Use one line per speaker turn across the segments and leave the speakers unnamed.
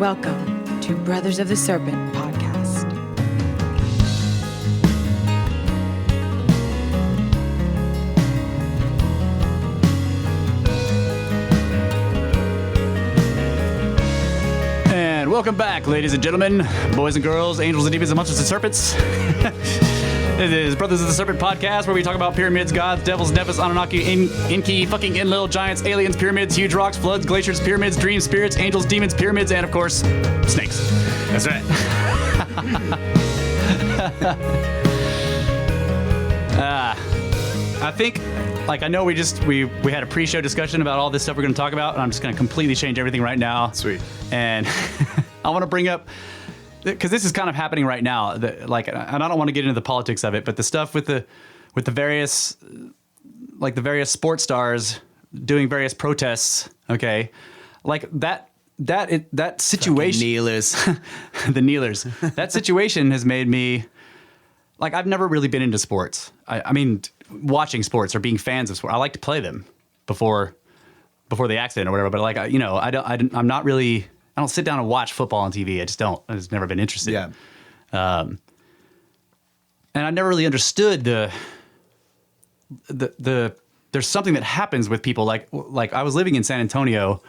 Welcome to Brothers of the Serpent podcast.
And welcome back, ladies and gentlemen, boys and girls, angels and demons and monsters and serpents. It is Brothers of the Serpent podcast, where we talk about pyramids, gods, devils, NEPHAS, Anunnaki, Enki, fucking Enlil, giants, aliens, pyramids, huge rocks, floods, glaciers, pyramids, dreams, spirits, angels, demons, pyramids, and of course, snakes. That's right. I think, I know we had a pre-show discussion about all this stuff we're going to talk about, and I'm just going to completely change everything right now.
Sweet.
And I want to bring up, because this is kind of happening right now, and I don't want to get into the politics of it, but the stuff with the various, the various sports stars doing various protests, okay, that situation,
kneelers.
the kneelers, that situation has made me, I've never really been into sports. I mean, watching sports or being fans of sports. I like to play them before the accident or whatever, but I'm not really. I don't sit down and watch football on TV. I just don't. I've just never been interested.
Yeah.
And I never really understood the there's something that happens with people. Like I was living in San Antonio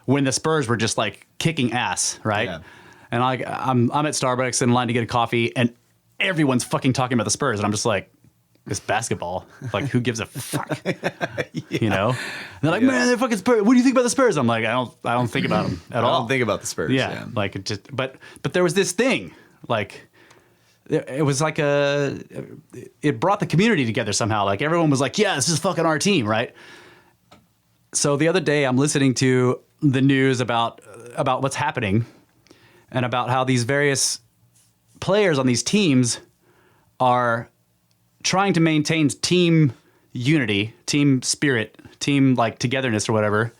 when the Spurs were just kicking ass, right?
Yeah.
And I'm at Starbucks in line to get a coffee, and everyone's fucking talking about the Spurs, and I'm just like, this basketball, who gives a fuck?
Yeah.
You know? And they're like, man, they're fucking Spurs. What do you think about the Spurs? I'm like, I don't think about them at all.
I don't think about the Spurs.
Yeah. But there was this thing, it was it brought the community together somehow. Everyone was like, yeah, this is fucking our team, right? So the other day I'm listening to the news about what's happening and about how these various players on these teams are trying to maintain team unity, team spirit, team togetherness or whatever,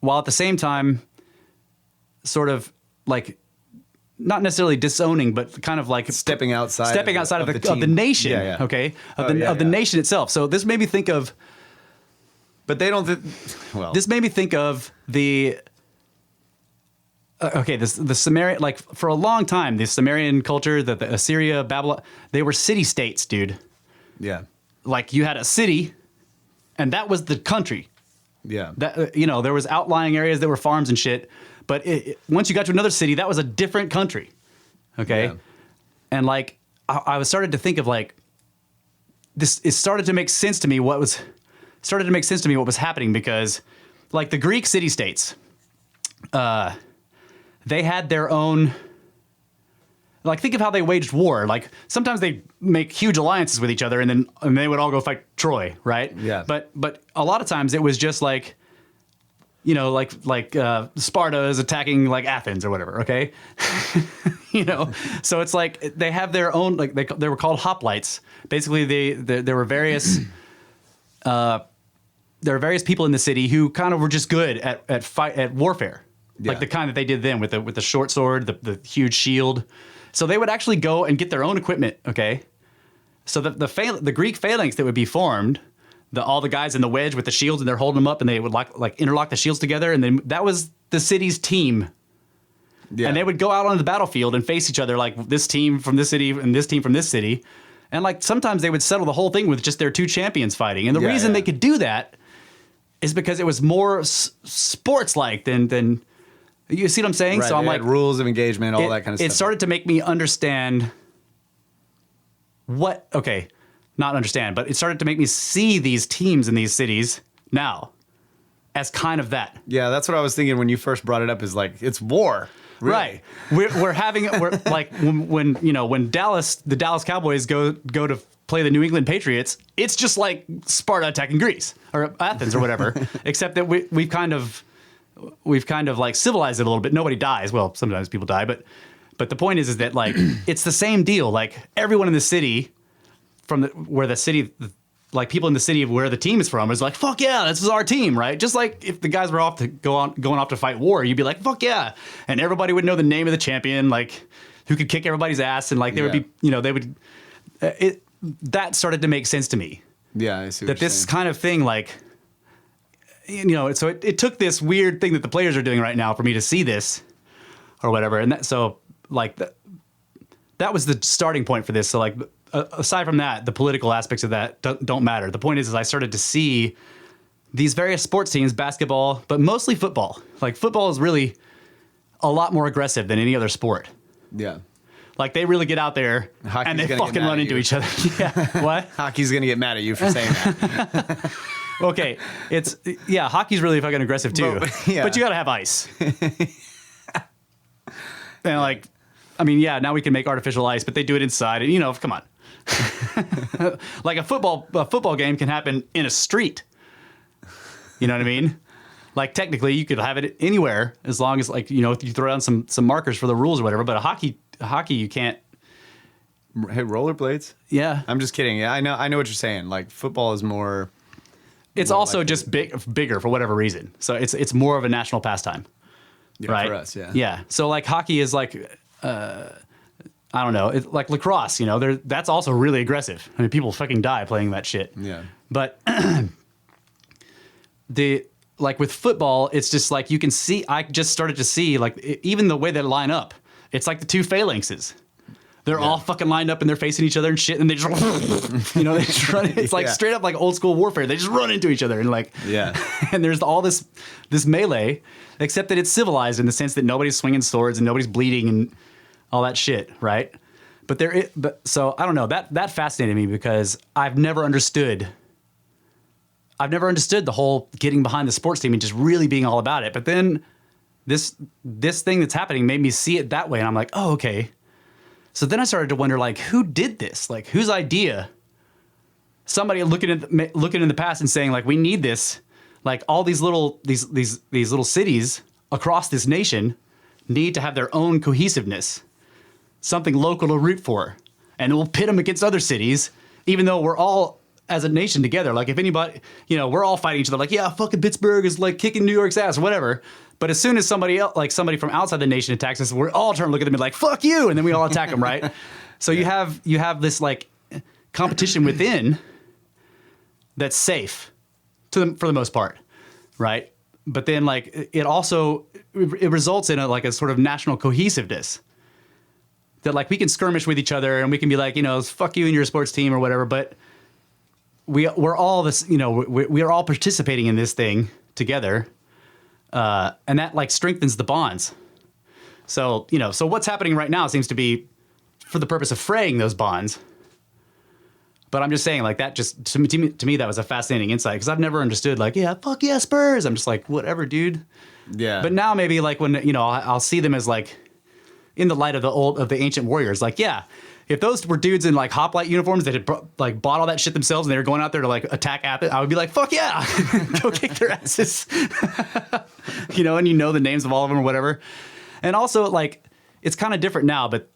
while at the same time sort of not necessarily disowning, but kind of
stepping outside
of the nation, okay, of the nation itself. So this made me think of,
but they don't.
This made me think of the. The Sumerian, for a long time, the Sumerian culture, the Assyria, Babylon, they were city-states, dude.
Yeah.
You had a city, and that was the country.
Yeah.
That there was outlying areas that were farms and shit, but once you got to another city, that was a different country. Okay?
Yeah.
And I was started to think of this. It started to make sense to me what was happening, because the Greek city-states, they had their own, think of how they waged war. Sometimes they make huge alliances with each other, and they would all go fight Troy, right?
Yeah.
But a lot of times it was just Sparta is attacking Athens or whatever, okay? So it's they have their own, they were called hoplites. Basically, there were various people in the city who kind of were just good at warfare.
Yeah.
The kind that they did then with the short sword, the huge shield. So they would actually go and get their own equipment, okay? So the Greek phalanx that would be formed, all the guys in the wedge with the shields, and they're holding them up, and they would interlock the shields together, and then that was the city's team. Yeah. And they would go out on the battlefield and face each other, this team from this city and this team from this city. And sometimes they would settle the whole thing with just their two champions fighting. And the reason they could do that is because it was more sports-like than you see what I'm saying?
Right,
so I'm
rules of engagement, all that kind of stuff.
It started to make me understand not understand, but it started to make me see these teams in these cities now as kind of that.
Yeah, that's what I was thinking when you first brought it up, is it's war. Really.
Right. We're when the Dallas Cowboys go to play the New England Patriots, it's just like Sparta attacking Greece or Athens or whatever, except that we've kind of civilized it a little bit. Nobody dies. Well, sometimes people die, but the point is that it's the same deal. Everyone in the city people in the city of where the team is from is fuck yeah, this is our team, right? Just if the guys were going off to fight war, you'd be like, fuck yeah. And everybody would know the name of the champion, who could kick everybody's ass, and they would be, they would, that started to make sense to me.
Yeah, I see
that this saying. Kind of thing, so it took this weird thing that the players are doing right now for me to see this, or whatever. And so like that was the starting point for this. So like aside from that, the political aspects of that don't matter. The point is I started to see these various sports teams, basketball, but mostly football. Like football is really a lot more aggressive than any other sport.
Yeah.
Like they really get out there
Hockey's
and they
gonna get
fucking
mad
run
at
into
you.
each other. Yeah. What?
Hockey's going to get mad at you for saying that.
Okay. Hockey's really fucking aggressive too.
But, yeah.
But you got to have ice. And like, I mean, yeah, now we can make artificial ice, but they do it inside and come on. Like a football game can happen in a street. You know what I mean? Like technically you could have it anywhere as long as like, you throw down some markers for the rules or whatever, but a hockey you can't.
Hey, rollerblades?
Yeah.
I'm just kidding. Yeah, I know what you're saying. Like football is more.
It's
more
also
like
just bigger for whatever reason. So it's more of a national pastime.
Yeah,
right?
for us, yeah.
Yeah. So like hockey is like I don't know, it's like lacrosse, that's also really aggressive. I mean, people fucking die playing that shit.
Yeah.
But like with football, it's just like you can see, I just started to see like even the way they line up, it's like the two phalanxes. They're all fucking lined up and they're facing each other and shit, and they just, they just run. It's like straight up like old school warfare. They just run into each other and like, and there's all this melee, except that it's civilized in the sense that nobody's swinging swords and nobody's bleeding and all that shit, right? But so I don't know, that fascinated me because I've never understood the whole getting behind the sports team and just really being all about it. But then this thing that's happening made me see it that way, and I'm like, oh, okay. So then I started to wonder, like, who did this? Like, whose idea? Somebody looking in the past and saying, like, we need this. Like, all these little cities across this nation need to have their own cohesiveness, something local to root for, and we'll pit them against other cities, even though we're all as a nation together. Like, if anybody, we're all fighting each other. Like, yeah, fucking Pittsburgh is like kicking New York's ass or whatever. But as soon as somebody else, like somebody from outside the nation attacks us, we're all trying to look at them and be like, fuck you. And then we all attack them, right? So you have this like competition within that's safe for the most part, right? But then like it results in a sort of national cohesiveness that like we can skirmish with each other and we can be like, fuck you and your sports team or whatever. But we're all this, we are all participating in this thing together. And that like strengthens the bonds. So, so what's happening right now seems to be for the purpose of fraying those bonds. But I'm just saying like that just to me, that was a fascinating insight because I've never understood like, yeah, fuck yeah, Spurs. I'm just like, whatever, dude. Yeah. But now maybe like when, I'll see them as like in the light of the ancient warriors, like, yeah, if those were dudes in like hoplite uniforms that had bought all that shit themselves and they were going out there to like attack Athens, I would be like, fuck yeah, go kick their asses. And the names of all of them or whatever. And also like, it's kind of different now, but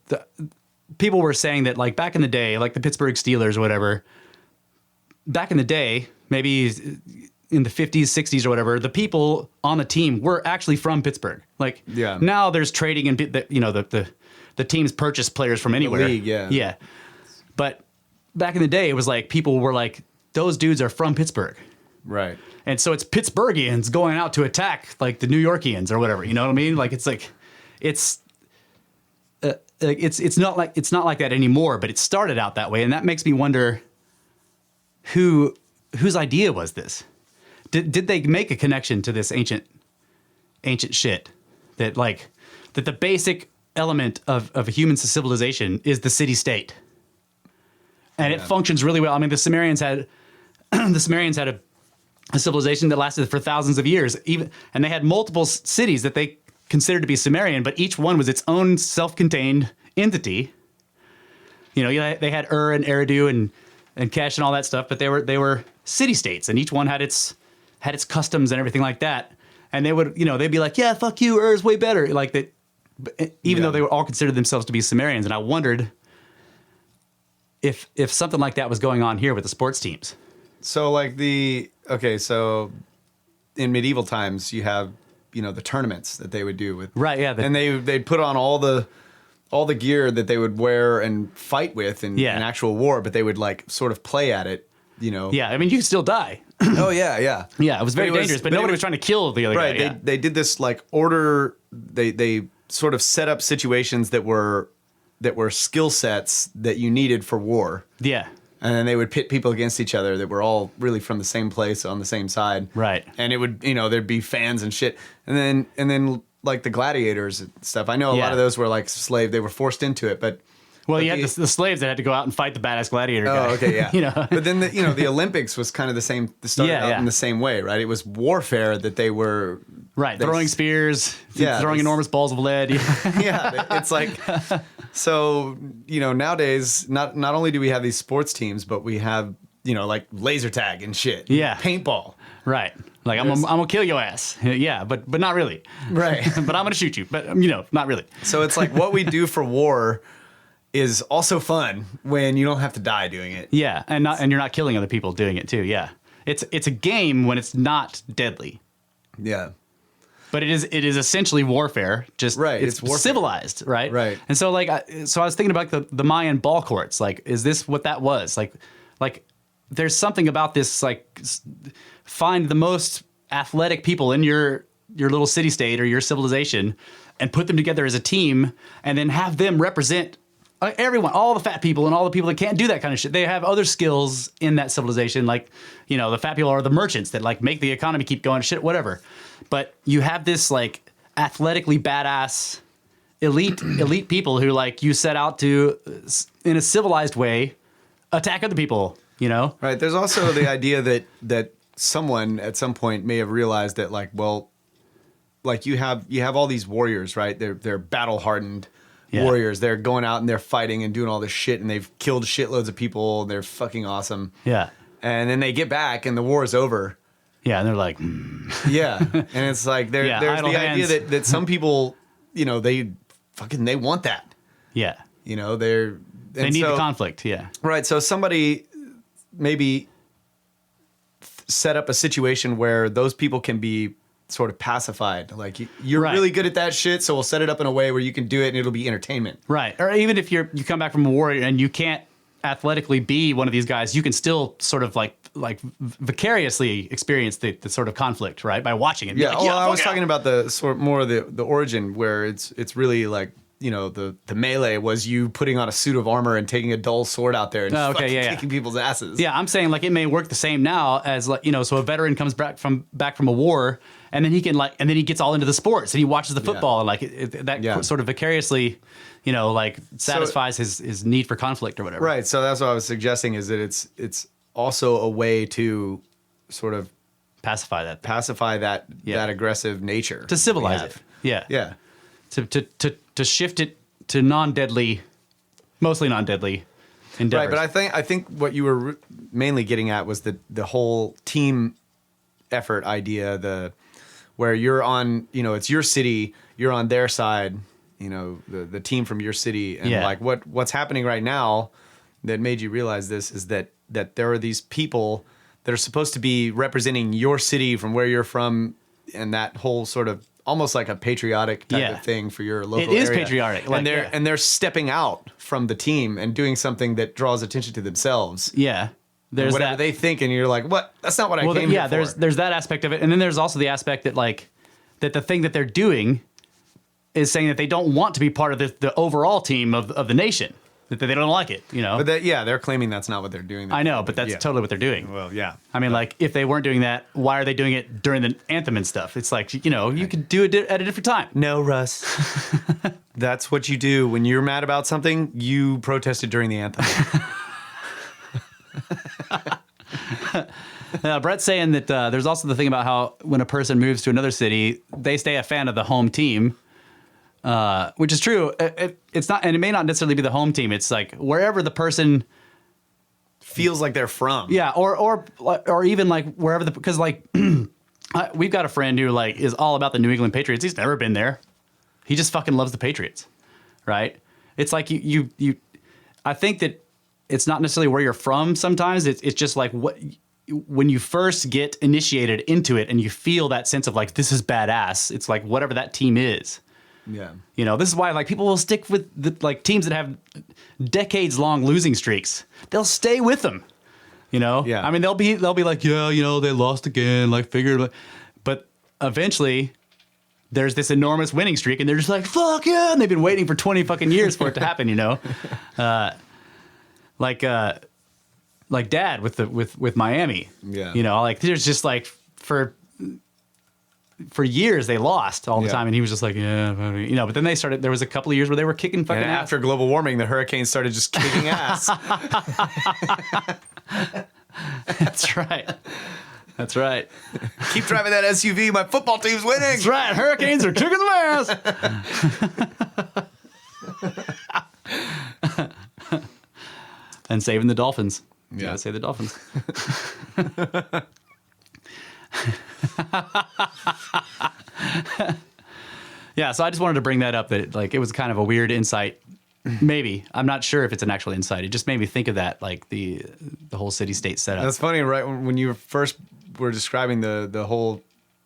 people were saying that like back in the day, like the Pittsburgh Steelers or whatever, back in the day, maybe in the 50s, 60s or whatever, the people on the team were actually from Pittsburgh. Like now there's trading and the teams purchase players from anywhere.
The league,
yeah. But back in the day, it was like people were like, those dudes are from Pittsburgh.
Right.
And so it's Pittsburghians going out to attack like the New Yorkians or whatever. You know what I mean? Like it's not like that anymore, but it started out that way. And that makes me wonder whose idea was this? Did they make a connection to this ancient shit that the basic element of a human civilization is the city state, and it functions really well. I mean, the Sumerians had a civilization that lasted for thousands of years, and they had multiple cities that they considered to be Sumerian, but each one was its own self-contained entity. They had Ur and Eridu and Kesh and all that stuff, but they were city states, and each one had its customs and everything like that. And they would, they'd be like, yeah, fuck you, Ur's way better, like that. Even though they were all considered themselves to be Sumerians. And I wondered if something like that was going on here with the sports teams.
So like so in medieval times you have, the tournaments that they would do with.
Right, yeah.
And they'd put on all the gear that they would wear and fight with in actual war, but they would like sort of play at it, Yeah,
I mean, you could still die.
Oh, yeah.
Yeah, it was very dangerous, but nobody was trying to kill the other guy.
Right, they did this like order, they sort of set up situations that were skill sets that you needed for war.
Yeah.
And then they would pit people against each other that were all really from the same place on the same side.
Right.
And it would, there'd be fans and shit. And then like the gladiators and stuff. I know a lot of those were like slave. They were forced into it, but.
Well, you had the slaves that had to go out and fight the badass gladiator guy.
Oh, okay, yeah.
You know.
But then the Olympics was kind of the same. Started out in the same way, right? It was warfare that they were.
Right, throwing spears, throwing enormous balls of lead.
Yeah, it's like, so, nowadays, not only do we have these sports teams, but we have, like laser tag and shit.
Yeah.
Paintball.
Right. Like, I'm gonna kill your ass. Yeah, but not really.
Right.
But I'm gonna shoot you. But, not really.
So it's like what we do for war is also fun when you don't have to die doing it.
Yeah, and you're not killing other people doing it too. Yeah. It's a game when it's not deadly.
Yeah.
But it is essentially warfare. Just
right.
It's warfare. Civilized, right?
Right.
And so I was thinking about the Mayan ball courts. Like, is this what that was? Like there's something about this. Like, find the most athletic people in your little city state or your civilization, and put them together as a team, and then have them represent everyone, all the fat people and all the people that can't do that kind of shit. They have other skills in that civilization. Like, the fat people are the merchants that like make the economy keep going, shit, whatever. But you have this like athletically badass elite people who like you set out to, in a civilized way, attack other people, Right.
There's also the idea that someone at some point may have realized that like, well, like you have all these warriors, right? They're battle hardened. Yeah. Warriors, they're going out and they're fighting and doing all this shit, and they've killed shitloads of people. They're fucking awesome.
Yeah.
And then they get back and the war is over.
Yeah, and they're like,
Yeah. And it's like there's the idea that some people, they want that.
Yeah.
They
need the conflict. Yeah.
Right. So somebody maybe set up a situation where those people can be sort of pacified. Like you're really good at that shit, so we'll set it up in a way where you can do it and it'll be entertainment.
Right. Or even if you come back from a war and you can't athletically be one of these guys, you can still sort of like vicariously experience the sort of conflict, right? By watching it.
Yeah. I was talking about the sort more of the origin where it's really like, the melee was you putting on a suit of armor and taking a dull sword out there and kicking people's asses.
Yeah, I'm saying like it may work the same now as like, so a veteran comes back from a war, and then he can and then he gets all into the sports and he watches the football and like that sort of vicariously, like satisfies his need for conflict or whatever.
Right. So that's what I was suggesting is that it's also a way to sort of pacify that aggressive nature,
to civilize it. Yeah.
Yeah.
To shift it to mostly non-deadly endeavors.
Right, but I think what you were mainly getting at was the whole team effort idea, where you're on, it's your city, you're on their side, the team from your city, and like what's happening right now that made you realize this is that there are these people that are supposed to be representing your city from where you're from, and that whole sort of almost like a patriotic type of thing for your local area. It is
patriotic. Like,
and they're stepping out from the team and doing something that draws attention to themselves.
Yeah. There's
whatever they think, and you're like, what? That's not what I came here for.
There's that aspect of it. And then there's also the aspect that that the thing that they're doing is saying that they don't want to be part of the overall team of the nation. That they don't like it, But
they're claiming that's not what they're doing.
I know, but that's totally what they're doing.
Well, yeah.
I mean, like, if they weren't doing that, why are they doing it during the anthem and stuff? It's like, you could do it at a different time.
No, Russ. That's what you do. When you're mad about something, you protested during the anthem.
Brett's saying that there's also the thing about how when a person moves to another city, they stay a fan of the home team. Which is true. It's not, and it may not necessarily be the home team. It's like wherever the person
feels like they're from.
Yeah, or even like wherever because like we've got a friend who like is all about the New England Patriots. He's never been there. He just fucking loves the Patriots, right? It's like you. I think that it's not necessarily where you're from. Sometimes it's just like when you first get initiated into it and you feel that sense of like this is badass. It's like whatever that team is.
Yeah.
This is why like people will stick with the like teams that have decades long losing streaks. They'll stay with them.
Yeah.
I mean they'll be like, yeah, they lost again, like figured, but eventually there's this enormous winning streak, and they're just like, fuck yeah, and they've been waiting for 20 fucking years for it to happen, you know? Like Dad with Miami.
Yeah.
You know, like there's just like for years they lost all the time, and he was just like, yeah, you know. But then there was a couple of years where they were kicking fucking
And
ass.
after global warming, the hurricanes started just kicking ass.
That's right. That's right.
Keep driving that SUV. My football team's winning.
That's right. Hurricanes are kicking some ass. And saving the Dolphins. You gotta save the Dolphins. Yeah, so I just wanted to bring that up, that like it was kind of a weird insight. Maybe. I'm not sure if it's an actual insight. It just made me think of that, like the whole city-state setup.
That's funny, right? When you first were describing the whole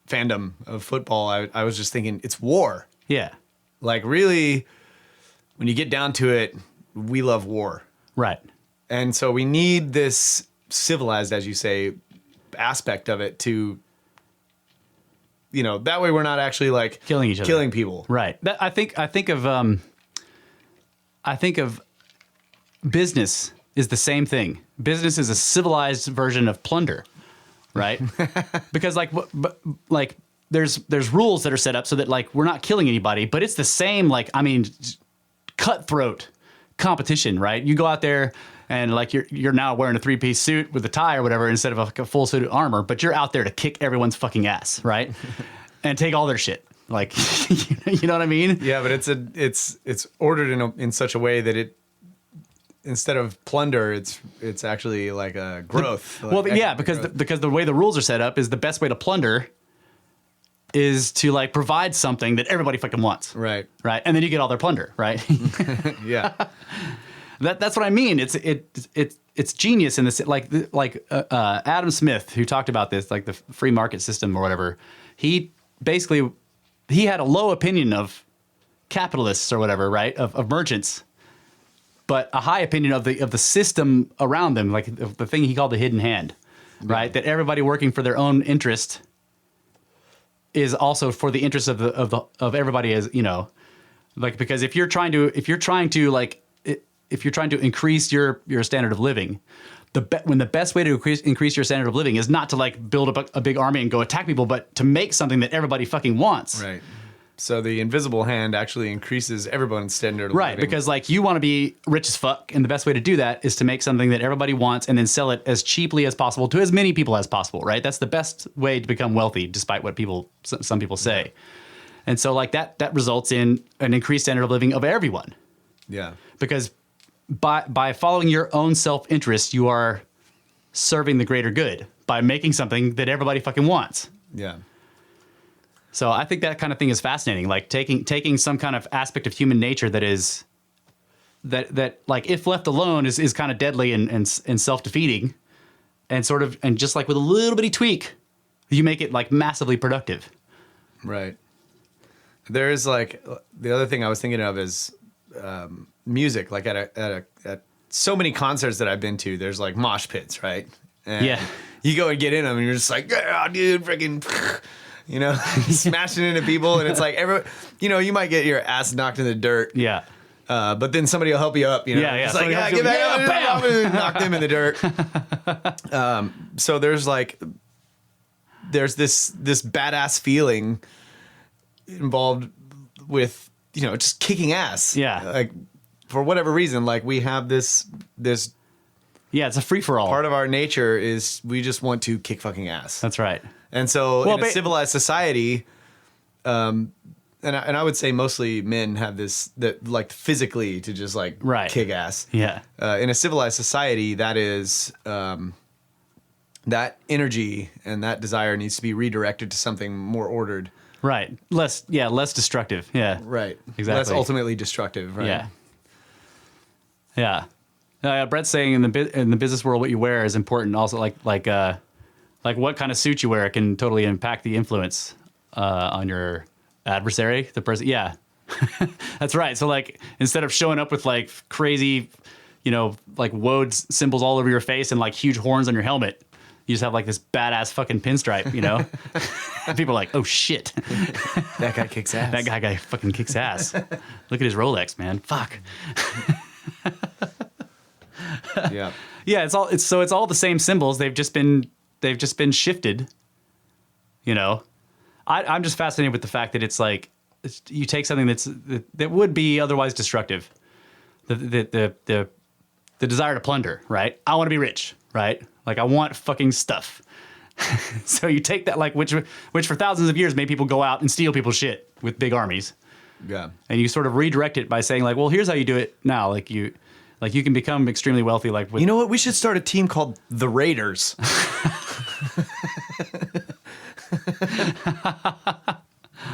fandom of football, I was just thinking, it's war.
Yeah.
Like, really, when you get down to it, we love war.
Right.
And so we need this civilized, as you say, aspect of it to, you know, that way we're not actually like
Killing each other.
killing people.
Right. I think of business is the same thing. Business is a civilized version of plunder, right? Because like there's rules that are set up so that like we're not killing anybody, but it's the same, like, I mean, cutthroat competition, right? You go out there and like you're now wearing a 3-piece suit with a tie or whatever instead of a full suit of armor, but you're out there to kick everyone's fucking ass, right? And take all their shit. Like, you know what I mean?
Yeah, but it's ordered in such a way that it, instead of plunder, it's actually like a growth.
Because the way the rules are set up is the best way to plunder is to like provide something that everybody fucking wants.
Right.
Right. And then you get all their plunder, right?
Yeah.
That's what I mean. It's genius in this, like Adam Smith, who talked about this, like the free market system or whatever. He had a low opinion of capitalists or whatever, right? Of merchants, but a high opinion of the system around them, like the thing he called the hidden hand, right? That everybody working for their own interest is also for the interest of everybody, as you know, like, because if you're trying to increase your standard of living, when the best way to increase your standard of living is not to like build up a big army and go attack people, but to make something that everybody fucking wants.
Right. So the invisible hand actually increases everyone's standard of living.
Right, because like you want to be rich as fuck, and the best way to do that is to make something that everybody wants and then sell it as cheaply as possible to as many people as possible, right? That's the best way to become wealthy, despite what some people say. And so like that results in an increased standard of living of everyone.
Yeah.
Because by following your own self-interest, you are serving the greater good by making something that everybody fucking wants.
Yeah.
So I think that kind of thing is fascinating, like taking some kind of aspect of human nature that is that like if left alone is kind of deadly and self-defeating, and just like with a little bitty tweak, you make it like massively productive.
Right. There is like the other thing I was thinking of is music. Like at so many concerts that I've been to, there's like mosh pits, right? And
Yeah.
You go and get in them, and you're just like, yeah, dude, freaking. You know, smashing into people, and it's like you might get your ass knocked in the dirt.
Yeah.
But then somebody will help you up. You know,
Yeah.
It's like,
Somebody
get
helps you.
back up,
Bam!
knock them in the dirt. So there's this badass feeling involved with just kicking ass.
Yeah.
Like for whatever reason, like we have this
Yeah, it's a free for all.
part of our nature is we just want to kick fucking ass.
That's right.
And so
Well,
in a civilized society, and I would say mostly men have this, that like physically to just like
Right.
kick ass.
Yeah.
In a civilized society, that is that energy and that desire needs to be redirected to something more ordered.
Right. Less destructive. Yeah.
Right.
Exactly.
Less ultimately destructive. Right.
Yeah. Yeah. Brett's saying in the business world, what you wear is important. Also, like what kind of suit you wear can totally impact the influence on your adversary, the person. Yeah, that's right. So like instead of showing up with like crazy, like woad symbols all over your face and like huge horns on your helmet, You just have like this badass fucking pinstripe, you know? People are like, oh shit.
That guy kicks ass.
That guy fucking kicks ass. Look at his Rolex, man. Fuck.
Yeah.
Yeah, it's all the same symbols. They've just been shifted. You know, I'm just fascinated with the fact that it's like you take something that would be otherwise destructive, the desire to plunder, right? I want to be rich, right? Like I want fucking stuff. So you take that, like which for thousands of years made people go out and steal people's shit with big armies.
Yeah.
And you sort of redirect it by saying like, well, here's how you do it now. Like you can become extremely wealthy. Like with,
you know what? We should start a team called the Raiders.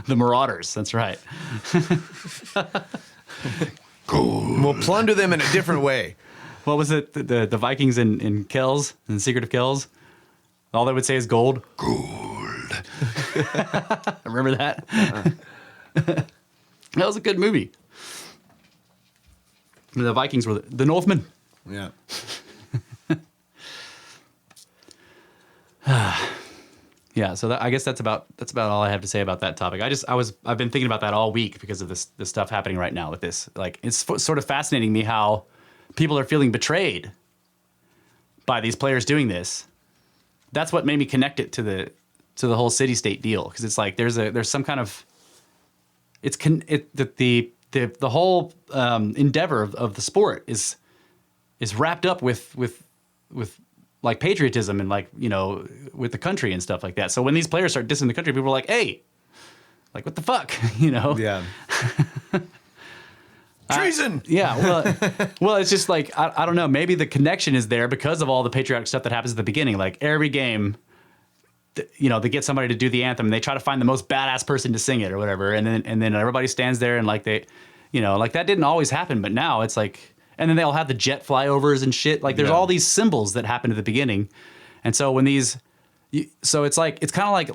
the Marauders. That's right.
We'll plunder them in a different way.
What was it? The Vikings in Kells, in the Secret of Kells? All they would say is gold. Gold. Remember that? That was a good movie. The Vikings were the Northmen.
Yeah.
Yeah, so I guess that's about all I have to say about that topic. I've been thinking about that all week because of this stuff happening right now with this. Like, it's sort of fascinating me how people are feeling betrayed by these players doing this. That's what made me connect it to the whole city state deal, because it's like there's some kind of the whole endeavor of the sport is wrapped up with like patriotism and like, you know, with the country and stuff like that. So when these players start dissing the country, people are like, hey, like what the fuck, you know?
Yeah. Treason.
Well, it's just like I don't know. Maybe the connection is there because of all the patriotic stuff that happens at the beginning. Like every game, you know, they get somebody to do the anthem and they try to find the most badass person to sing it or whatever, and then everybody stands there and like they, you know, like that didn't always happen, but now it's like, and then they all have the jet flyovers and shit. Like there's all these symbols that happen at the beginning, and so when these, so it's like it's kind of like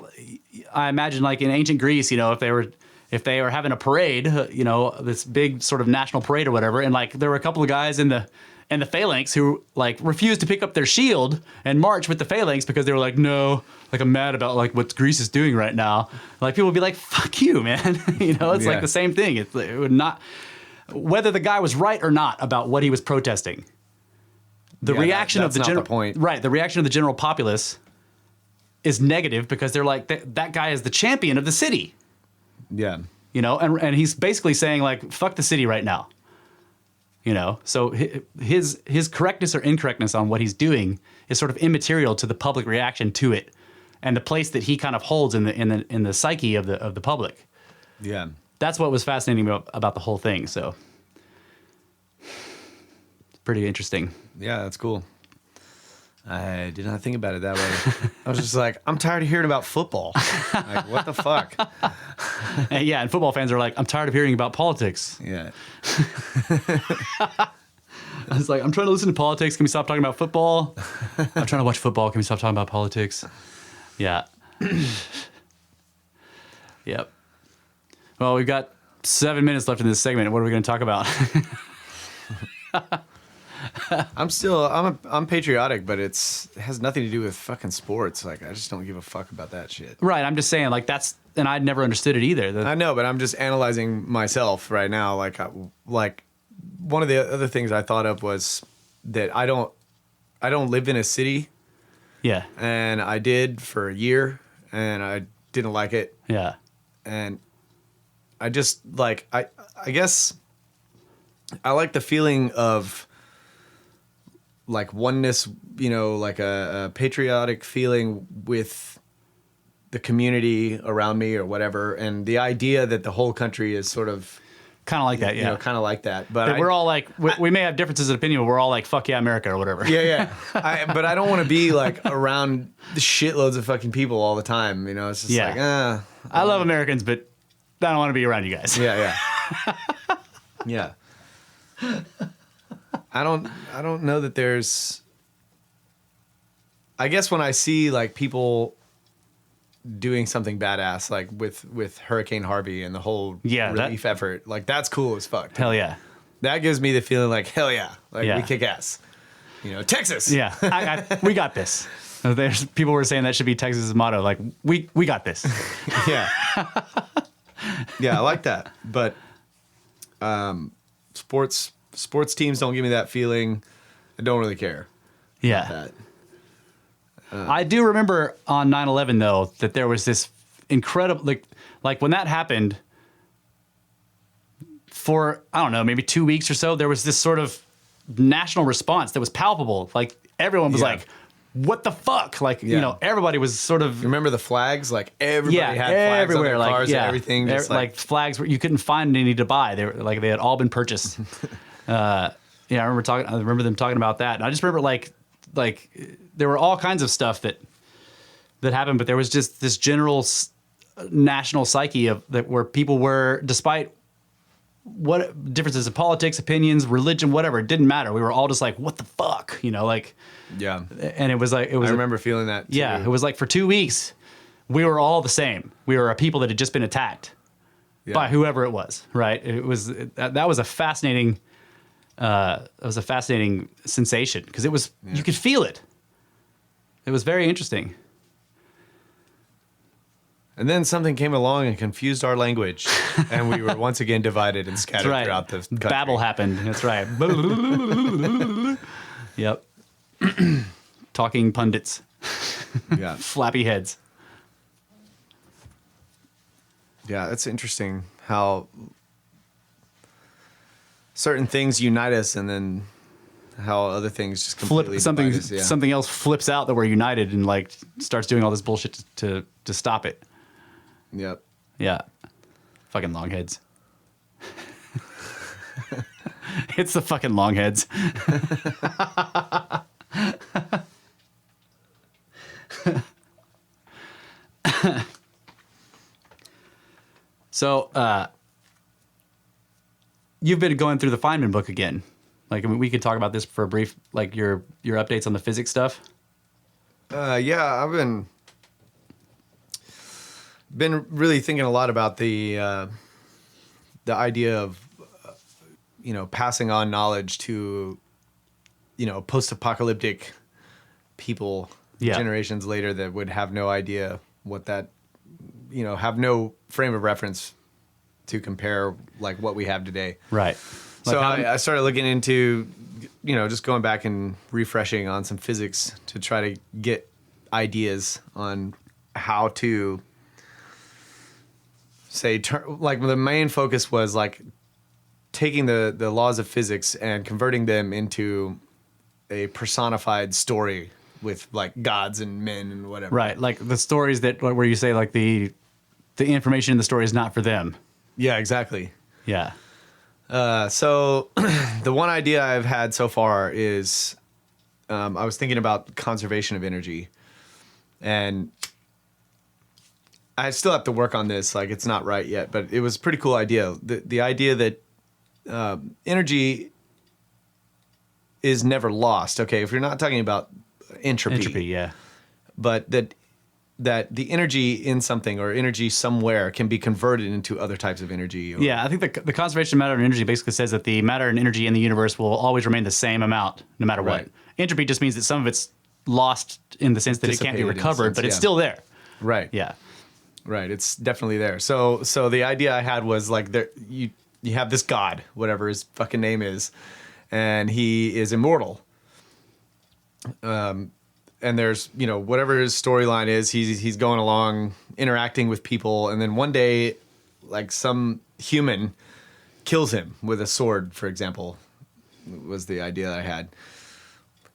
I imagine like in ancient Greece, you know, if they were having a parade, you know, this big sort of national parade or whatever, and like there were a couple of guys in the phalanx who like refused to pick up their shield and march with the phalanx because they were like, no, like I'm mad about like what Greece is doing right now. Like people would be like, fuck you, man. You know, it's like the same thing. It would not, whether the guy was right or not about what he was protesting. The reaction of the general
point.
Right, the reaction of the general populace is negative because they're like that guy is the champion of the city.
Yeah.
You know, and he's basically saying like, fuck the city right now. You know, so his correctness or incorrectness on what he's doing is sort of immaterial to the public reaction to it, and the place that he kind of holds in the psyche of the public.
Yeah,
that's what was fascinating about the whole thing. So, it's pretty interesting.
Yeah, that's cool. I did not think about it that way. I was just like, I'm tired of hearing about football. Like, what the fuck?
And football fans are like, I'm tired of hearing about politics.
Yeah.
I was like, I'm trying to listen to politics. Can we stop talking about football? I'm trying to watch football. Can we stop talking about politics? Yeah. Yep. Well, we've got 7 minutes left in this segment. What are we going to talk about?
I'm patriotic, but it has nothing to do with fucking sports. Like, I just don't give a fuck about that shit.
Right. I'm just saying, like, and I'd never understood it either.
I know, but I'm just analyzing myself right now. Like one of the other things I thought of was that I don't live in a city.
Yeah.
And I did for a year, and I didn't like it.
Yeah.
And I just like, I guess I like the feeling of like oneness, you know, like a patriotic feeling with the community around me or whatever. And the idea that the whole country is sort of
kind of like that. Yeah.
You know, kind of like that. But
we're all like, we may have differences of opinion, but we're all like, fuck yeah, America or whatever.
Yeah. But I don't want to be like around shitloads of fucking people all the time. You know, it's just like,
I love Americans, but I don't want to be around you guys.
Yeah. Yeah. I don't know that there's, I guess when I see like people doing something badass, like with Hurricane Harvey and the whole relief effort, like that's cool as fuck.
Hell yeah.
That gives me the feeling like, hell yeah. Like we kick ass. You know, Texas.
Yeah. We got this. People were saying that should be Texas's motto. Like, we got this.
Yeah. Yeah, I like that. But sports teams don't give me that feeling. I don't really care.
Yeah.
That.
I do remember on 9/11 though that there was this incredible like when that happened for I don't know, maybe 2 weeks or so, there was this sort of national response that was palpable. Like everyone was like, what the fuck? Like, you know, everybody was sort of
remember the flags? Like everybody had flags
everywhere,
on their cars and everything. Just
like flags where you couldn't find any to buy. They were like they had all been purchased. I remember them talking about that. And I just remember like there were all kinds of stuff that happened, but there was just this general national psyche of that where people were, despite what differences in politics, opinions, religion, whatever, it didn't matter. We were all just like, what the fuck, you know, like,
yeah.
And it was like, I
remember feeling that too.
Yeah. It was like for 2 weeks, we were all the same. We were a people that had just been attacked by whoever it was. Right. That was a fascinating, sensation because it was, you could feel it. It was very interesting.
And then something came along and confused our language, and we were once again divided and scattered throughout the country.
Babel happened. That's right. Yep. Talking pundits.
Yeah.
Flappy heads.
Yeah, it's interesting how certain things unite us, and then how other things just completely divide us. Yeah.
Something else flips out that we're united and like starts doing all this bullshit to stop it.
Yep.
Yeah. Fucking longheads. It's the fucking longheads. So, you've been going through the Feynman book again. Like, I mean, we could talk about this for a brief, like your updates on the physics stuff.
Yeah, I've been really thinking a lot about the idea of passing on knowledge to post-apocalyptic people generations later that would have no idea what that have no frame of reference to compare like what we have today.
Right.
So I started looking into just going back and refreshing on some physics to try to get ideas on how to say, like the main focus was like taking the laws of physics and converting them into a personified story with like gods and men and whatever.
Right, like the stories where you say like the information in the story is not for them.
Yeah, exactly.
Yeah.
So the one idea I've had so far is I was thinking about conservation of energy, and I still have to work on this. Like, it's not right yet, but it was a pretty cool idea. The idea that energy is never lost. Okay, if you're not talking about entropy,
yeah,
but that the energy in something or energy somewhere can be converted into other types of energy.
Yeah, I think the conservation of matter and energy basically says that the matter and energy in the universe will always remain the same amount no matter what. Entropy just means that some of it's lost in the sense that it can't be recovered, but it's still there.
Right.
Yeah.
Right. It's definitely there. So the idea I had was like you have this god, whatever his fucking name is, and he is immortal. And there's, whatever his storyline is, he's going along interacting with people, and then one day like some human kills him with a sword, for example, was the idea I had.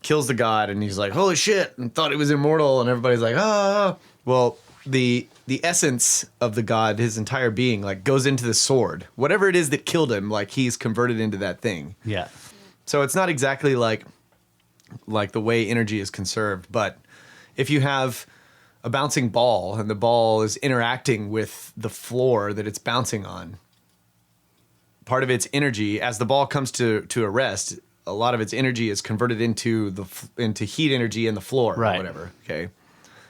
Kills the god, and he's like, holy shit, and thought he was immortal, and everybody's like, ah. Well, the essence of the god, his entire being, like goes into the sword. Whatever it is that killed him, like he's converted into that thing.
Yeah.
So it's not exactly like the way energy is conserved, but if you have a bouncing ball and the ball is interacting with the floor that it's bouncing on, part of its energy, as the ball comes to a rest, a lot of its energy is converted into heat energy in the floor, or whatever. Okay.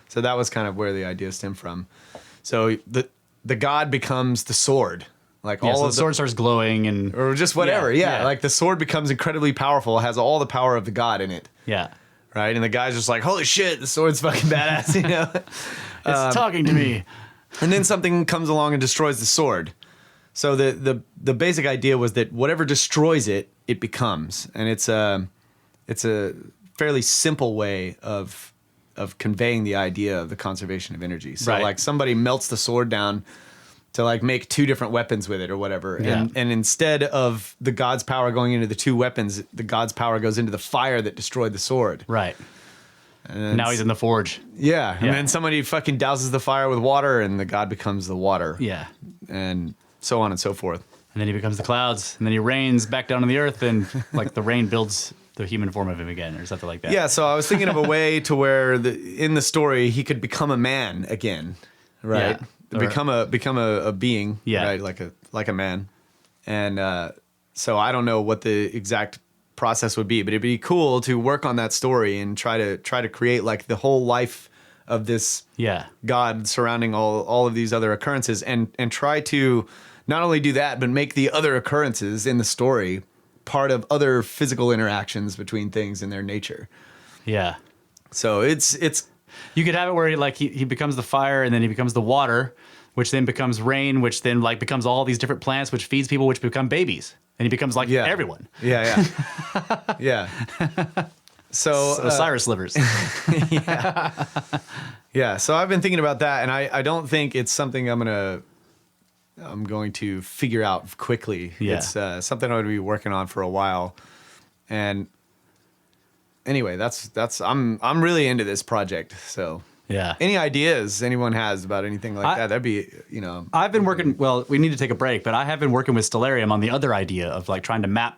So that was kind of where the idea stemmed from. So the god becomes the sword. Like all of
the sword starts glowing
or just whatever. Yeah. Like the sword becomes incredibly powerful, has all the power of the god in it.
Yeah.
right? And the guy's just like, holy shit, the sword's fucking badass, you know?
It's talking to me.
And then something comes along and destroys the sword. So the basic idea was that whatever destroys it, it becomes. And it's a fairly simple way of conveying the idea of the conservation of energy. So
Right.
like somebody melts the sword down to like make two different weapons with it or whatever.
Yeah.
And instead of the god's power going into the two weapons, the god's power goes into the fire that destroyed the sword.
Right.
And
Now he's in the forge.
Yeah. And
Yeah.
then somebody fucking douses the fire with water and the god becomes the water.
Yeah.
And so on and so forth.
And then he becomes the clouds, and then he rains back down on the earth, and like the rain builds the human form of him again, or something like that.
Yeah, so I was thinking of a way to where in the story he could become a man again, right?
Yeah. Or-
Become a being,
Yeah.
right? Like a man. And so I don't know what the exact process would be, but it'd be cool to work on that story and try to create like the whole life of this
Yeah.
God surrounding all of these other occurrences, and try to not only do that, but make the other occurrences in the story part of other physical interactions between things in their nature.
Yeah.
So it's
You could have it where he becomes the fire, and then he becomes the water, which then becomes rain, which then like becomes all these different plants, which feeds people, which become babies, and he becomes like everyone.
Yeah, yeah. So
Osiris slivers.
yeah, so I've been thinking about that, and I don't think it's something I'm going to figure out quickly.
Yeah.
It's something I'm going to be working on for a while. And anyway, that's I'm really into this project. So
Yeah.
any ideas anyone has about anything like that, that'd be,
I've been working. Well, we need to take a break, but I have been working with Stellarium on the other idea of like trying to map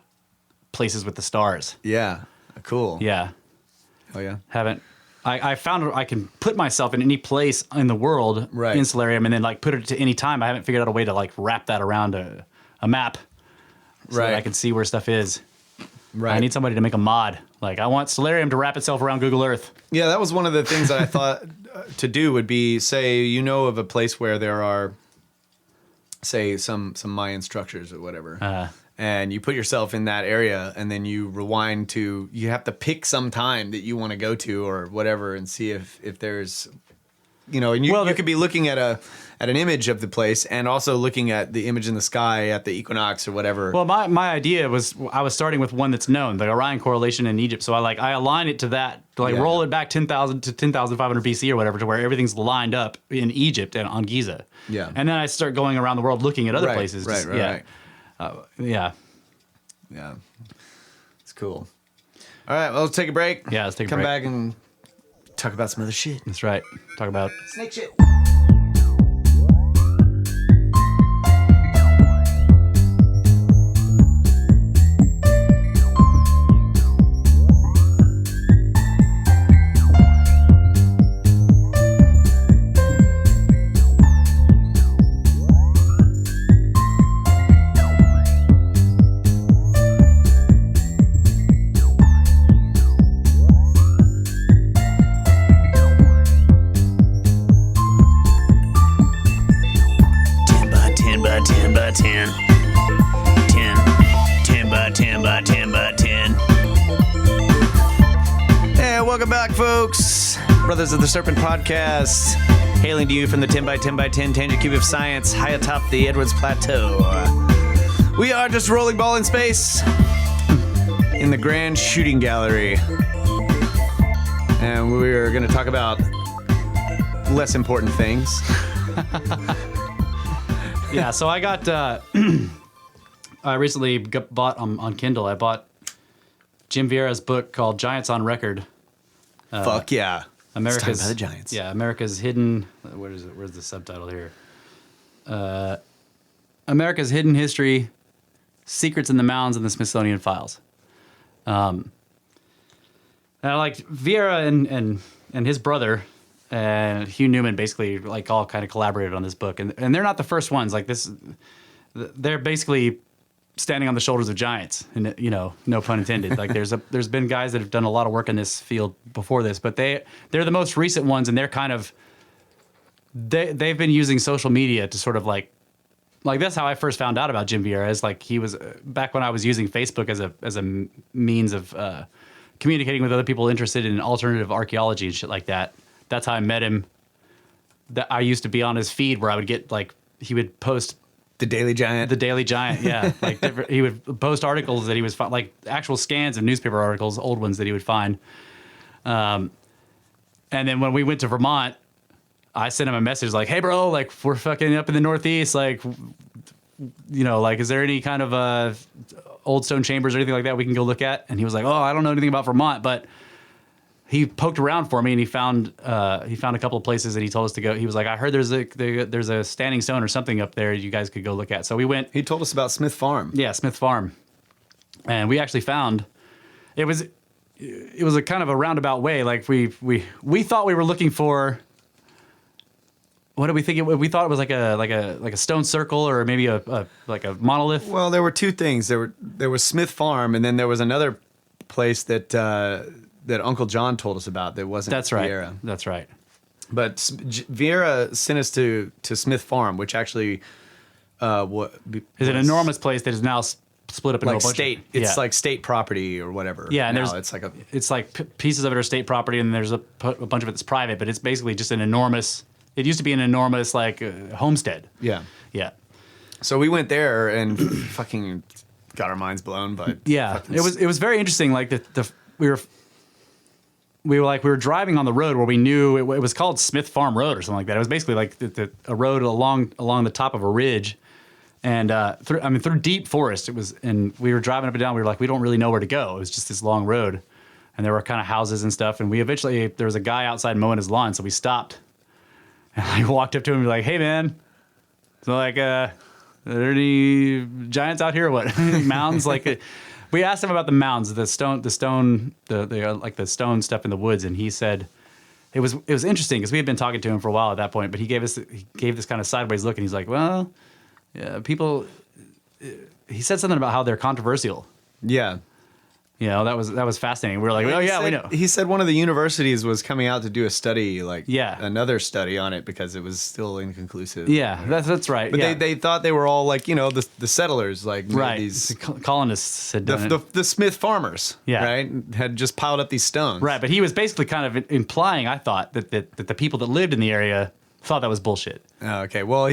places with the stars.
yeah, cool.
Yeah.
Oh yeah.
Haven't. I found I can put myself in any place in the world
Right.
in Stellarium, and then like put it to any time. I haven't figured out a way to like wrap that around a map, so that I can see where stuff is.
Right.
I need somebody to make a mod. Like I want Stellarium to wrap itself around Google Earth.
Yeah, that was one of the things that I thought to do would be, say, of a place where there are, say, some Mayan structures or whatever, and you put yourself in that area, and then you rewind to, you have to pick some time that you want to go to or whatever, and see if there's, and you could be looking at an image of the place, and also looking at the image in the sky at the equinox or whatever.
Well, my idea was I was starting with one that's known, the Orion correlation in Egypt. So I align it to that, roll it back 10,000 to 10,500 BC or whatever, to where everything's lined up in Egypt and on Giza.
Yeah.
And then I start going around the world looking at other places.
Right.
Yeah.
Yeah. It's cool. All right, well, let's take a break.
Yeah, let's take a
Come
break.
back and talk about some other shit.
That's right. Talk about
Snake shit. Welcome back, folks. Brothers of the Serpent podcast, hailing to you from the 10 by 10 by 10 tangent cube of science high atop the Edwards Plateau. We are just a rolling ball in space in the grand shooting gallery. And we're going to talk about less important things.
Yeah, so I got I recently bought on Kindle. I bought Jim Vieira's book called Giants on Record.
Fuck yeah.
America's
It's talking about the Giants.
Yeah, America's hidden. Where is it? Where's the subtitle here? America's hidden history, secrets in the mounds, and the Smithsonian files. And I like Vieira and his brother and Hugh Newman basically like all kind of collaborated on this book, and they're not the first ones. Like this, they're basically standing on the shoulders of giants, and no pun intended. Like there's been guys that have done a lot of work in this field before this, but they're the most recent ones, and they're kind of they've been using social media to sort of like that's how I first found out about Jim Vieira. Is like he was back when I was using Facebook as a means of communicating with other people interested in alternative archaeology and shit like that. That's how I met him. That I used to be on his feed where I would get like he would post
The Daily Giant.
the Daily Giant, yeah. Like he would post articles that he was like actual scans of newspaper articles, old ones that he would find. And then when we went to Vermont, I sent him a message like, "Hey, bro, like we're fucking up in the Northeast, like, you know, like is there any kind of old stone chambers or anything like that we can go look at?" And he was like, "Oh, I don't know anything about Vermont," but he poked around for me and he found a couple of places that he told us to go. He was like, "I heard there's a standing stone or something up there you guys could go look at." So we went.
He told us about Smith Farm.
Yeah, Smith Farm, and we actually found it was a kind of a roundabout way. Like we thought we were looking for. What did we think? We thought it was like a stone circle or maybe a monolith.
Well, there were two things. There was Smith Farm, and then there was another place that Uncle John told us about that wasn't
That's right.
Vieira.
That's right.
But Vieira sent us to Smith Farm, which actually
Is an enormous place that is now split up into
like
a bunch
state.
of,
It's like state property or whatever.
Yeah, and
now
there's it's like pieces of it are state property, and there's a bunch of it that's private. But it's basically just an enormous. It used to be an enormous like homestead.
yeah.
Yeah.
So we went there and fucking got our minds blown by
Yeah, it was very interesting. Like we were driving on the road where we knew it was called Smith Farm Road or something like that. It was basically like a road along the top of a ridge, and through deep forest. It was, and we were driving up and down. We were like, we don't really know where to go. It was just this long road, and there were kind of houses and stuff. And there was a guy outside mowing his lawn, so we stopped. And I walked up to him and be like, "Hey man, so like, are there any giants out here or what? Mounds?" Like, we asked him about the mounds, the stone, like the stone stuff in the woods, and he said it was interesting because we had been talking to him for a while at that point, but he gave this kind of sideways look, and he's like, "Well, yeah, people." He said something about how they're controversial.
Yeah.
You know, that was fascinating. We were like, "Oh yeah, we know."
He said one of the universities was coming out to do a study, like another study on it because it was still inconclusive.
Yeah, that's right.
But
yeah.
they thought they were all like, you know, the settlers, like
right.
these
The colonists had done it.
the Smith farmers,
Yeah.
right, had just piled up these stones.
Right, but he was basically kind of implying, I thought, that the people that lived in the area thought that was bullshit.
Oh, okay. Well,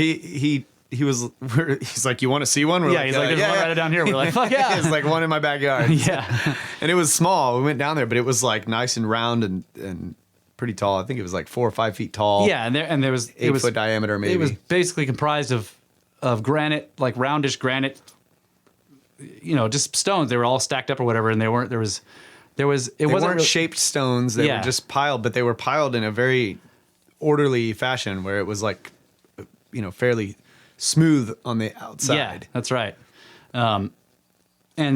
he's like, "You want to see one?" We're
Yeah, he's like, "There's one right down here." We're like, "Fuck yeah!"
It's like one in my backyard.
Yeah,
and it was small. We went down there, but it was like nice and round and pretty tall. I think it was like 4 or 5 feet tall.
yeah, and there was
8 foot diameter, maybe.
It was basically comprised of granite, like roundish granite. You know, just stones. They were all stacked up or whatever, and they weren't. They
weren't shaped stones. They were just piled, but they were piled in a very orderly fashion where it was like, you know, fairly smooth on the outside.
Yeah, that's right. And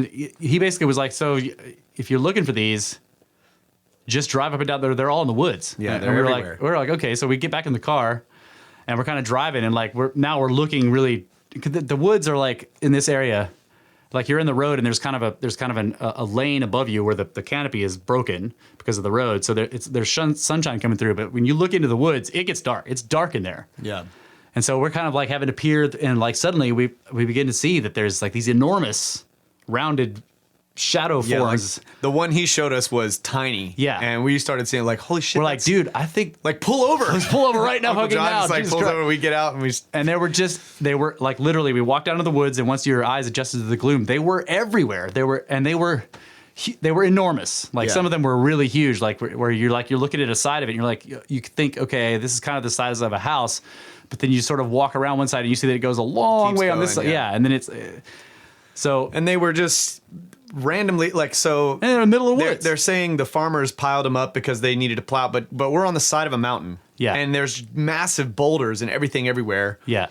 he basically was like, "So if you're looking for these, just drive up and down. They're all in the woods."
Yeah,
and
they're everywhere.
We're like, okay. So we get back in the car, and we're kind of driving, and like we're looking really. The woods are like in this area, like you're in the road, and there's kind of a lane above you where the canopy is broken because of the road. So there's sunshine coming through, but when you look into the woods, it gets dark. It's dark in there.
Yeah.
And so we're kind of like having to peer, and like suddenly we begin to see that there's like these enormous rounded shadow forms.
Like the one he showed us was tiny.
Yeah.
And we started saying like, "Holy shit."
We're like, "Dude, I think
like pull over.
let's pull over right now,
Uncle
fucking
John
now."
just like
Jesus
pulls
Christ.
over, we get out and
And they were like literally, we walked down to the woods, and once your eyes adjusted to the gloom, they were everywhere. They were enormous. Like some of them were really huge, like where you're looking at a side of it, and you're like, you think, okay, this is kind of the size of a house. But then you sort of walk around one side and you see that it goes a long way on this side. Yeah. And then it's so.
And they were just randomly like, so
And in the middle of the woods.
they're saying the farmers piled them up because they needed to plow, but we're on the side of a mountain.
Yeah.
And there's massive boulders and everything everywhere.
Yeah.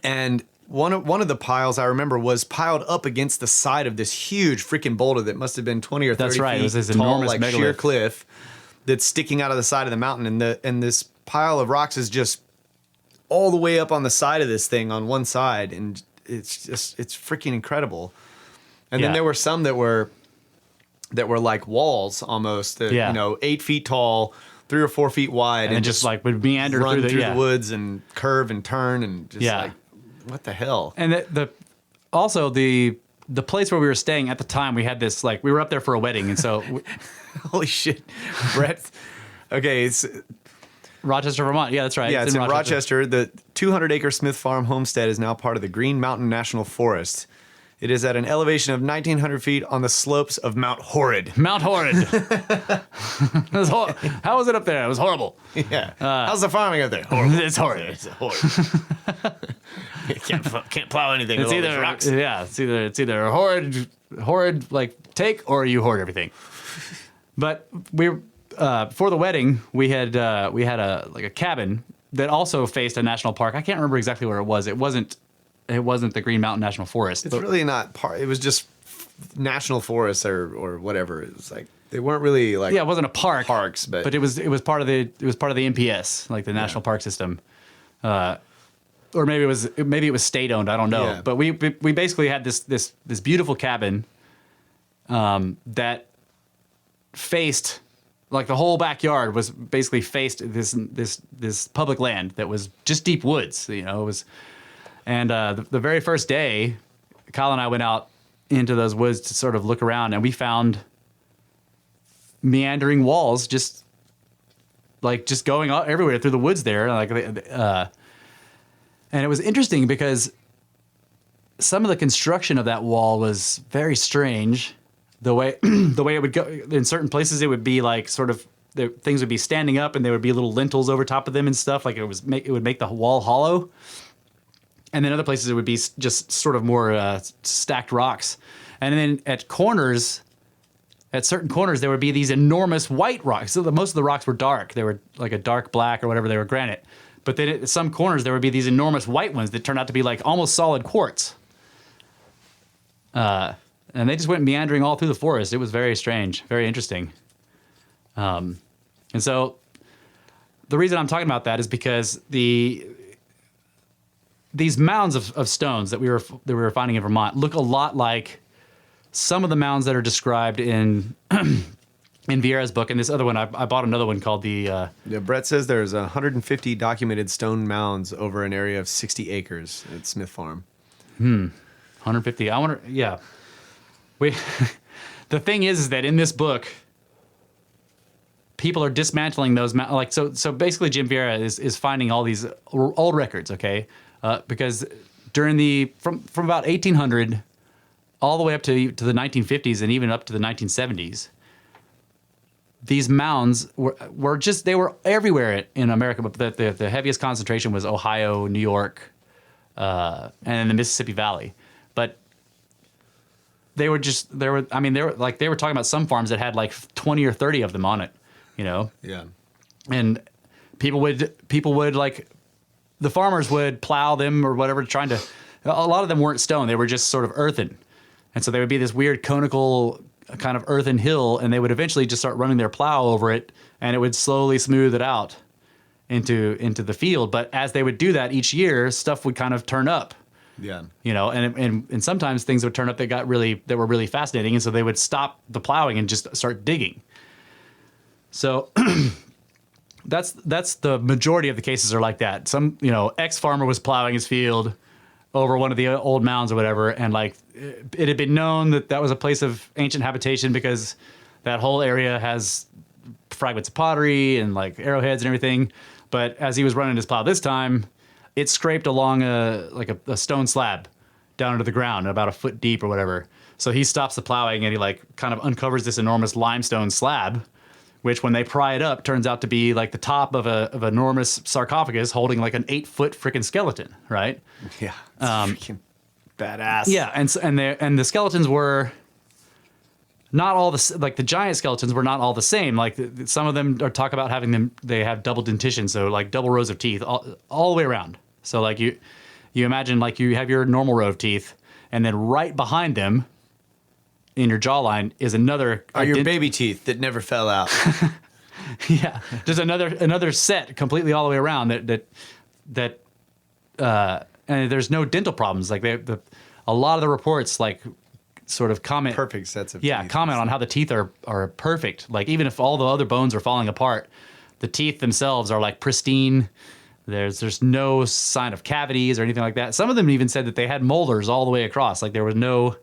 And one of the piles I remember was piled up against the side of this huge freaking boulder that must have been 20 or 30
That's right.
feet
It was this
tall,
enormous
like sheer
megalith.
cliff that's sticking out of the side of the mountain. And this pile of rocks is just all the way up on the side of this thing on one side, and it's freaking incredible. And then there were some that were like walls almost, that, you know, 8 feet tall, 3 or 4 feet wide,
And just like would meander
run
through
the woods and curve and turn and just like, what the hell?
And also the the place where we were staying at the time, we had this, like, we were up there for a wedding. And so,
Holy shit. Brett. Okay. It's
Rochester, Vermont. Yeah, that's right.
Yeah, it's in Rochester. The 200-acre Smith Farm homestead is now part of the Green Mountain National Forest. It is at an elevation of 1,900 feet on the slopes of Mount Horrid.
Mount Horrid. How was it up there? It was horrible.
Yeah. How's the farming up there? Horrible.
It's horrid.
It's horrid. can't plow anything.
It's either
rocks.
Yeah, it's either a horrid like take, or you hoard everything. But we for the wedding we had a cabin that also faced a national park. I can't remember exactly where it was. It wasn't the Green Mountain National Forest.
It's really not part. It was just national forests or whatever. It was like they weren't really like
it wasn't a park.
Parks, but
it was part of the NPS, like the National Park System. Or maybe it was state owned. I don't know.
Yeah.
But we basically had this beautiful cabin that faced, like, the whole backyard was basically faced this public land that was just deep woods. You know, it was. And the very first day, Kyle and I went out into those woods to sort of look around, and we found meandering walls just going everywhere through the woods there. And it was interesting because some of the construction of that wall was very strange. The way it would go in certain places, it would be like sort of things would be standing up, and there would be little lintels over top of them and stuff. Like it would make the wall hollow. And then other places it would be just sort of more stacked rocks. And then at certain corners, there would be these enormous white rocks. So most of the rocks were dark. They were like a dark black or whatever. They were granite. But then at some corners, there would be these enormous white ones that turned out to be like almost solid quartz. And they just went meandering all through the forest. It was very strange, very interesting. And so the reason I'm talking about that is because these mounds of stones that we were finding in Vermont look a lot like some of the mounds that are described in Vieira's book. And this other one, I bought another one called the...
Brett says there's 150 documented stone mounds over an area of 60 acres at Smith Farm.
150. I wonder... Yeah. The thing is that in this book, people are dismantling those mounds. Like, so basically Jim Vieira is finding all these old records, okay? Because during from about 1800 all the way up to the 1950s and even up to the 1970s, these mounds were just, they were everywhere in America, but the heaviest concentration was Ohio, New York, and the Mississippi Valley. But they were talking about some farms that had like 20 or 30 of them on it, you know?
Yeah.
And people would like, the farmers would plow them or whatever, a lot of them weren't stone. They were just sort of earthen. And so there would be this weird conical kind of earthen hill, and they would eventually just start running their plow over it, and it would slowly smooth it out into the field. But as they would do that each year, stuff would kind of turn up.
Yeah. You
know, and sometimes things would turn up that were really fascinating, and so they would stop the plowing and just start digging. So that's the majority of the cases are like that. Some, ex-farmer was plowing his field over one of the old mounds or whatever, and like it had been known that was a place of ancient habitation because that whole area has fragments of pottery and like arrowheads and everything. But as he was running his plow this time, it scraped along a stone slab down into the ground about a foot deep or whatever. So he stops the plowing and he like kind of uncovers this enormous limestone slab, which when they pry it up turns out to be like the top of an enormous sarcophagus holding like an 8-foot freaking skeleton, right?
Yeah, it's freaking badass.
Yeah, and the skeletons were not all the giant skeletons were not all the same. Like some of them talk about they have double dentition, so like double rows of teeth all the way around. So like you imagine like you have your normal row of teeth, and then right behind them in your jawline is another
your baby teeth that never fell out.
Yeah, there's another set completely all the way around that and there's no dental problems. Like a lot of the reports like sort of comment
perfect sets of teeth.
comment on how the teeth are perfect. Like even if all the other bones are falling apart, the teeth themselves are like pristine. There's no sign of cavities or anything like that. Some of them even said that they had molars all the way across. Like there was no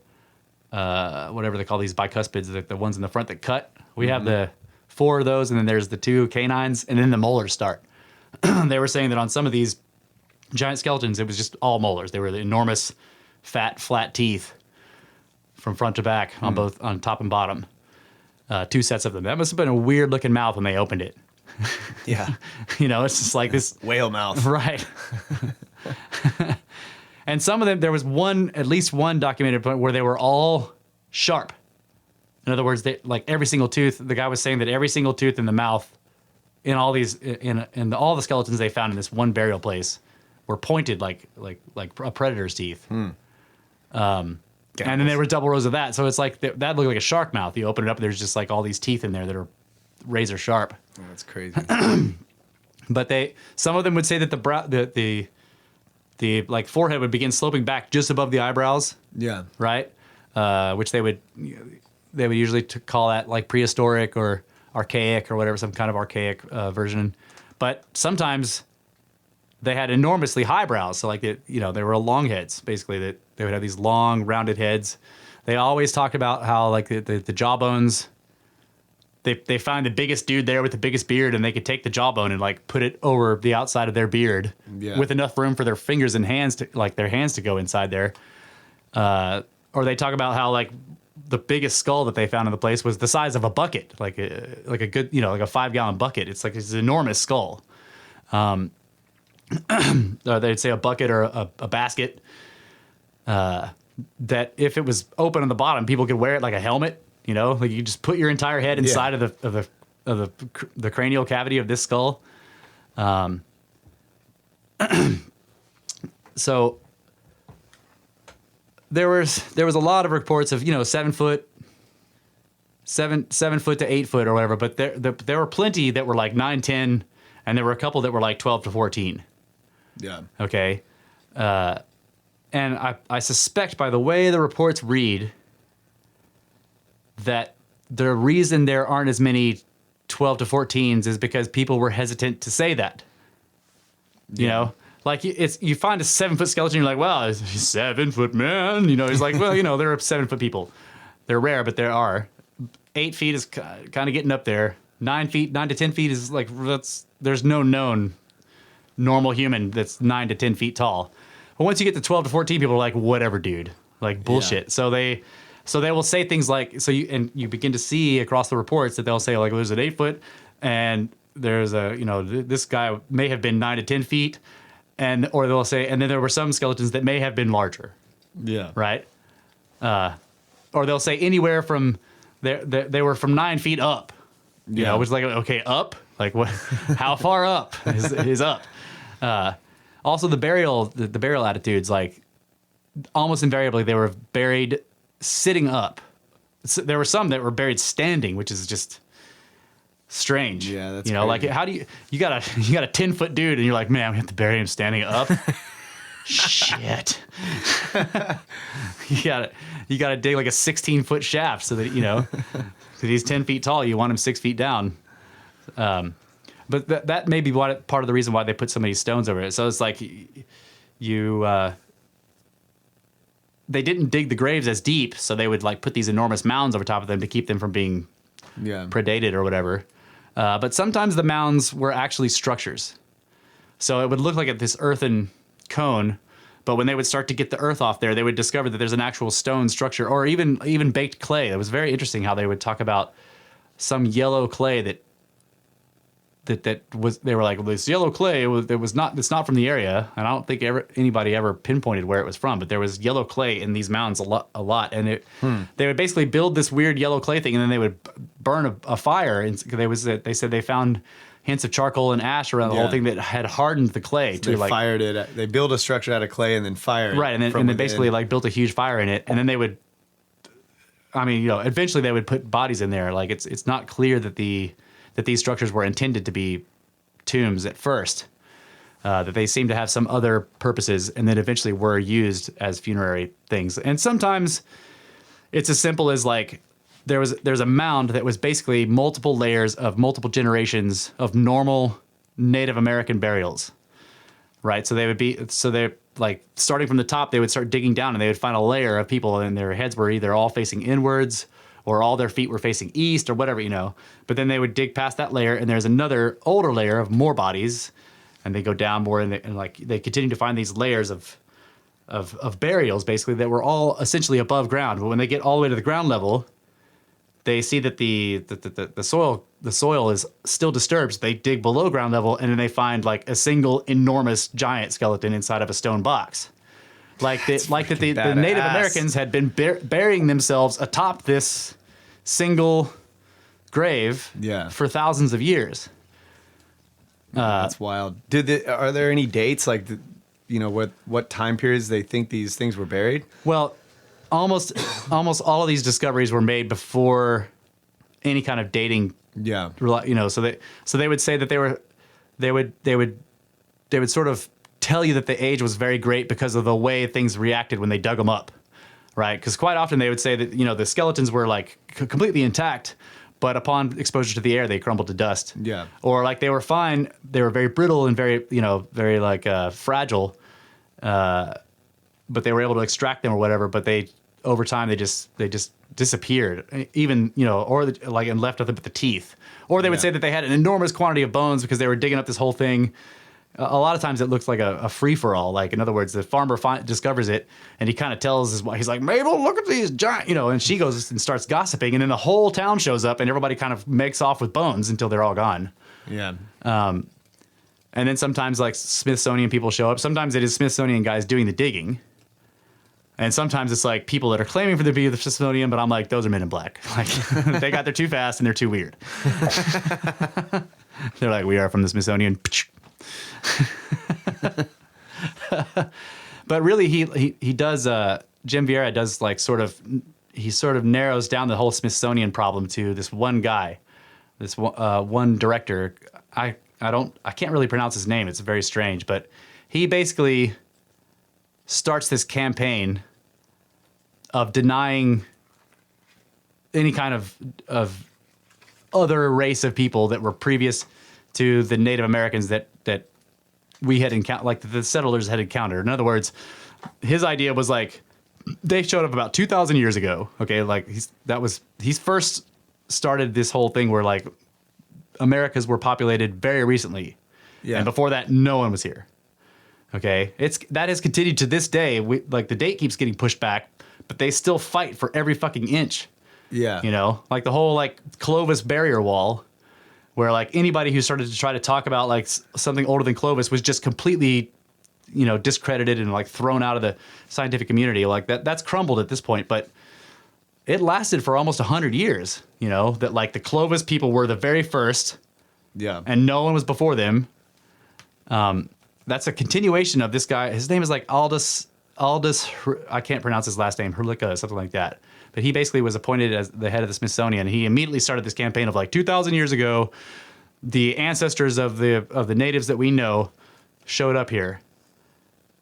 whatever they call these bicuspids, the ones in the front that cut. We have the 4 of those, and then there's the 2 canines, and then the molars start. They were saying that on some of these giant skeletons, it was just all molars. They were the enormous, fat, flat teeth from front to back on both on top and bottom. 2 sets of them. That must have been a weird looking mouth when they opened it.
Yeah.
It's just like this
Whale mouth.
right. And some of them, there was at least one documented point where they were all sharp. In other words, like every single tooth. The guy was saying that every single tooth in the mouth, in all these, in all the skeletons they found in this one burial place, were pointed like a predator's teeth. And then there were double rows of that. So it's like that looked like a shark mouth. You open it up, and there's just like all these teeth in there that are razor sharp.
Oh, that's crazy.
But some of them would say that the like forehead would begin sloping back just above the eyebrows.
Yeah.
Right. Which they would usually call that like prehistoric or archaic or whatever, some kind of archaic version. But sometimes they had enormously high brows. So like they were long heads, basically, that they would have these long rounded heads. They always talked about how like the jawbones, they find the biggest dude there with the biggest beard, and they could take the jawbone and like put it over the outside of their beard with enough room for their fingers and hands their hands to go inside there. Or they talk about how like the biggest skull that they found in the place was the size of a bucket, like a good, like a 5-gallon bucket. It's like this enormous skull. They'd say a bucket or a basket, that if it was open on the bottom, people could wear it like a helmet. Like you just put your entire head inside of the cranial cavity of this skull. So there was a lot of reports of 7 foot to 8 foot or whatever, but there were plenty that were like 9, 10, and there were a couple that were like 12 to 14.
Yeah.
Okay. And I suspect by the way the reports read that the reason there aren't as many 12 to 14s is because people were hesitant to say that. Like you find a 7-foot skeleton, you're like, well, he's 7 foot man. He's like, well, there are 7-foot people. They're rare, but there are. 8 feet is kind of getting up there. 9 to 10 feet is like, there's no known normal human that's 9 to 10 feet tall. But once you get to 12 to 14, people are like, whatever, dude. Like bullshit. Yeah. So they will say things like, you begin to see across the reports that they'll say like, there's an 8 foot, and there's this guy may have been 9 to 10 feet, or they'll say, and then there were some skeletons that may have been larger. Yeah. Right. Or they'll say anywhere from they were from 9 feet up. Which is like, okay, up. Like what? How far up is up? Also, the burial attitudes, like almost invariably they were buried sitting up. So there were some that were buried standing, which is just strange. Yeah, that's crazy. Like how do you got a 10-foot dude and you're like, man, we have to bury him standing up. Shit. you gotta dig like a 16-foot shaft so that that he's 10 feet tall. You want him 6 feet down. But that may be part of the reason why they put so many stones over it. So it's like they didn't dig the graves as deep, so they would like put these enormous mounds over top of them to keep them from being predated or whatever. But sometimes the mounds were actually structures. So it would look like this earthen cone, but when they would start to get the earth off there, they would discover that there's an actual stone structure, or even baked clay. It was very interesting how they would talk about some yellow clay that was, they were like, well, this yellow clay it's not from the area, and I don't think anybody ever pinpointed where it was from, but there was yellow clay in these mounds a lot, and they would basically build this weird yellow clay thing, and then they would burn a fire, and they said they found hints of charcoal and ash around the whole thing that had hardened the clay.
So they fired it. They built a structure out of clay and then fired it.
Right, and then basically like built a huge fire in it, and then they would, eventually they would put bodies in there. Like it's not clear that these structures were intended to be tombs at first, that they seem to have some other purposes, and then eventually were used as funerary things. And sometimes it's as simple as like there's a mound that was basically multiple layers of multiple generations of normal Native American burials, right? So they would be like starting from the top, they would start digging down and they would find a layer of people and their heads were either all facing inwards or all their feet were facing east or whatever, you know. But then they would dig past that layer and there's another older layer of more bodies, and they go down more and like they continue to find these layers of burials basically that were all essentially above ground. But when they get all the way to the ground level, they see that the soil is still disturbed. So they dig below ground level and then they find like a single enormous giant skeleton inside of a stone box. Like the Native Americans had been burying themselves atop this single grave for thousands of years.
That's wild. Are there any dates like what time periods they think these things were buried?
Well, almost all of these discoveries were made before any kind of dating.
Yeah.
You know, so they would say that they would sort of tell you that the age was very great because of the way things reacted when they dug them up, right? Because quite often they would say that, you know, the skeletons were like completely intact, but upon exposure to the air, they crumbled to dust.
Yeah.
Or like they were fine, they were very brittle and very, you know, very like fragile, but they were able to extract them or whatever. But over time, they just disappeared, even, you know, or and left nothing but the teeth. Or they would say that they had an enormous quantity of bones because they were digging up this whole thing. A lot of times it looks like a free-for-all. Like, in other words, the farmer discovers it, and he kind of tells his wife, he's like, Mabel, look at these giant, you know, and she goes and starts gossiping, and then the whole town shows up, and everybody kind of makes off with bones until they're all gone.
Yeah.
And then sometimes, like, Smithsonian people show up. Sometimes it is Smithsonian guys doing the digging. And sometimes it's, like, people that are claiming for the be the Smithsonian, but I'm like, those are men in black. Like, they got there too fast, and they're too weird. They're like, we are from the Smithsonian. But really, he does. Jim Vieira does like sort of narrows down the whole Smithsonian problem to this one guy, this one director. I can't really pronounce his name. It's very strange, but he basically starts this campaign of denying any kind of other race of people that were previous to the Native Americans that we had encountered, like the settlers had encountered. In other words, his idea was like, they showed up about 2,000 years ago. Okay, like he's first started this whole thing where like Americas were populated very recently, and before that, no one was here. Okay, that has continued to this day. Like the date keeps getting pushed back, but they still fight for every fucking inch.
Yeah,
you know, like the whole like Clovis barrier wall, where like anybody who started to try to talk about like something older than Clovis was just completely, you know, discredited and like thrown out of the scientific community. Like that's crumbled at this point, but it lasted for almost 100 years, you know, that like the Clovis people were the very first, and no one was before them. That's a continuation of this guy. His name is like Aldous, I can't pronounce his last name, Hurlika, something like that. But he basically was appointed as the head of the Smithsonian. He immediately started this campaign of like 2,000 years ago, the ancestors of the natives that we know showed up here,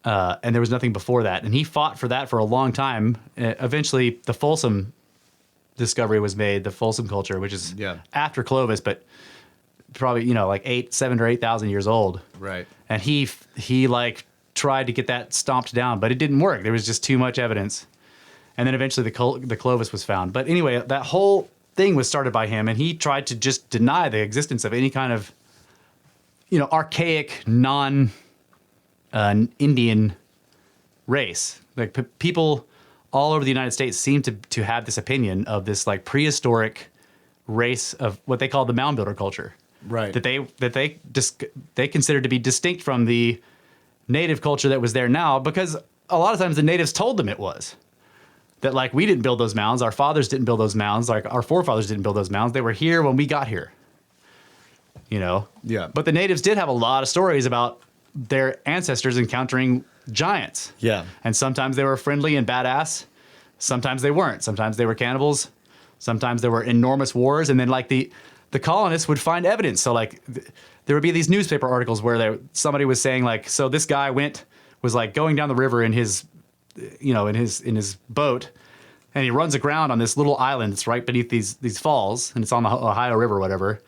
and there was nothing before that. And he fought for that for a long time. Eventually, the Folsom discovery was made, the Folsom culture, which is after Clovis, but probably, you know, like 7,000 or 8,000 years old.
Right.
And he like tried to get that stomped down, but it didn't work. There was just too much evidence. And then eventually the Clovis was found. But anyway, that whole thing was started by him, and he tried to just deny the existence of any kind of, you know, archaic, non-Indian race. Like people all over the United States seem to have this opinion of this like prehistoric race of what they call the mound builder culture.
Right.
That they considered to be distinct from the native culture that was there now, because a lot of times the natives told them it was. That like we didn't build those mounds, our fathers didn't build those mounds, like our forefathers didn't build those mounds. They were here when we got here. You know?
Yeah.
But the natives did have a lot of stories about their ancestors encountering giants.
Yeah.
And sometimes they were friendly and badass. Sometimes they weren't. Sometimes they were cannibals. Sometimes there were enormous wars. And then like the colonists would find evidence. So like there would be these newspaper articles where somebody was saying like, so this guy was like going down the river in his boat, and he runs aground on this little island that's right beneath these falls, and it's on the Ohio River or whatever.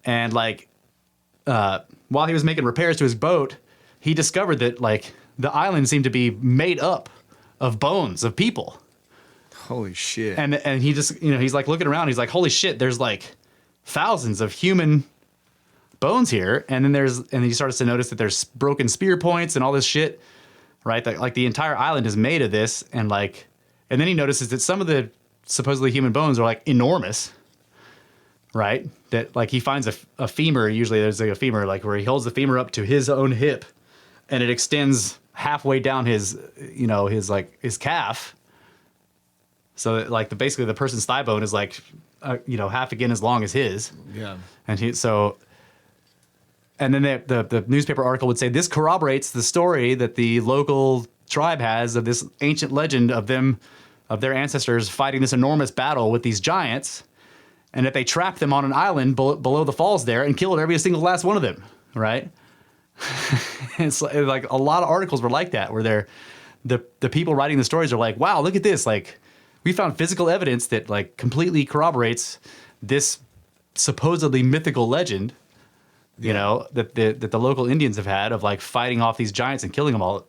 And like while he was making repairs to his boat, he discovered that like the island seemed to be made up of bones of people.
Holy shit.
And he just, he's like looking around. He's like, holy shit, there's like thousands of human bones here. And then he starts to notice that there's broken spear points and all this shit, right? That, like the entire island is made of this. And then he notices that some of the supposedly human bones are like enormous, right? That like he finds a femur. Usually there's like a femur, like where he holds the femur up to his own hip and it extends halfway down his calf. So that, like basically the person's thigh bone is like, half again as long as his.
Yeah.
And then the newspaper article would say this corroborates the story that the local tribe has of this ancient legend of their ancestors fighting this enormous battle with these giants, and that they trapped them on an island below the falls there and killed every single last one of them. Right. It's like a lot of articles were like that, where the people writing the stories are like, wow, look at this. Like, we found physical evidence that like completely corroborates this supposedly mythical legend, that the local Indians have had of like fighting off these giants and killing them all.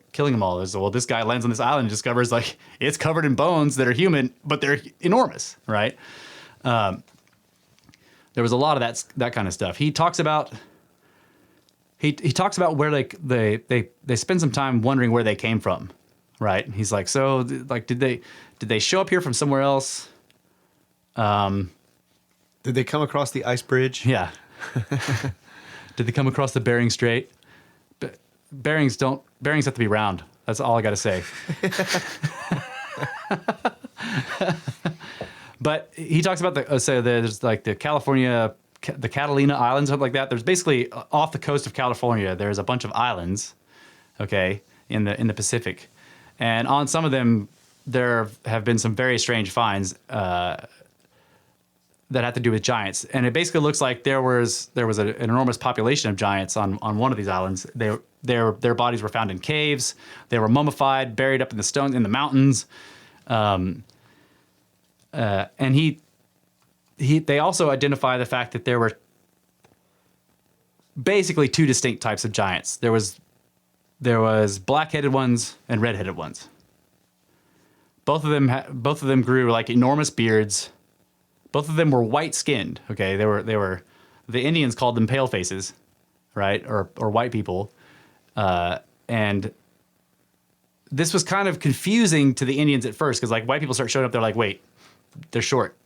So, well, this guy lands on this island and discovers like it's covered in bones that are human, but they're enormous, right? There was a lot of that kind of stuff. He talks about where they spend some time wondering where they came from, right? He's like, so like did they show up here from somewhere else?
Did they come across the ice bridge?
Yeah. Did they come across the Bering Strait? Bearings have to be round. That's all I got to say. But he talks about there's like the Catalina Islands, something like that. There's basically off the coast of California, there's a bunch of islands, okay, in the Pacific. And on some of them, there have been some very strange finds that have to do with giants. And it basically looks like there was an enormous population of giants on one of these islands. Their bodies were found in caves. They were mummified, buried up in the stones in the mountains. And they also identify the fact that there were basically two distinct types of giants. There was black-headed ones and red-headed ones. Both of them grew like enormous beards. Both of them were white-skinned. Okay, they were the Indians called them pale faces, right, or white people, and this was kind of confusing to the Indians at first because like white people start showing up, they're like, wait, they're short,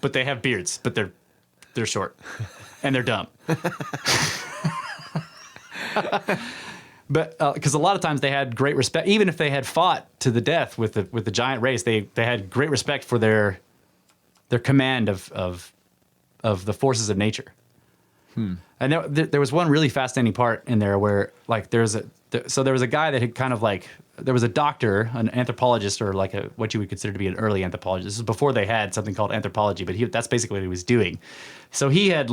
but they have beards, but they're short, and they're dumb. But because a lot of times they had great respect, even if they had fought to the death with the giant race, they had great respect for their command of the forces of nature. And there was one really fascinating part in there where like there was a guy that had kind of like, there was a doctor, an anthropologist, or like what you would consider to be an early anthropologist. This was before they had something called anthropology, but that's basically what he was doing. So he had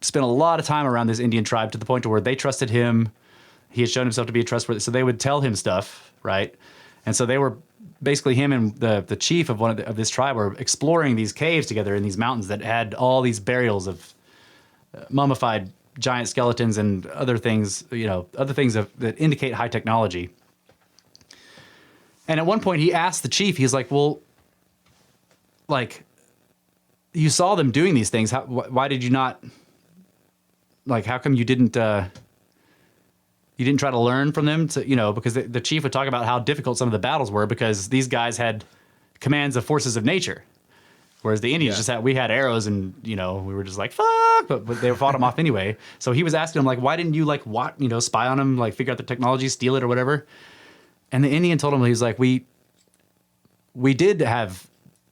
spent a lot of time around this Indian tribe to the point to where they trusted him. He had shown himself to be trustworthy, so they would tell him stuff, right? And so they were basically, him and the chief of this tribe were exploring these caves together in these mountains that had all these burials of mummified giant skeletons and other things that indicate high technology. And at one point he asked the chief, he's like, well, like, you saw them doing these things. Why did you not, like, how come you didn't try to learn from them because the chief would talk about how difficult some of the battles were because these guys had commands of forces of nature. Whereas the Indians we had arrows and, we were just like, fuck, but they fought them off anyway. So he was asking him, like, why didn't you, like, spy on them, like, figure out the technology, steal it or whatever? And the Indian told him, he was like, we did have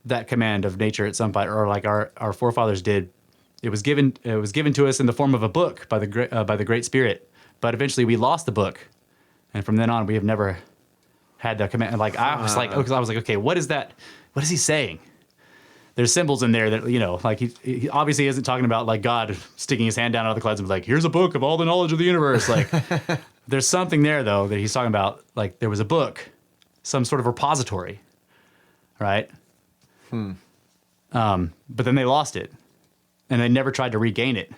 that command of nature at some point, or like our forefathers did. It was given to us in the form of a book by the Great Spirit. But eventually we lost the book. And from then on, we have never had that command. Like, I was like, okay, what is that? What is he saying? There's symbols in there that, like he obviously isn't talking about like God sticking his hand down out of the clouds and be like, here's a book of all the knowledge of the universe. Like, there's something there though that he's talking about. Like, there was a book, some sort of repository, right? But then they lost it, and they never tried to regain it.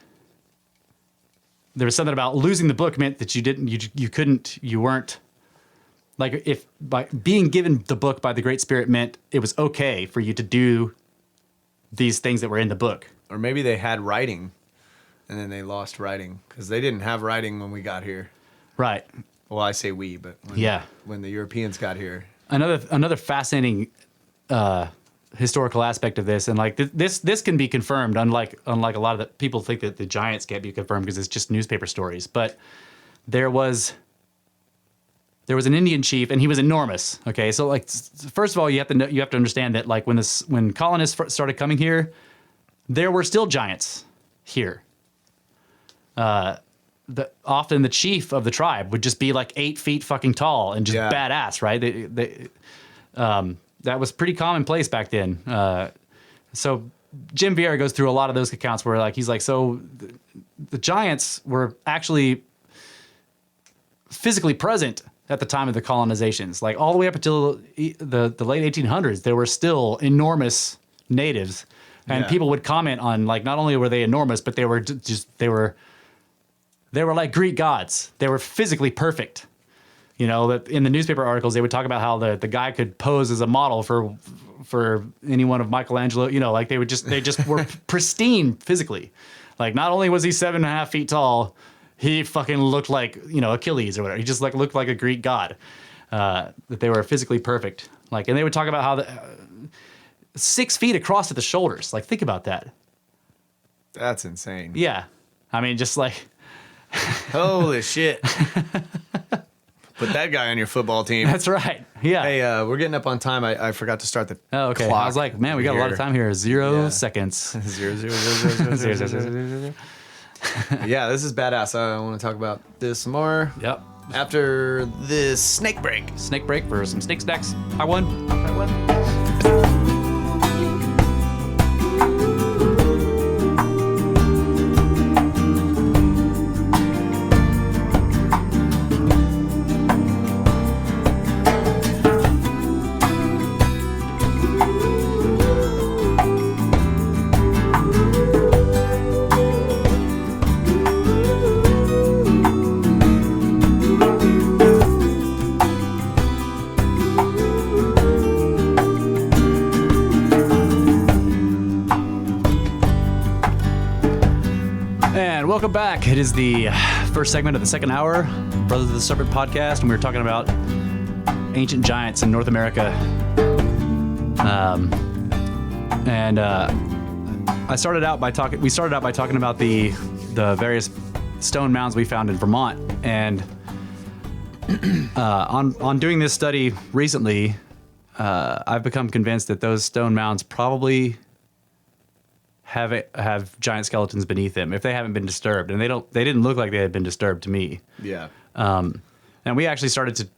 there was something about losing the book meant that you weren't like, if by being given the book by the Great Spirit meant it was okay for you to do these things that were in the book.
Or maybe they had writing and then they lost writing because they didn't have writing when we got here.
Right.
Well, I say we, but when the Europeans got here.
Another fascinating historical aspect of this, and like this can be confirmed, unlike a lot of the people think that the giants can't be confirmed because it's just newspaper stories. But there was an Indian chief, and he was enormous. Okay, so like first of all, you have to understand that like when colonists started coming here, there were still giants here. Often the chief of the tribe would just be like 8 feet fucking tall and just badass, right? That was pretty commonplace back then. So Jim Vieira goes through a lot of those accounts where like he's like, so the giants were actually physically present at the time of the colonizations, like all the way up until the late 1800s. There were still enormous natives, and people would comment on like not only were they enormous, but they were like Greek gods. They were physically perfect. You know, that in the newspaper articles, they would talk about how the guy could pose as a model for any one of Michelangelo. You know, like they just were pristine physically. Like not only was he 7.5 feet tall, he fucking looked like, you know, Achilles or whatever. He just like looked like a Greek god. That they were physically perfect. Like, and they would talk about how 6 feet across at the shoulders. Like, think about that.
That's insane.
Yeah, I mean, just like.
Holy shit. Put that guy on your football team.
That's right. Yeah.
Hey, we're getting up on time. I forgot to start the
okay.
clock.
I was like, man, we got a lot of time here. 0 seconds.
0, 0, 0, 0, 0, 0, 0, 0. Yeah, this is badass. I want to talk about this some more.
Yep.
After this snake break.
Snake break for some snake snacks. I won. Welcome back. It is the first segment of the second hour, Brothers of the Serpent podcast, and we were talking about ancient giants in North America. We started out by talking about the various stone mounds we found in Vermont, and on doing this study recently, I've become convinced that those stone mounds probably have giant skeletons beneath them if they haven't been disturbed, and they didn't look like they had been disturbed to me.
Yeah.
And we actually started to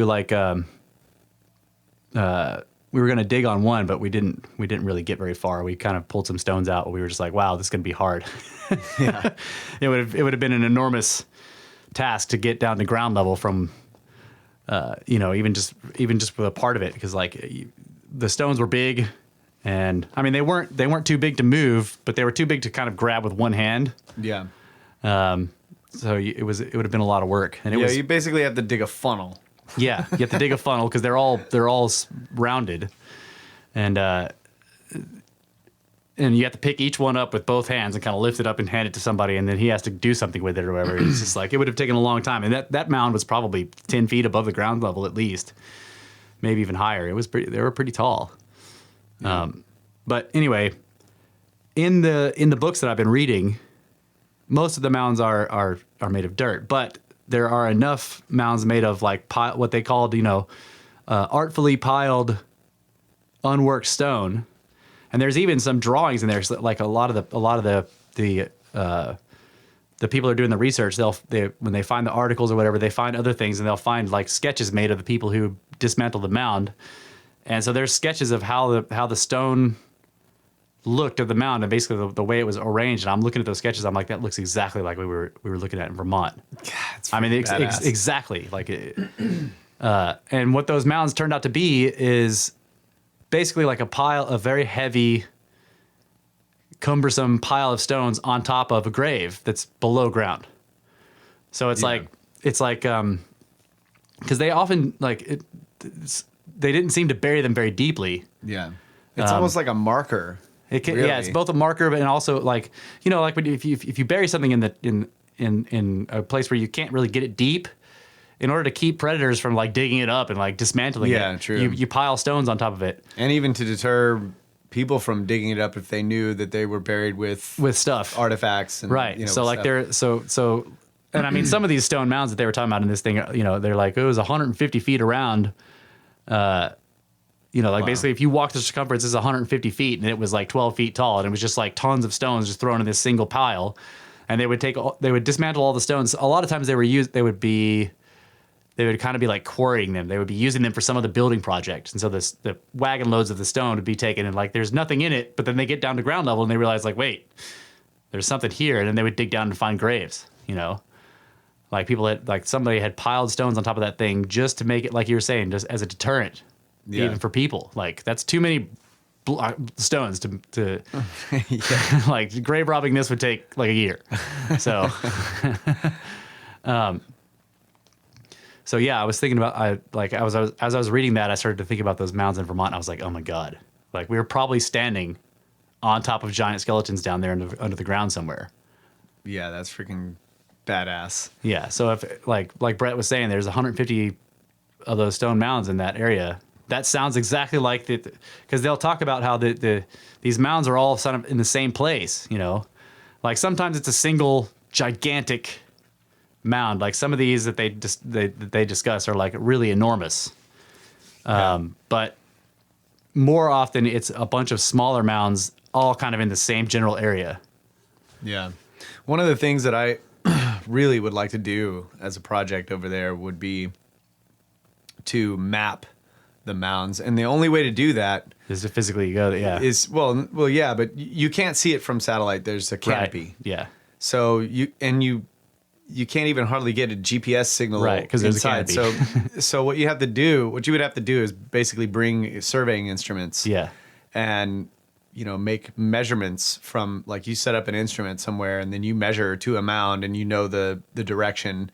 like we were going to dig on one, but we didn't really get very far. We kind of pulled some stones out. We were just like, wow, this is going to be hard.
Yeah.
It would have been an enormous task to get down to ground level from even just for a part of it, because like the stones were big. And I mean, they weren't too big to move, but they were too big to kind of grab with one hand.
Yeah.
So it would have been a lot of work. And
you basically have to dig a funnel.
Yeah, you have to dig a funnel because they're all rounded, and you have to pick each one up with both hands and kind of lift it up and hand it to somebody, and then he has to do something with it or whatever. It's just like it would have taken a long time, and that mound was probably 10 feet above the ground level at least, maybe even higher. They were pretty tall. But anyway, in the books that I've been reading, most of the mounds are made of dirt, but there are enough mounds made of like what they called, artfully piled, unworked stone, and there's even some drawings in there. So like a lot of the people who are doing the research, when they find the articles or whatever, they find other things, and they'll find like sketches made of the people who dismantled the mound. And so there's sketches of how the stone looked of the mound, and basically the way it was arranged. And I'm looking at those sketches. I'm like, that looks exactly like we were looking at in Vermont. I mean, exactly like it. And what those mounds turned out to be is basically like a very heavy cumbersome pile of stones on top of a grave that's below ground. So it's like because they often they didn't seem to bury them very deeply.
Yeah. It's almost like a marker.
Yeah, it's both a marker, but and also like if you bury something in a place where you can't really get it deep, in order to keep predators from like digging it up and like dismantling it.
Yeah, true.
You pile stones on top of it,
and even to deter people from digging it up if they knew that they were buried with
stuff,
artifacts, and,
right? So like and I mean some of these stone mounds that they were talking about in this thing, they're like it was 150 feet around. Basically if you walk the circumference is 150 feet and it was like 12 feet tall and it was just like tons of stones just thrown in this single pile, and they would dismantle all the stones. A lot of times they would kind of be like quarrying them. They would be using them for some of the building projects. And so the wagon loads of the stone would be taken and like there's nothing in it, but then they get down to ground level and they realize like, wait, there's something here. And then they would dig down and find graves, Like somebody had piled stones on top of that thing just to make it, like you were saying, just as a deterrent, even for people. Like that's too many stones to like grave robbing this would take like a year. So, So yeah, I was thinking about as I was reading that, I started to think about those mounds in Vermont. And I was like, oh my god, like we were probably standing on top of giant skeletons down there under the ground somewhere.
Yeah, that's freaking badass.
Yeah, so if like Brett was saying, there's 150 of those stone mounds in that area. That sounds exactly like because they'll talk about how these mounds are all sort of in the same place. Like sometimes it's a single gigantic mound. Like some of these that they discuss are like really enormous, but more often it's a bunch of smaller mounds all kind of in the same general area.
Yeah, one of the things that I really would like to do as a project over there would be to map the mounds, and the only way to do that
is to physically go. Yeah,
but you can't see it from satellite. There's a canopy.
Right. Yeah,
so you can't even hardly get a GPS signal,
right? Because there's a canopy.
So what you would have to do is basically bring surveying instruments.
Yeah,
and make measurements from, like, you set up an instrument somewhere and then you measure to a mound and the direction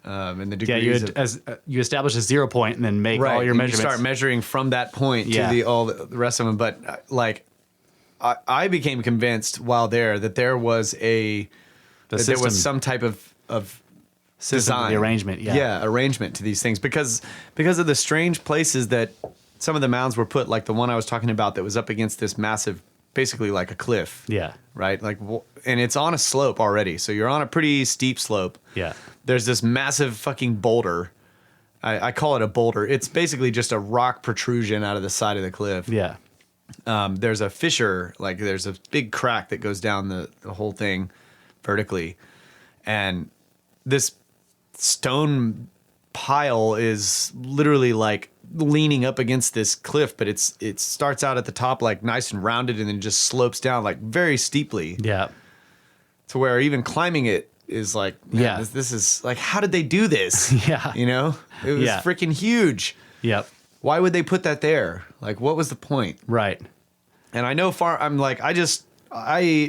and the degrees.
You establish a 0 point and then make all your measurements.
You start measuring from that point to all the rest of them. But I became convinced while there that there was there was some type of
system,
design,
the arrangement,
arrangement to these things because of the strange places that some of the mounds were put, like the one I was talking about that was up against this massive, basically like a cliff.
Yeah.
Right? And it's on a slope already. So you're on a pretty steep slope.
Yeah.
There's this massive fucking boulder. I call it a boulder. It's basically just a rock protrusion out of the side of the cliff.
Yeah.
There's a fissure, like there's a big crack that goes down the whole thing vertically. And this stone pile is literally like leaning up against this cliff, but it starts out at the top like nice and rounded and then just slopes down like very steeply.
Yeah.
To where even climbing it is like, man, this is like, how did they do this?
Yeah.
It was freaking huge.
Yep.
Why would they put that there? Like, what was the point?
Right.
And I know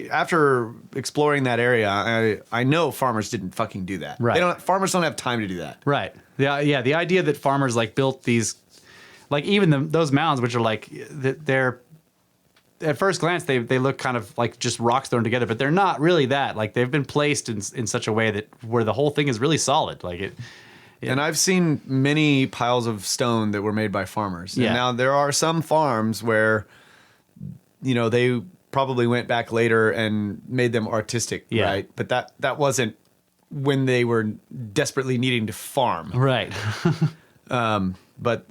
after exploring that area, I know farmers didn't fucking do that.
Right.
Farmers don't have time to do that.
Right. Yeah. The idea that farmers like built these, like even those mounds, which are like they're at first glance they look kind of like just rocks thrown together, but they're not really that. Like they've been placed in such a way that where the whole thing is really solid. Like it.
And I've seen many piles of stone that were made by farmers.
Yeah.
And now there are some farms where, they probably went back later and made them artistic, right? But that wasn't when they were desperately needing to farm.
Right.
But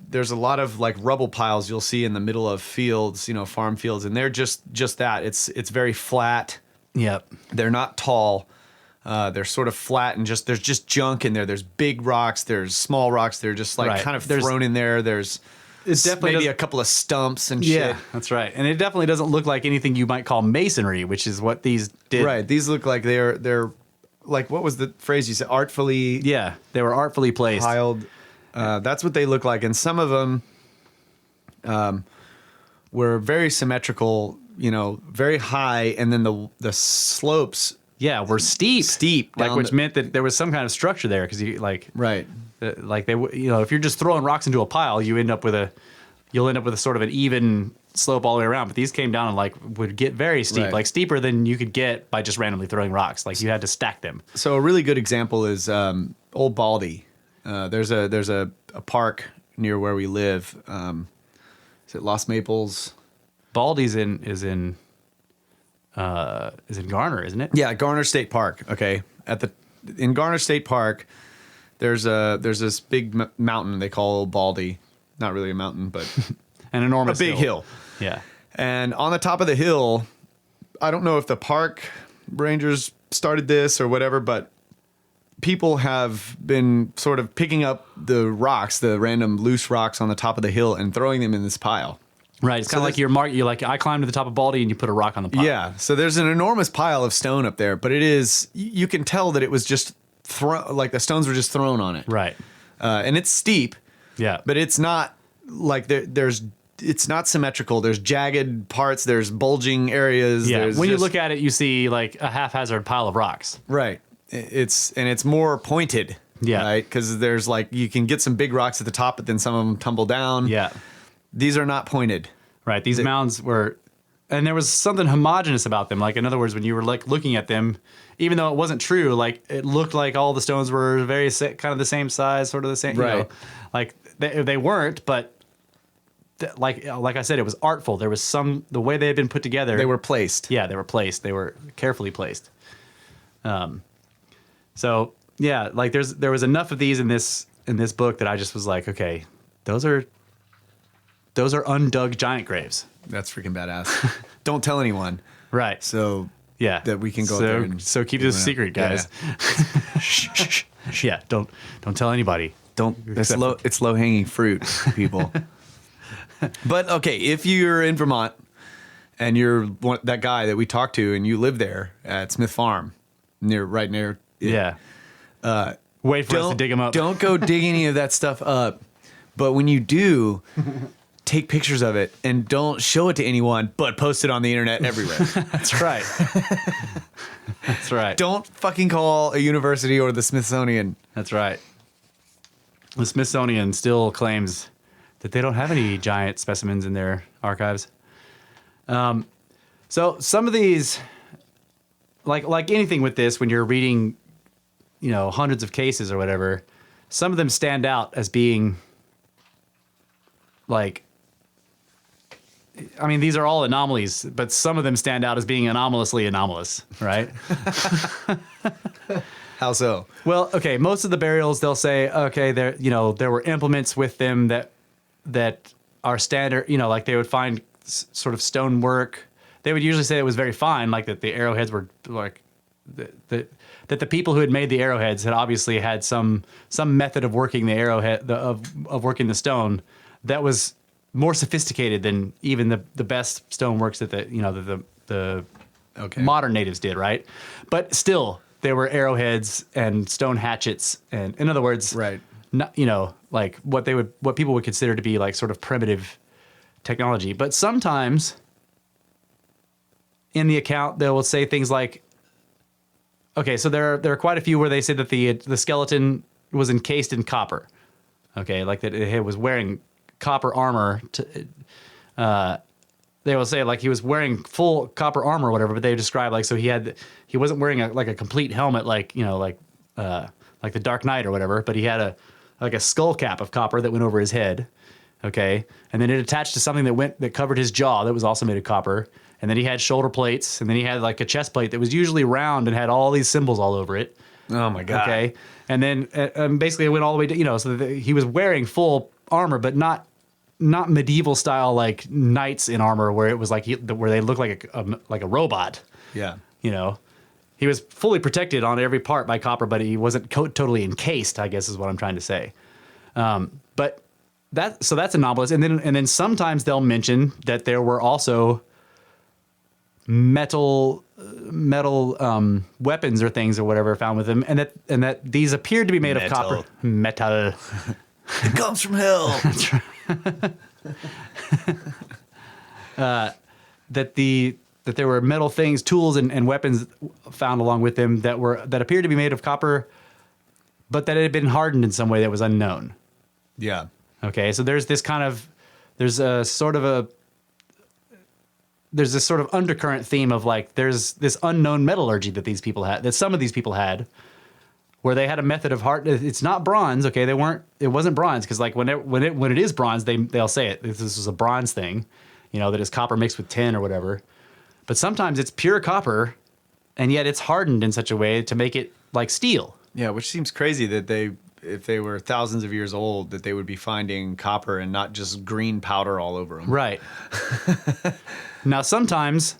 there's a lot of like rubble piles you'll see in the middle of fields, farm fields, and they're just that. It's very flat.
Yep.
They're not tall. They're sort of flat and there's just junk in there. There's big rocks. There's small rocks. They're just like kind of thrown in there. There's maybe a couple of stumps and shit.
Yeah, that's right. And it definitely doesn't look like anything you might call masonry, which is what these did.
Right. These look like they're like, what was the phrase you said? Artfully.
Yeah, they were artfully placed.
Piled. That's what they look like. And some of them were very symmetrical very high, and then the slopes
were steep, like
down
which meant that there was some kind of structure there because you like
right.
like they if you're just throwing rocks into a pile, you'll end up with a sort of an even slope all the way around. But these came down and like would get very steep,
Right.
like steeper than you could get by just randomly throwing rocks. Like you had to stack them.
So a really good example is Old Baldy. There's a park near where we live. Is it Los Maples?
Baldy's is in Garner, isn't it?
Yeah, Garner State Park. Okay, in Garner State Park, there's this big mountain they call Old Baldy. Not really a mountain, but
An enormous
a big hill.
Yeah.
And on the top of the hill, I don't know if the park rangers started this or whatever, but people have been sort of picking up the rocks, the random loose rocks on the top of the hill, and throwing them in this pile.
Right. It's kind of like you're like, I climbed to the top of Baldy and you put a rock on the pile.
Yeah. So there's an enormous pile of stone up there, but you can tell that it was just like the stones were just thrown on it.
Right.
And it's steep.
Yeah.
But it's not like it's not symmetrical. There's jagged parts. There's bulging areas.
Yeah.
There's
When you look at it, you see like a haphazard pile of rocks.
right. It's more pointed.
Yeah.
Right. Because there's like you can get some big rocks at the top, but then some of them tumble down.
Yeah.
These are not pointed.
Right. These mounds were, and there was something homogenous about them. Like in other words, when you were like looking at them, even though it wasn't true, like it looked like all the stones were very kind of the same size, sort of the same.
Right.
Like they weren't, but like I said, it was artful. There was the way they had been put together.
They were placed.
Yeah, they were placed. They were carefully placed. So yeah, like there was enough of these in this book that I just was like, okay, those are undug giant graves.
That's freaking badass. Don't tell anyone.
Right.
So
Yeah.
that we can go there. And
keep this a secret, guys.
Yeah.
Yeah. Don't tell anybody.
It's low hanging fruit, people. But okay, if you're in Vermont and you're that guy that we talked to and you live there at Smith Farm, right near it,
Yeah. Wait for us to dig them up.
Don't go dig any of that stuff up. But when you do, take pictures of it and don't show it to anyone, but post it on the internet everywhere.
That's right. That's right.
Don't fucking call a university or the Smithsonian.
That's right. The Smithsonian still claims that they don't have any giant specimens in their archives. So some of these, like anything with this, when you're reading, hundreds of cases or whatever, some of them stand out as being like, I mean, these are all anomalies, but some of them stand out as being anomalously anomalous, right?
How so?
Well, okay, most of the burials, they'll say, okay, there were implements with them that are standard, like they would find sort of stonework. They would usually say it was very fine, like that the arrowheads were like, that the people who had made the arrowheads had obviously had some method of working the arrowhead, of working the stone that was more sophisticated than even the best stoneworks that the modern natives did, right? But still, there were arrowheads and stone hatchets, and in other words,
right,
not, like what people would consider to be like sort of primitive technology. But sometimes in the account, they will say things like, okay, so there are quite a few where they say that the skeleton was encased in copper. Okay, like that it was wearing copper armor. They will say like he was wearing full copper armor or whatever, but they describe like so he wasn't wearing a complete helmet like the Dark Knight or whatever, but he had a skull cap of copper that went over his head. Okay, and then it attached to something that covered his jaw that was also made of copper. And then he had shoulder plates, and then he had like a chest plate that was usually round and had all these symbols all over it.
Oh my God.
Okay. And then basically it went all the way to, so he was wearing full armor, but not medieval style like knights in armor where it was like where they looked like a robot.
Yeah.
He was fully protected on every part by copper, but he wasn't totally encased, I guess is what I'm trying to say. But that's anomalous. And then sometimes they'll mention that there were also metal weapons or things or whatever found with them, and that these appeared to be made of copper. Metal.
It comes from hell.
That's right. that there were metal things, tools, and weapons found along with them that appeared to be made of copper, but that it had been hardened in some way that was unknown.
Yeah.
Okay, so there's this sort of undercurrent theme of like there's this unknown metallurgy that some of these people had, where they had a method of it's not bronze. Okay, it wasn't bronze, because like when it is bronze, they'll say it. This is a bronze thing, that is copper mixed with tin or whatever. But sometimes it's pure copper, and yet it's hardened in such a way to make it like steel.
Yeah, which seems crazy that if they were thousands of years old, that they would be finding copper and not just green powder all over them.
Right. Now, sometimes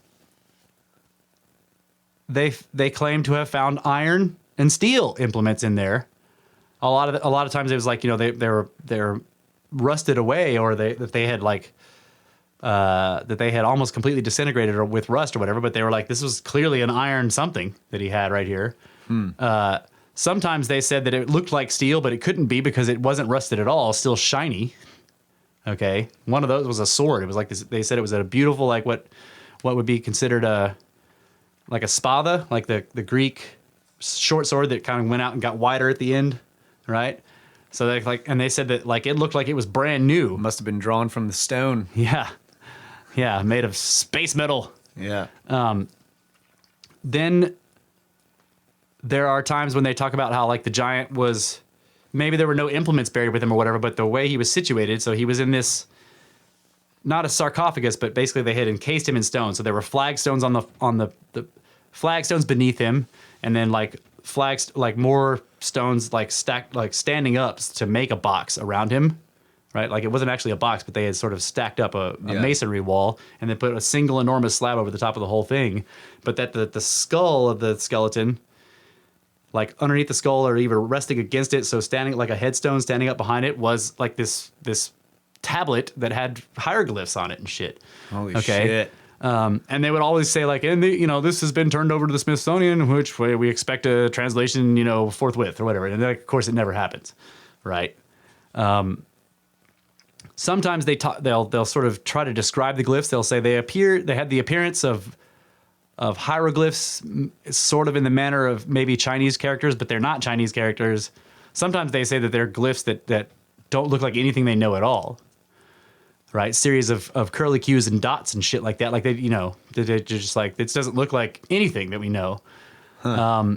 they claim to have found iron and steel implements in there. A lot of times it was like they're rusted away, or that they had almost completely disintegrated or with rust or whatever. But they were like, this was clearly an iron something that he had right here. Sometimes they said that it looked like steel, but it couldn't be because it wasn't rusted at all, still shiny. Okay, one of those was a sword. It was like this. They said it was a beautiful, like what would be considered like a spada, like the Greek short sword that kind of went out and got wider at the end, right? So they said that like it looked like it was brand new.
Must have been drawn from the stone.
Yeah, made of space metal.
Yeah.
Then there are times when they talk about how like the giant was, maybe there were no implements buried with him or whatever, but the way he was situated, so he was in this, not a sarcophagus, but basically they had encased him in stone. So there were flagstones on the flagstones beneath him, and then like more stones like stacked, like standing up to make a box around him, right? Like it wasn't actually a box, but they had sort of stacked up a masonry wall and then put a single enormous slab over the top of the whole thing. But that the skull of the skeleton, like underneath the skull or even resting against it, so standing like a headstone standing up behind it, was like this tablet that had hieroglyphs on it and shit.
Holy shit.
And they would always say like, this has been turned over to the Smithsonian, which we expect a translation, forthwith or whatever. And of course it never happens. Right. Sometimes they'll sort of try to describe the glyphs. They'll say they had the appearance of hieroglyphs, sort of in the manner of maybe Chinese characters, but they're not Chinese characters. Sometimes they say that they're glyphs that don't look like anything they know at all. Right? Series of curly cues and dots and shit like that. Like they're just like, this doesn't look like anything that we know. Huh.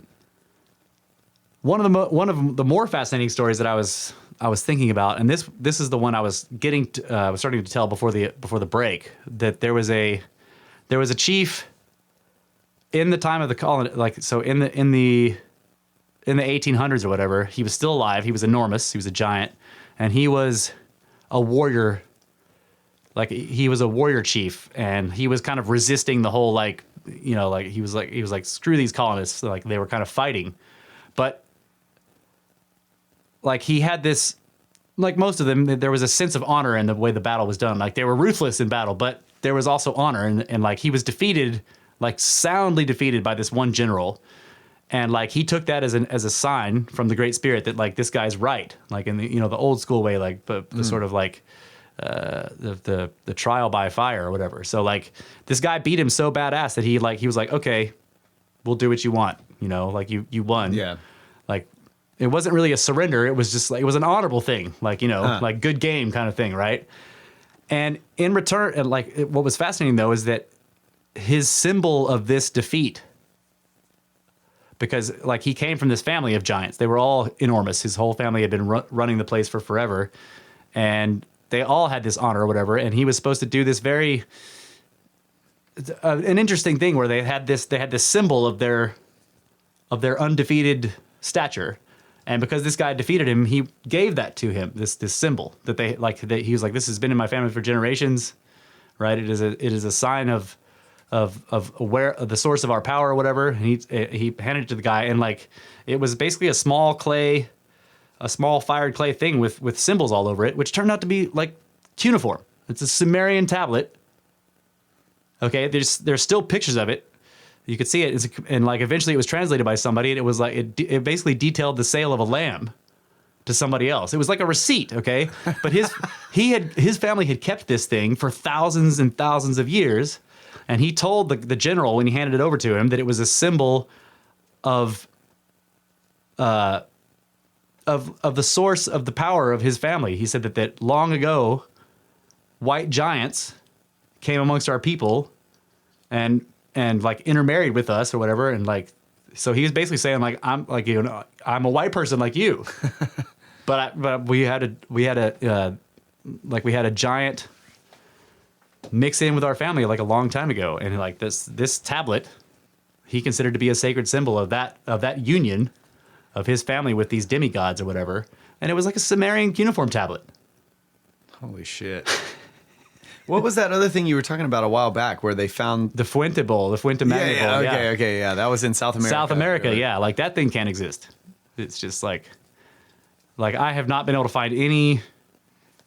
One of the more fascinating stories that I was thinking about, and this is the one I was starting to tell before the break, that there was a chief in the time of the colony, like so in the 1800s or whatever. He was still alive. He was enormous. He was a giant, and he was a warrior. Like he was a warrior chief, and he was kind of resisting the whole he was like screw these colonists. Like they were kind of fighting, but like he had this, like most of them, there was a sense of honor in the way the battle was done. Like they were ruthless in battle, but there was also honor, and like he was defeated, like soundly defeated by this one general, and like he took that as a sign from the Great Spirit that like this guy's right, like in the the old school way, like the sort of like the trial by fire or whatever. So like this guy beat him so badass that he was like, okay, we'll do what you want, like you won.
Yeah.
Like it wasn't really a surrender. It was just like, it was an honorable thing, like, like good game kind of thing. Right. And in return, and like what was fascinating though, is that his symbol of this defeat, because like he came from this family of giants, they were all enormous. His whole family had been running the place for forever, and they all had this honor or whatever. And he was supposed to do this very, an interesting thing where they had this symbol of their undefeated stature. And because this guy defeated him, he gave that to him, this symbol that he was like, this has been in my family for generations, right? It is a sign of where the source of our power or whatever. And he handed it to the guy, and like it was basically a small fired clay thing with symbols all over it, which turned out to be like cuneiform. It's a Sumerian tablet. Okay, there's still pictures of it. You could see it, and like eventually it was translated by somebody, and it was like it basically detailed the sale of a lamb to somebody else. It was like a receipt, okay? But his family had kept this thing for thousands and thousands of years, And he told the general when he handed it over to him that it was a symbol of the source of the power of his family. He said that long ago, white giants came amongst our people and like intermarried with us or whatever. And like, so he was basically saying like, I'm like, you know, I'm a white person like you, but we had a giant mix in with our family like a long time ago. And like this tablet, he considered to be a sacred symbol of that union of his family with these demigods or whatever. And it was like a Sumerian cuneiform tablet.
Holy shit. What was that other thing you were talking about a while back where they found
The Fuente Bowl, the Fuente Magna Bowl.
Okay, yeah. That was in South America.
South America,
right?
yeah. Like that thing can't exist. It's just like I have not been able to find any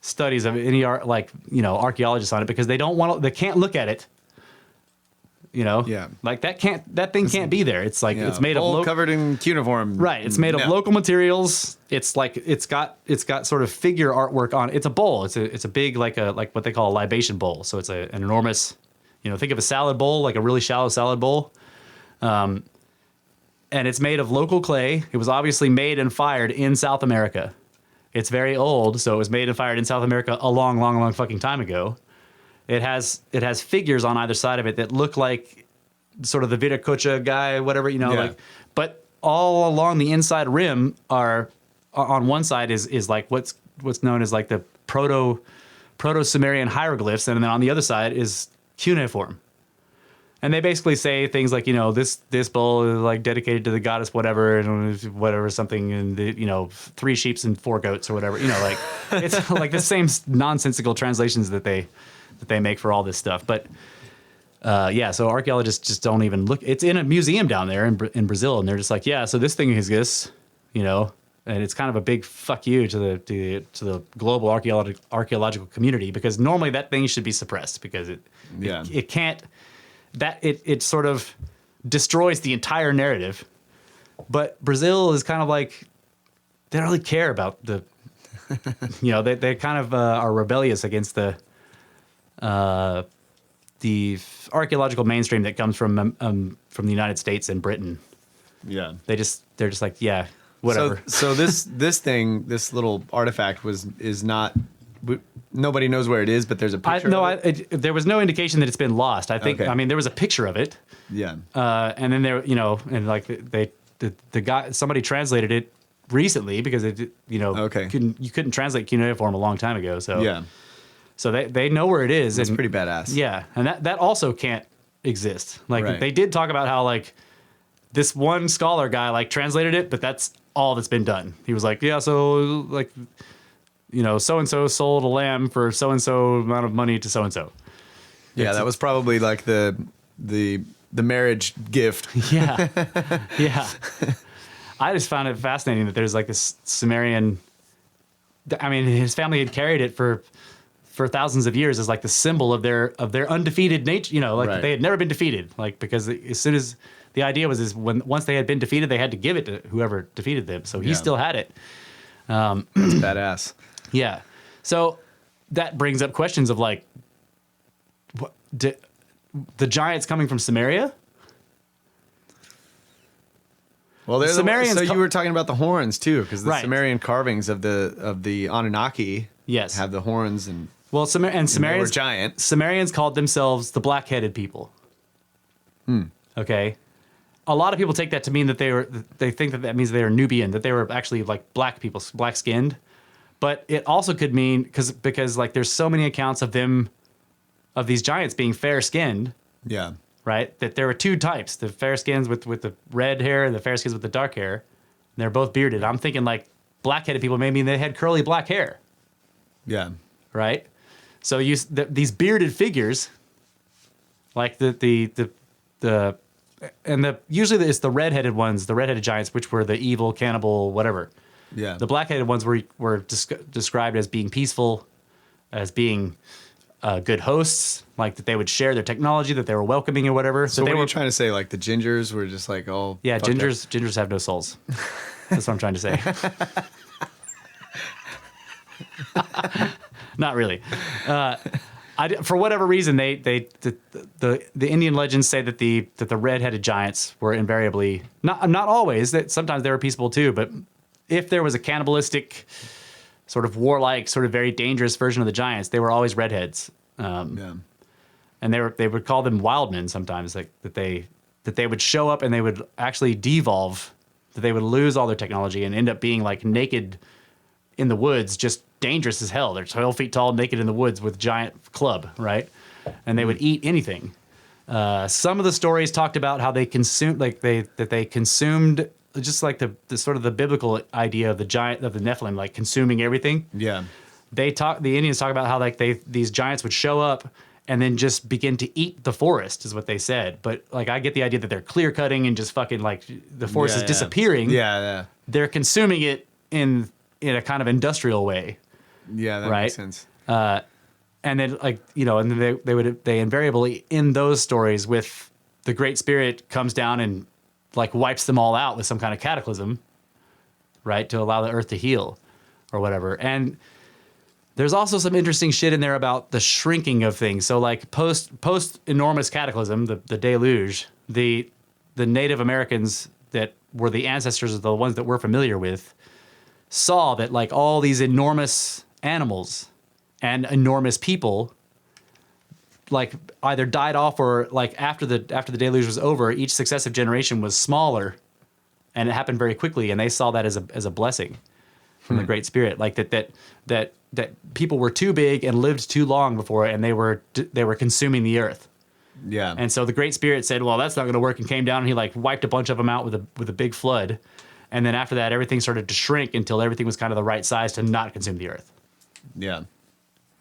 studies of any archaeologists on it because they can't look at it. You know,
Yeah.
like that thing can't be there. It's like it's made
bowl
of
covered in cuneiform.
right. It's made of local materials. It's like it's got sort of figure artwork on it. It's a bowl. It's a big like what they call a libation bowl. So it's an enormous, think of a salad bowl, like a really shallow salad bowl. And it's made of local clay. It was obviously made and fired in South America. It's very old, so it was made and fired in South America a long, long, long fucking time ago. It has figures on either side of it that look like sort of the Viracocha guy, whatever, but all along the inside rim are on one side is like what's known as like the proto-Sumerian hieroglyphs, and then on the other side is cuneiform. And they basically say things like, this bowl is like dedicated to the goddess whatever, and whatever something, and 3 sheep and 4 goats or whatever, like it's like the same nonsensical translations that they make for all this stuff. But so archaeologists just don't even look. It's in a museum down there in Brazil, and they're just like, yeah, so this thing exists, and it's kind of a big fuck you to the global archaeological community, because normally that thing should be suppressed because it can't. It sort of destroys the entire narrative. But Brazil is kind of like, they don't really care about the, they kind of are rebellious against the archaeological mainstream that comes from the United States and Britain.
Yeah.
They're just like, yeah, whatever.
So this little artifact is not. Nobody knows where it is, but there's a picture.
There was no indication that it's been lost. I think.
Okay.
I mean, there was a picture of it.
Yeah.
And then there, and like the guy, somebody translated it recently because it,
Okay.
you couldn't translate cuneiform a long time ago. So
Yeah.
So they know where it is.
That's
and,
pretty badass.
Yeah, and that also can't exist. Like
Right.
they did talk about how like this one scholar guy like translated it, but that's all that's been done. He was like, yeah, so like, so and so sold a lamb for so and so amount of money to so and so.
Yeah, that was probably like the marriage gift.
Yeah, yeah. I just found it fascinating that there's like this Sumerian. I mean, his family had carried it for thousands of years as like the symbol of their undefeated nature. Like they had never been defeated. Like because as soon as the idea was once they had been defeated, they had to give it to whoever defeated them. So he still had it.
That's badass.
Yeah. So that brings up questions of like, the giants coming from Samaria?
Well, they're
Sumerians
you were talking about the horns too, because the
Right.
Sumerian carvings of the Anunnaki
Yes.
have the horns and
Well,
they were
Sumerians
giant.
Sumerians called themselves the black-headed people. Okay. A lot of people take that to mean that they think that means they were Nubian, that they were actually like black people, black-skinned. But it also could mean because like there's so many accounts of these giants being fair-skinned,
Yeah.
right? That there were 2 types: the fair-skins with the red hair and the fair-skins with the dark hair. And they're both bearded. I'm thinking like black-headed people maybe they had curly black hair,
Yeah.
right? So these bearded figures, like usually it's the red-headed ones, the red-headed giants, which were the evil cannibal whatever.
Yeah.
The black-headed ones were described as being peaceful, as being good hosts, like that they would share their technology, that they were welcoming or whatever.
So what are you trying to say? Like the gingers were just like, oh,
yeah,
fucked up?
gingers have no souls. That's what I'm trying to say. Not really. For whatever reason, the Indian legends say that the red-headed giants were invariably not always. That sometimes they were peaceable too. But if there was a cannibalistic, sort of warlike, sort of very dangerous version of the giants, they were always redheads. And they would call them wildmen sometimes, like that they would show up and they would actually devolve, that they would lose all their technology and end up being like naked in the woods, just dangerous as hell. They're 12 feet tall, naked in the woods with giant club, right? And they would eat anything. Some of the stories talked about how they consumed, they consumed just like the sort of the biblical idea of the Nephilim, like consuming everything.
Yeah.
The Indians talk about how like these giants would show up and then just begin to eat the forest, is what they said. But like I get the idea that they're clear cutting and just fucking like the forest is disappearing.
Yeah.
They're consuming it in a kind of industrial way.
Yeah, that makes sense.
And then and then they invariably end those stories with the Great Spirit comes down and like wipes them all out with some kind of cataclysm, right, to allow the earth to heal or whatever. And there's also some interesting shit in there about the shrinking of things. So like post enormous cataclysm, the deluge, the Native Americans that were the ancestors of the ones that we're familiar with saw that like all these enormous animals and enormous people like either died off or like after the deluge was over, each successive generation was smaller, and it happened very quickly, and they saw that as a blessing from the Great Spirit, like that people were too big and lived too long before, and they were consuming the earth.
Yeah.
And so the Great Spirit said, well, that's not going to work, and came down and he like wiped a bunch of them out with a big flood. And then after that, everything started to shrink until everything was kind of the right size to not consume the earth.
Yeah.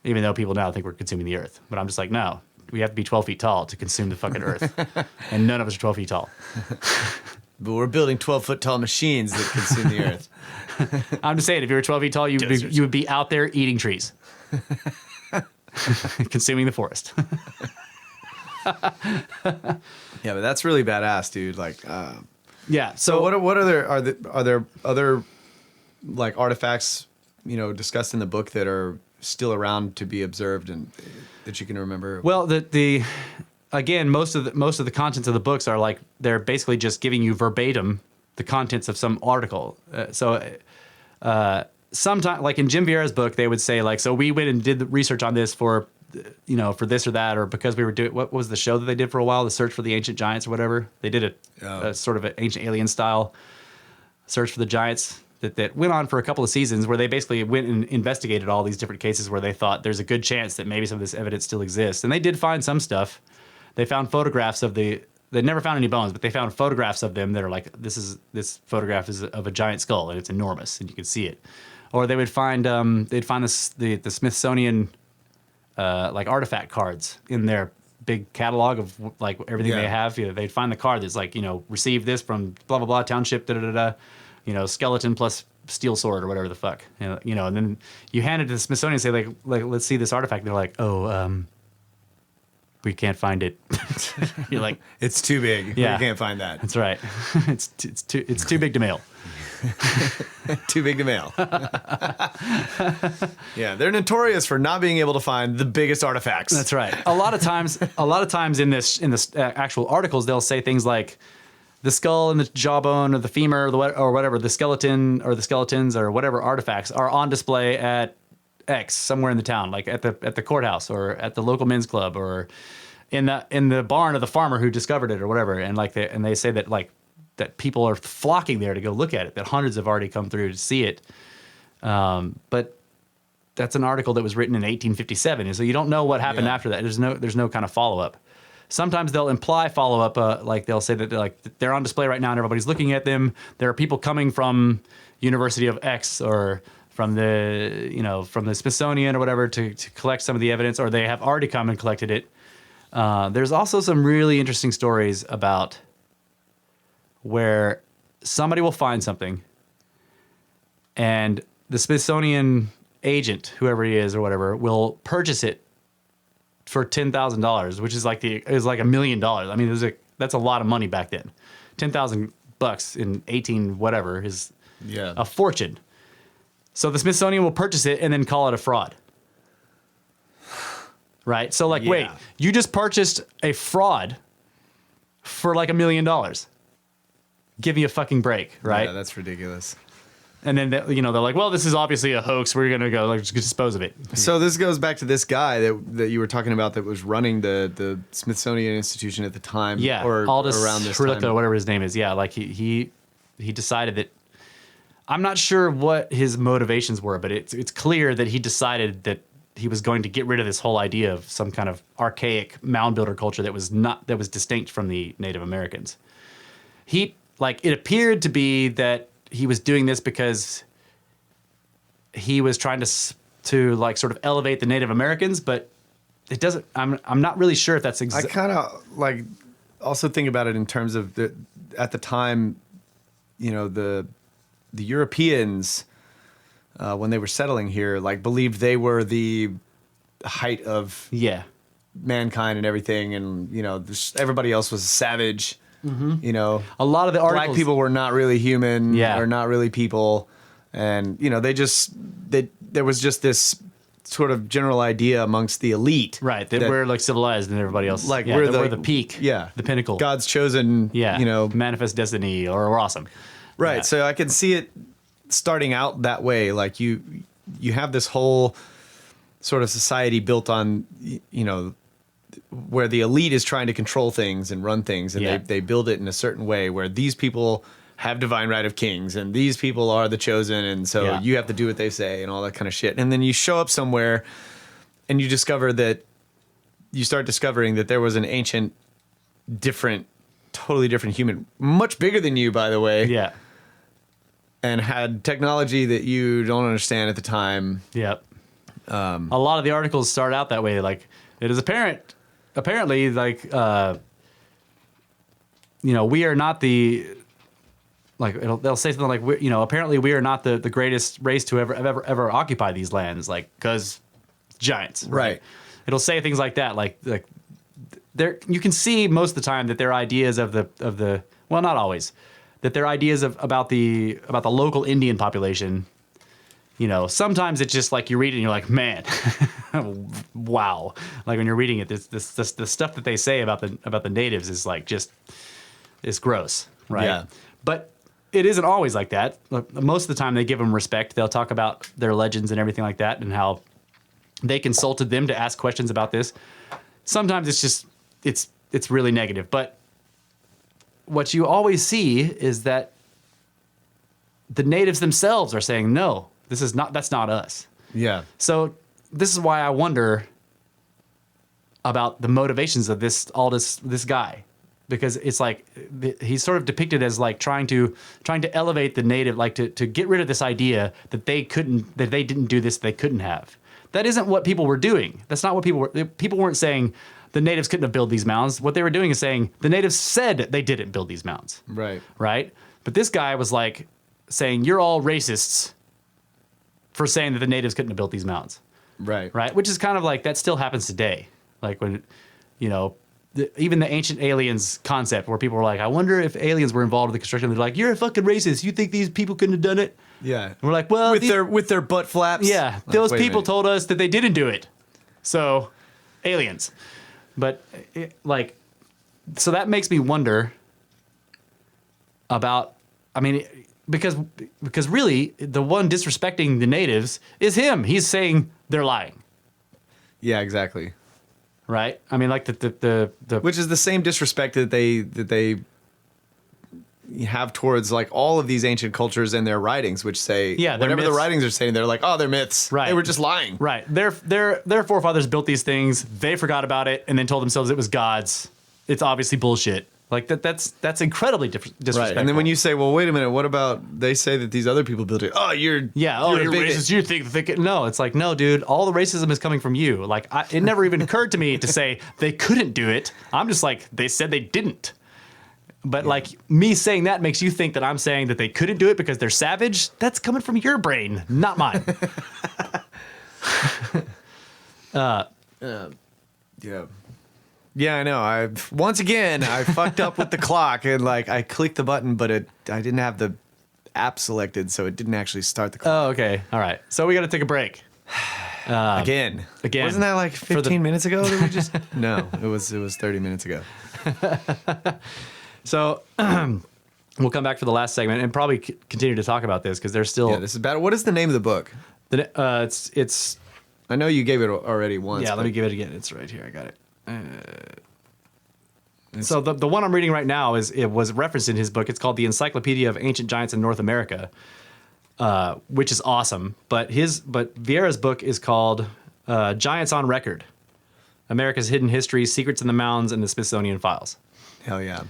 Even though people now think we're consuming the earth. But I'm just like, no, we have to be 12 feet tall to consume the fucking earth. And none of us are 12 feet tall.
But we're building 12-foot tall machines that consume the earth.
I'm just saying, if you were 12 feet tall, you would be out there eating trees. Consuming the forest.
Yeah, but that's really badass, dude. Like,
yeah.
so what are there other like artifacts, discussed in the book that are still around to be observed and that you can remember?
Well, again, most of the contents of the books are like they're basically just giving you verbatim the contents of some article. Sometimes, like in Jim Vieira's book, they would say like, so we went and did the research on this for this or that, or because we were doing, what was the show that they did for a while, the Search for the Ancient Giants or whatever. They did a sort of an ancient alien style search for the giants that went on for a couple of seasons, where they basically went and investigated all these different cases where they thought there's a good chance that maybe some of this evidence still exists. And they did find some stuff. They found photographs of they never found any bones, but they found photographs of them that are like, this photograph is of a giant skull and it's enormous and you can see it. Or they would find the Smithsonian like artifact cards in their big catalog of like everything they have. They'd find the card that's like, received this from blah blah blah township, skeleton plus steel sword or whatever the fuck, and then you hand it to the Smithsonian and say like let's see this artifact. And they're like, we can't find it. You're like,
it's too big.
Yeah,
we can't find that.
That's right. It's too big to mail.
Too big to mail. Yeah, they're notorious for not being able to find the biggest artifacts.
That's right. A lot of times in this actual articles, they'll say things like the skull and the jawbone or the femur or whatever, the skeleton or the skeletons or whatever artifacts are on display at X somewhere in the town, like at the courthouse or at the local men's club or in the barn of the farmer who discovered it or whatever. And they say that like that people are flocking there to go look at it, that hundreds have already come through to see it. But that's an article that was written in 1857. And so you don't know what happened after that. There's no kind of follow-up. Sometimes they'll imply follow-up, like they'll say that they're on display right now and everybody's looking at them. There are people coming from University of X or from the Smithsonian or whatever to collect some of the evidence, or they have already come and collected it. There's also some really interesting stories about where somebody will find something and the Smithsonian agent, whoever he is or whatever, will purchase it for $10,000, which is like $1 million. I mean, that's a lot of money back then. $10,000 in 18 whatever is a fortune. So the Smithsonian will purchase it and then call it a fraud. right? So like, wait,
Yeah.
you just purchased a fraud for like $1 million. Give me a fucking break, right?
Yeah, that's ridiculous.
And then they're like, well, this is obviously a hoax. We're gonna go just dispose of it.
So this goes back to this guy that you were talking about that was running the Smithsonian Institution at the time.
Yeah,
or
Aldous
around this
Huxley,
time.
whatever his name is. Yeah, like he decided that. I'm not sure what his motivations were, but it's clear that he decided that he was going to get rid of this whole idea of some kind of archaic mound builder culture that was distinct from the Native Americans. It appeared to be that he was doing this because he was trying to like sort of elevate the Native Americans, but it doesn't. I'm not really sure if that's
I
exactly.
kind of like also think about it in terms of at the time, the Europeans when they were settling here, like believed they were the height of
Yeah.
mankind and everything, and everybody else was savage.
A lot of the articles.
Black people were not really human,
Yeah.
or not really people, and there was just this sort of general idea amongst the elite,
Right, that we're like civilized and everybody else.
Like,
yeah,
we're
that
the-
the peak.
yeah,
The pinnacle.
God's chosen,
Yeah. Manifest destiny or we're awesome.
right.
Yeah.
So I can see it starting out that way. Like you have this whole sort of society built on, where the elite is trying to control things and run things, and
Yeah.
they build it in a certain way where these people have divine right of kings and these people are the chosen, and so
Yeah.
you have to do what they say and all that kind of shit. And then you show up somewhere and you start discovering that there was an ancient, totally different human, much bigger than you, by the way,
Yeah.
and had technology that you don't understand at the time.
Yep. A lot of the articles start out that way. Like, it is apparently, like, we are not the, like, they'll say something like, apparently we are not the greatest race to ever occupy these lands, like, because giants.
Right.
It'll say things like that, like there. You can see most of the time that their ideas of the well, not always, that their ideas about the local Indian population. Sometimes it's just like you read it and you're like, man, wow. Like when you're reading it, the stuff that they say about the natives is like it's gross, right?
Yeah.
But it isn't always like that. Most of the time they give them respect. They'll talk about their legends and everything like that and how they consulted them to ask questions about this. Sometimes it's just it's really negative. But what you always see is that the natives themselves are saying, no, that's not us.
Yeah.
So this is why I wonder about the motivations of this guy, because it's like he's sort of depicted as like trying to elevate the native, like to get rid of this idea that they didn't do this, they couldn't have. That isn't what people were doing. That's not what people were. People weren't saying the natives couldn't have built these mounds. What they were doing is saying the natives said they didn't build these mounds.
Right.
Right? But this guy was like saying, you're all racists for saying that the natives couldn't have built these mounds.
Right.
Right? Which is kind of like, that still happens today. Like when, even the ancient aliens concept where people were like, I wonder if aliens were involved in the construction. They're like, you're a fucking racist. You think these people couldn't have done it?
Yeah.
And we're like, well,
with their butt flaps.
yeah,
Like,
those
wait a
people
minute.
told us that they didn't do it. So, aliens. But, so that makes me wonder about, because really, the one disrespecting the natives is him. He's saying they're lying,
Yeah, exactly.
right? Like the
Which is the same disrespect that they have towards like all of these ancient cultures and their writings, which say
Yeah, they're
whatever the
myths.
writings are saying, they're like, oh, they're myths.
Right.
They were just lying.
right. Their forefathers built these things. They forgot about it and then told themselves it was God's. It's obviously bullshit. Like that's incredibly disrespectful.
Right. And then when you say, well, wait a minute, what about they say that these other people built it? Oh, you're
you're
a bigot.
racist. You think that no, it's like, no, dude, all the racism is coming from you. Like, it never even occurred to me to say they couldn't do it. I'm just like, they said they didn't. But like me saying that makes you think that I'm saying that they couldn't do it because they're savage. That's coming from your brain, not mine.
Yeah. Yeah, I know. I fucked up with the clock and like I clicked the button, but I didn't have the app selected, so it didn't actually start the clock.
Oh, okay. All right. So we got to take a break.
Again. Wasn't that like 15 minutes ago that we just? No, it was 30 minutes ago.
So we'll come back for the last segment and probably continue to talk about this because there's still.
Yeah, this is bad. What is the name of the book?
It's.
I know you gave it already once.
Yeah, let me give it again. It's right here. I got it. So the one I'm reading right now it was referenced in his book. It's called The Encyclopedia of Ancient Giants in North America, which is awesome. But Vieira's book is called Giants on Record: America's Hidden History, Secrets in the Mounds, and the Smithsonian Files.
Hell yeah.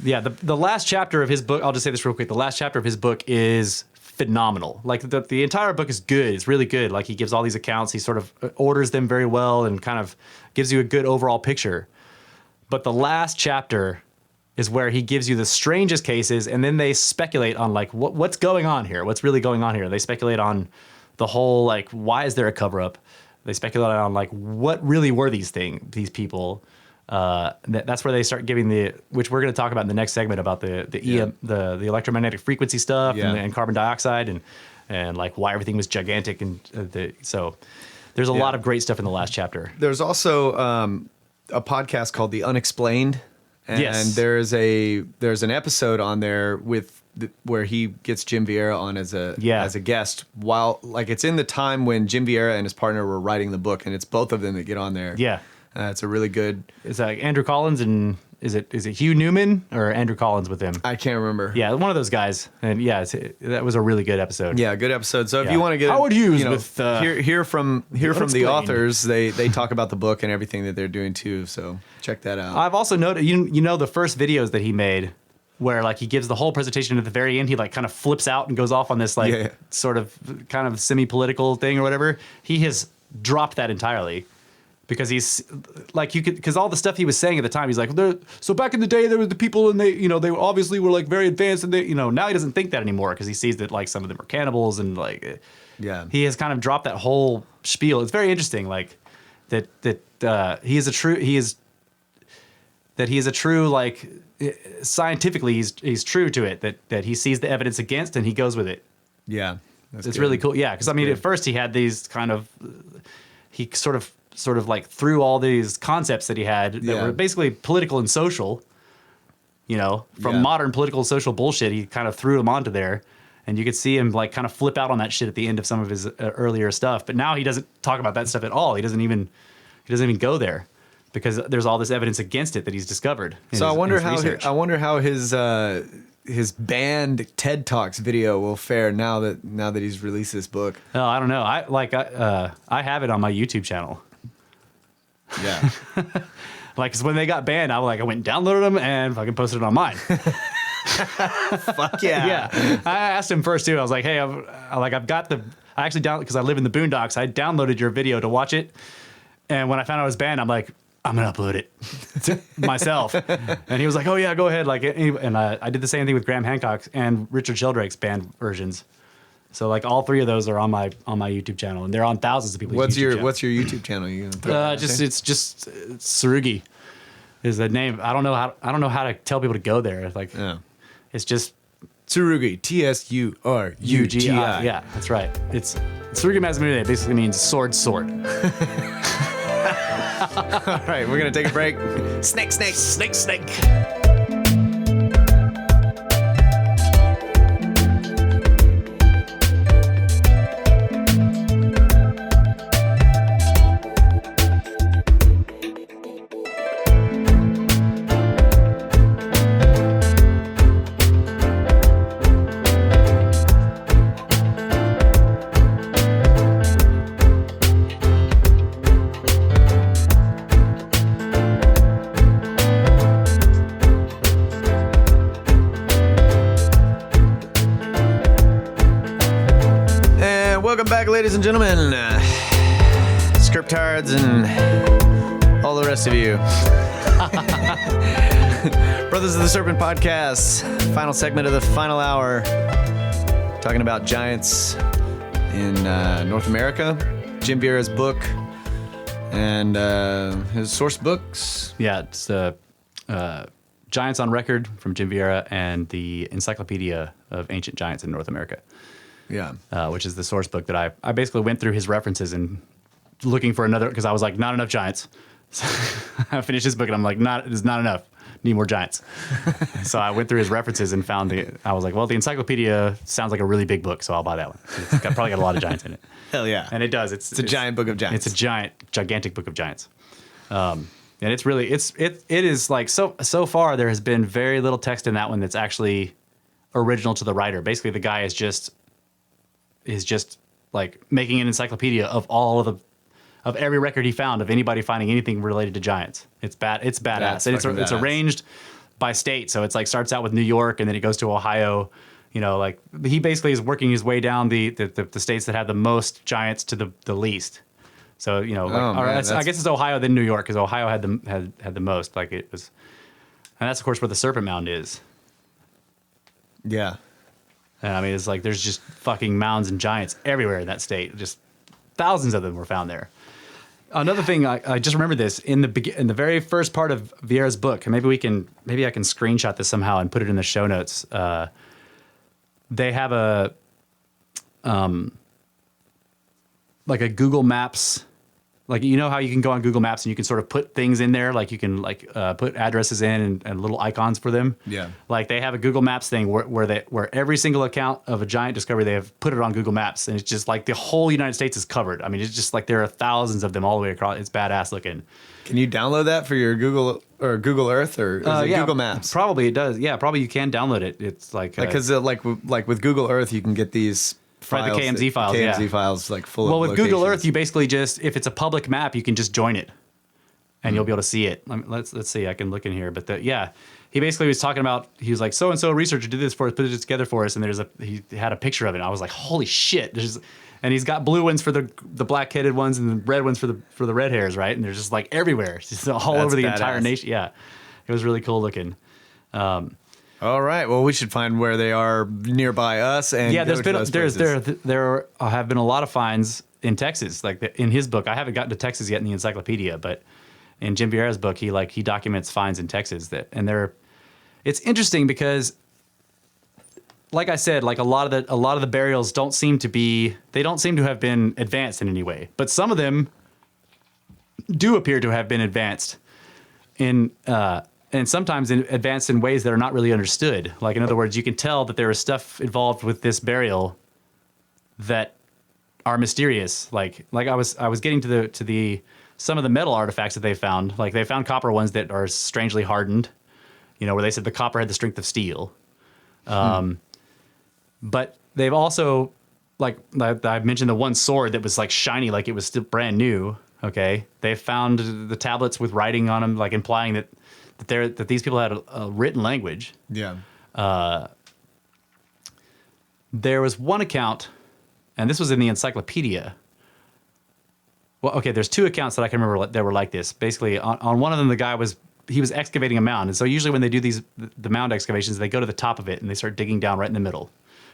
Yeah, the last chapter of his book, I'll just say this real quick. The last chapter of his book is phenomenal. Like the entire book is good. It's really good. Like he gives all these accounts. He sort of orders them very well and kind of gives you a good overall picture. But the last chapter is where he gives you the strangest cases, and then they speculate on like what's going on here, what's really going on here. They speculate on the whole like why is there a cover up? They speculate on like what really were these people. That's where they start giving which we're going to talk about in the next segment about the electromagnetic frequency stuff and carbon dioxide and like why everything was gigantic so there's a lot of great stuff in the last chapter.
There's also a podcast called The Unexplained, and there's an episode on there where he gets Jim Vieira on as a guest while like it's in the time when Jim Vieira and his partner were writing the book, and it's both of them that get on there. Yeah. It's a really good.
It's like Andrew Collins and is it Hugh Newman or Andrew Collins with him?
I can't remember.
Yeah, one of those guys. And that was a really good episode.
Yeah, good episode. So if you want to get
Howard Hughes
hear from the authors, they talk about the book and everything that they're doing too. So check that out.
I've also noted the first videos that he made where like he gives the whole presentation at the very end, he like kind of flips out and goes off on this sort of kind of semi-political thing or whatever. He has dropped that entirely. Because he's like because all the stuff he was saying at the time, he's like, so back in the day there were the people and they obviously were like very advanced and they now he doesn't think that anymore because he sees that like some of them are cannibals and like he has kind of dropped that whole spiel. It's very interesting like that he is a true like scientifically he's true to it that he sees the evidence against and he goes with it.
Yeah,
it's really cool. Yeah, because I mean at first he had these kind of he sort of like threw all these concepts that he had that were basically political and social, from modern political social bullshit. He kind of threw them onto there and you could see him like kind of flip out on that shit at the end of some of his earlier stuff. But now he doesn't talk about that stuff at all. He doesn't even go there because there's all this evidence against it that he's discovered.
So I wonder how his banned TED Talks video will fare now that he's released this book.
Oh, I don't know. I have it on my YouTube channel.
Yeah.
Like, cause when they got banned, I went and downloaded them and fucking posted it on mine.
Fuck yeah.
Yeah. I asked him first too. I was like, hey, I've got I actually because I live in the boondocks. I downloaded your video to watch it. And when I found out it was banned, I'm like, I'm going to upload it to myself. And he was like, oh yeah, go ahead. Like, and I did the same thing with Graham Hancock's and Richard Sheldrake's banned versions. So like all three of those are on my YouTube channel, and they're on thousands of people's
What's
YouTube
your YouTube channel? You gonna
it's just Tsurugi is the name. I don't know how to tell people to go there. Like it's just
Tsurugi, Tsurugi.
Yeah, that's right. It's Tsurugi Mazamune. It basically means sword.
All right, we're gonna take a break. Snake. Welcome back, ladies and gentlemen, scriptards and all the rest of you. Brothers of the Serpent podcast, final segment of the final hour, talking about giants in North America, Jim Vieira's book, and his source books.
Yeah, it's Giants on Record from Jim Vieira and the Encyclopedia of Ancient Giants in North America.
Yeah.
Which is the source book that I basically went through his references and looking for another, because I was like, not enough giants. So I finished his book and I'm like, it's not enough. Need more giants. So I went through his references and found I was like, well, the encyclopedia sounds like a really big book, so I'll buy that one. Probably got a lot of giants in it.
Hell yeah.
And it does.
It's a giant book of giants.
It's a gigantic book of giants. And it's really, it is like, so far there has been very little text in that one that's actually original to the writer. Basically the guy is just like making an encyclopedia of all of every record he found of anybody finding anything related to giants. It's badass. And it's arranged by state. So it's like starts out with New York and then it goes to Ohio. You know, like he basically is working his way down the states that have the most giants to the least. So, you know, I guess it's Ohio then New York, because Ohio had the most. Like it was, and that's of course where the Serpent Mound is.
Yeah.
And I mean, it's like there's just fucking mounds and giants everywhere in that state. Just thousands of them were found there. Another thing, I just remembered this in the very first part of Vieira's book. And maybe I can screenshot this somehow and put it in the show notes. They have a Google Maps. Like, you know how you can go on Google Maps and you can sort of put things in there, like you can put addresses in and little icons for them.
Yeah.
Like they have a Google Maps thing where every single account of a giant discovery, they have put it on Google Maps, and it's just like the whole United States is covered. I mean, it's just like there are thousands of them all the way across. It's badass looking.
Can you download that for your Google Earth, or is it Google Maps?
Probably it does. Yeah, probably you can download it. It's like
because like with Google Earth, you can get these files,
right, the KMZ files,
KMZ files like full of
Well, with
locations.
Google Earth, you basically just, if it's a public map, you can just join it, and you'll be able to see it. Let's see. I can look in here, but he basically was talking about. He was like, so and so researcher did this for us, put it together for us, and he had a picture of it. And I was like, holy shit! And he's got blue ones for the black-headed ones and the red ones for the red hairs, right? And they're just like everywhere, just all over the entire nation. Yeah, it was really cool looking.
All right. Well, we should find where they are nearby us. And
yeah, there have been a lot of finds in Texas. Like in his book, I haven't gotten to Texas yet in the encyclopedia, but in Jim Vieira's book, he documents finds in Texas it's interesting because, like I said, like a lot of the burials don't seem to have been advanced in any way, but some of them do appear to have been advanced and sometimes advanced in ways that are not really understood. Like, in other words, you can tell that there is stuff involved with this burial that are mysterious. Like I was getting to some of the metal artifacts that they found. Like they found copper ones that are strangely hardened, you know, where they said the copper had the strength of steel. But they've also, like I mentioned, the one sword that was like shiny, like it was still brand new. Okay, they found the tablets with writing on them, like implying that these people had a written language.
Yeah.
There was one account, and this was in the encyclopedia. Well, okay, there's two accounts that I can remember that were like this. Basically, on one of them, the guy was excavating a mound, and so usually when they do the mound excavations, they go to the top of it and they start digging down right in the middle.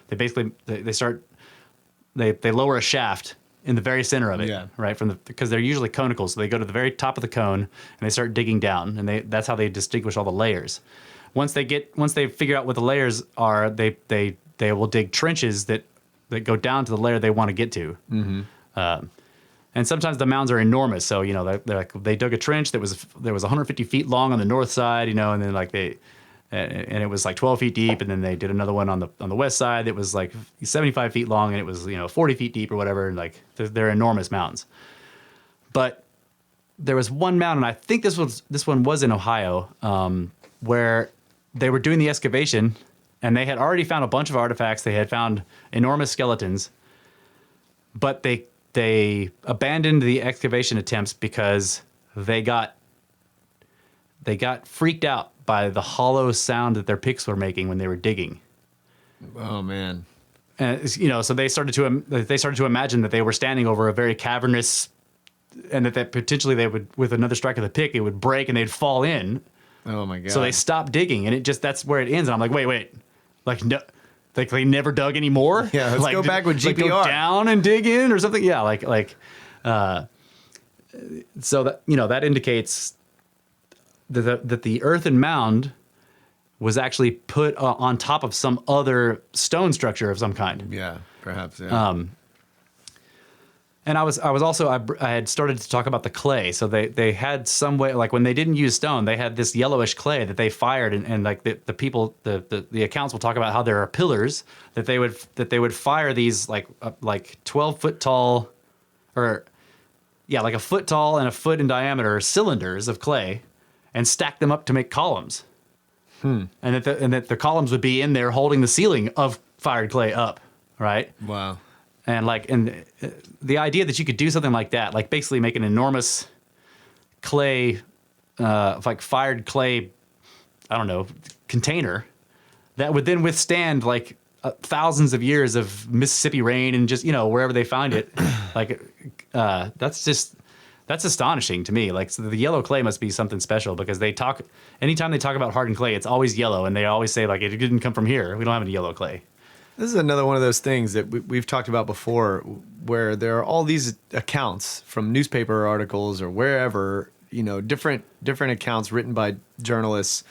They basically they lower a shaft in the very center of it, right? Because they're usually conical, so they go to the very top of the cone and they start digging down, and that's how they distinguish all the layers. Once they figure out what the layers are, they will dig trenches that go down to the layer they want to get to. Mm-hmm. And sometimes the mounds are enormous, so you know they dug a trench that was 150 feet long on the north side, you know, and then and it was like 12 feet deep, and then they did another one on the west side that was like 75 feet long, and it was 40 feet deep or whatever, and like they're enormous mounds. But there was one mound, and I think this one was in Ohio, where they were doing the excavation, and they had already found a bunch of artifacts. They had found enormous skeletons, but they abandoned the excavation attempts because they got freaked out by the hollow sound that their picks were making when they were digging.
Oh man!
And so they started to imagine that they were standing over a very cavernous, and that potentially they would, with another strike of the pick, it would break and they'd fall in.
Oh my god!
So they stopped digging, and that's where it ends. And I'm like, wait, like no. Like they never dug anymore.
Yeah, let's go back with GPR.
Like go down and dig in or something. Yeah, so that that indicates that the earthen mound was actually put on top of some other stone structure of some kind.
Yeah, perhaps. Yeah.
And I was also I had started to talk about the clay. So they had some way, like when they didn't use stone, they had this yellowish clay that they fired, and like the people the accounts will talk about how there are pillars that they would fire these like 12-foot tall, or yeah, like a foot tall and a foot in diameter cylinders of clay, and stack them up to make columns. And that the columns would be in there holding the ceiling of fired clay up, right?
Wow.
And the idea that you could do something like that, like basically make an enormous clay, like fired clay, I don't know, container that would then withstand like thousands of years of Mississippi rain and just, wherever they find it. That's astonishing to me. Like, so the yellow clay must be something special, because anytime they talk about hardened clay, it's always yellow. And they always say like, it didn't come from here. We don't have any yellow clay.
This is another one of those things that we've talked about before, where there are all these accounts from newspaper articles or wherever, different accounts written by journalists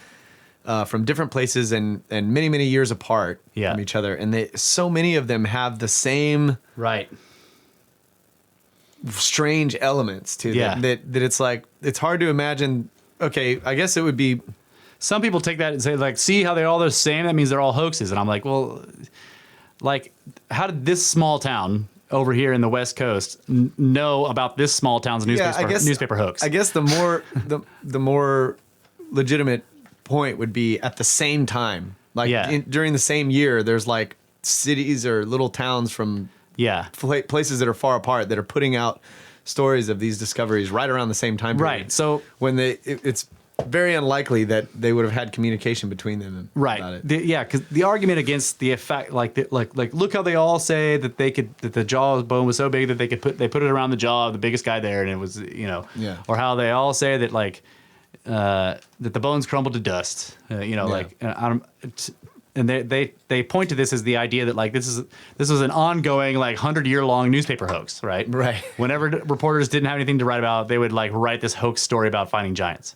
from different places and many, many years apart from each other. And so many of them have the same strange elements to them that it's like, it's hard to imagine. Okay, I guess it would be.
Some people take that and say, like, see how they're all the same? That means they're all hoaxes. And I'm like, well, like, how did this small town over here in the West Coast know about this small town's newspaper hoax?
I guess the more legitimate point would be at the same time. Like during the same year, there's like cities or little towns from places that are far apart that are putting out stories of these discoveries right around the same time period.
Right. So
when it's very unlikely that they would have had communication between them about it.
Because the argument against the effect, like look how they all say that that the jawbone was so big that they put it around the jaw of the biggest guy there, and it was or how they all say that that the bones crumbled to dust, and they point to this as the idea that like this was an ongoing like 100-year-long newspaper hoax, right?
Right.
Whenever reporters didn't have anything to write about, they would like write this hoax story about finding giants.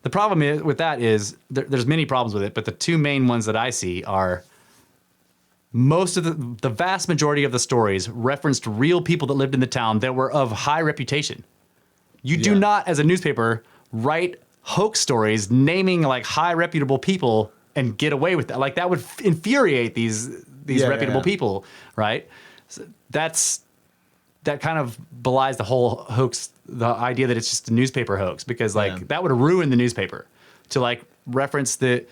The problem with that is there's many problems with it, but the two main ones that I see are most of the vast majority of the stories referenced real people that lived in the town that were of high reputation. You do not, as a newspaper, write hoax stories naming like high reputable people and get away with that. Like that would infuriate these reputable people, right? So that kind of belies the whole hoax, the idea that it's just a newspaper hoax, because like that would ruin the newspaper to like reference the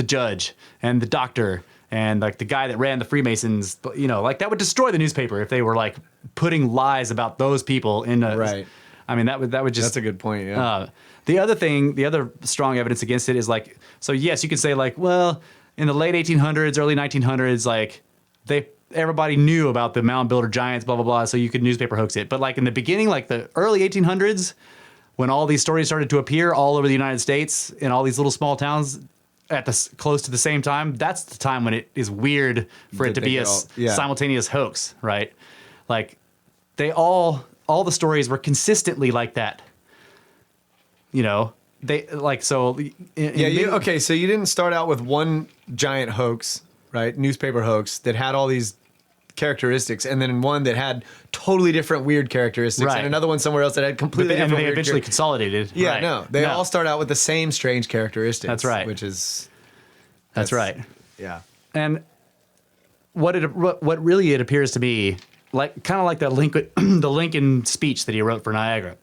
judge and the doctor and like the guy that ran the Freemasons, like that would destroy the newspaper if they were like putting lies about those people in a,
right.
I mean, that would just.
That's a good point. Yeah.
The other strong evidence against it is like, so yes, you could say like, well, in the late 1800s, early 1900s, like everybody knew about the mound builder giants, blah, blah, blah. So you could newspaper hoax it. But like in the beginning, like the early 1800s, when all these stories started to appear all over the United States in all these little small towns at close to the same time, that's the time when it is weird for it to be a simultaneous hoax, right? Like all the stories were consistently like that. They like, so.
Okay. So you didn't start out with one giant hoax, right? Newspaper hoax that had all these characteristics, and then one that had totally different weird characteristics, and another one somewhere else that had completely different. And
they eventually consolidated.
Yeah, right. They all start out with the same strange characteristics.
That's right. That's right.
Yeah.
And what really it appears to be like, kind of like that the Lincoln speech that he wrote for Niagara.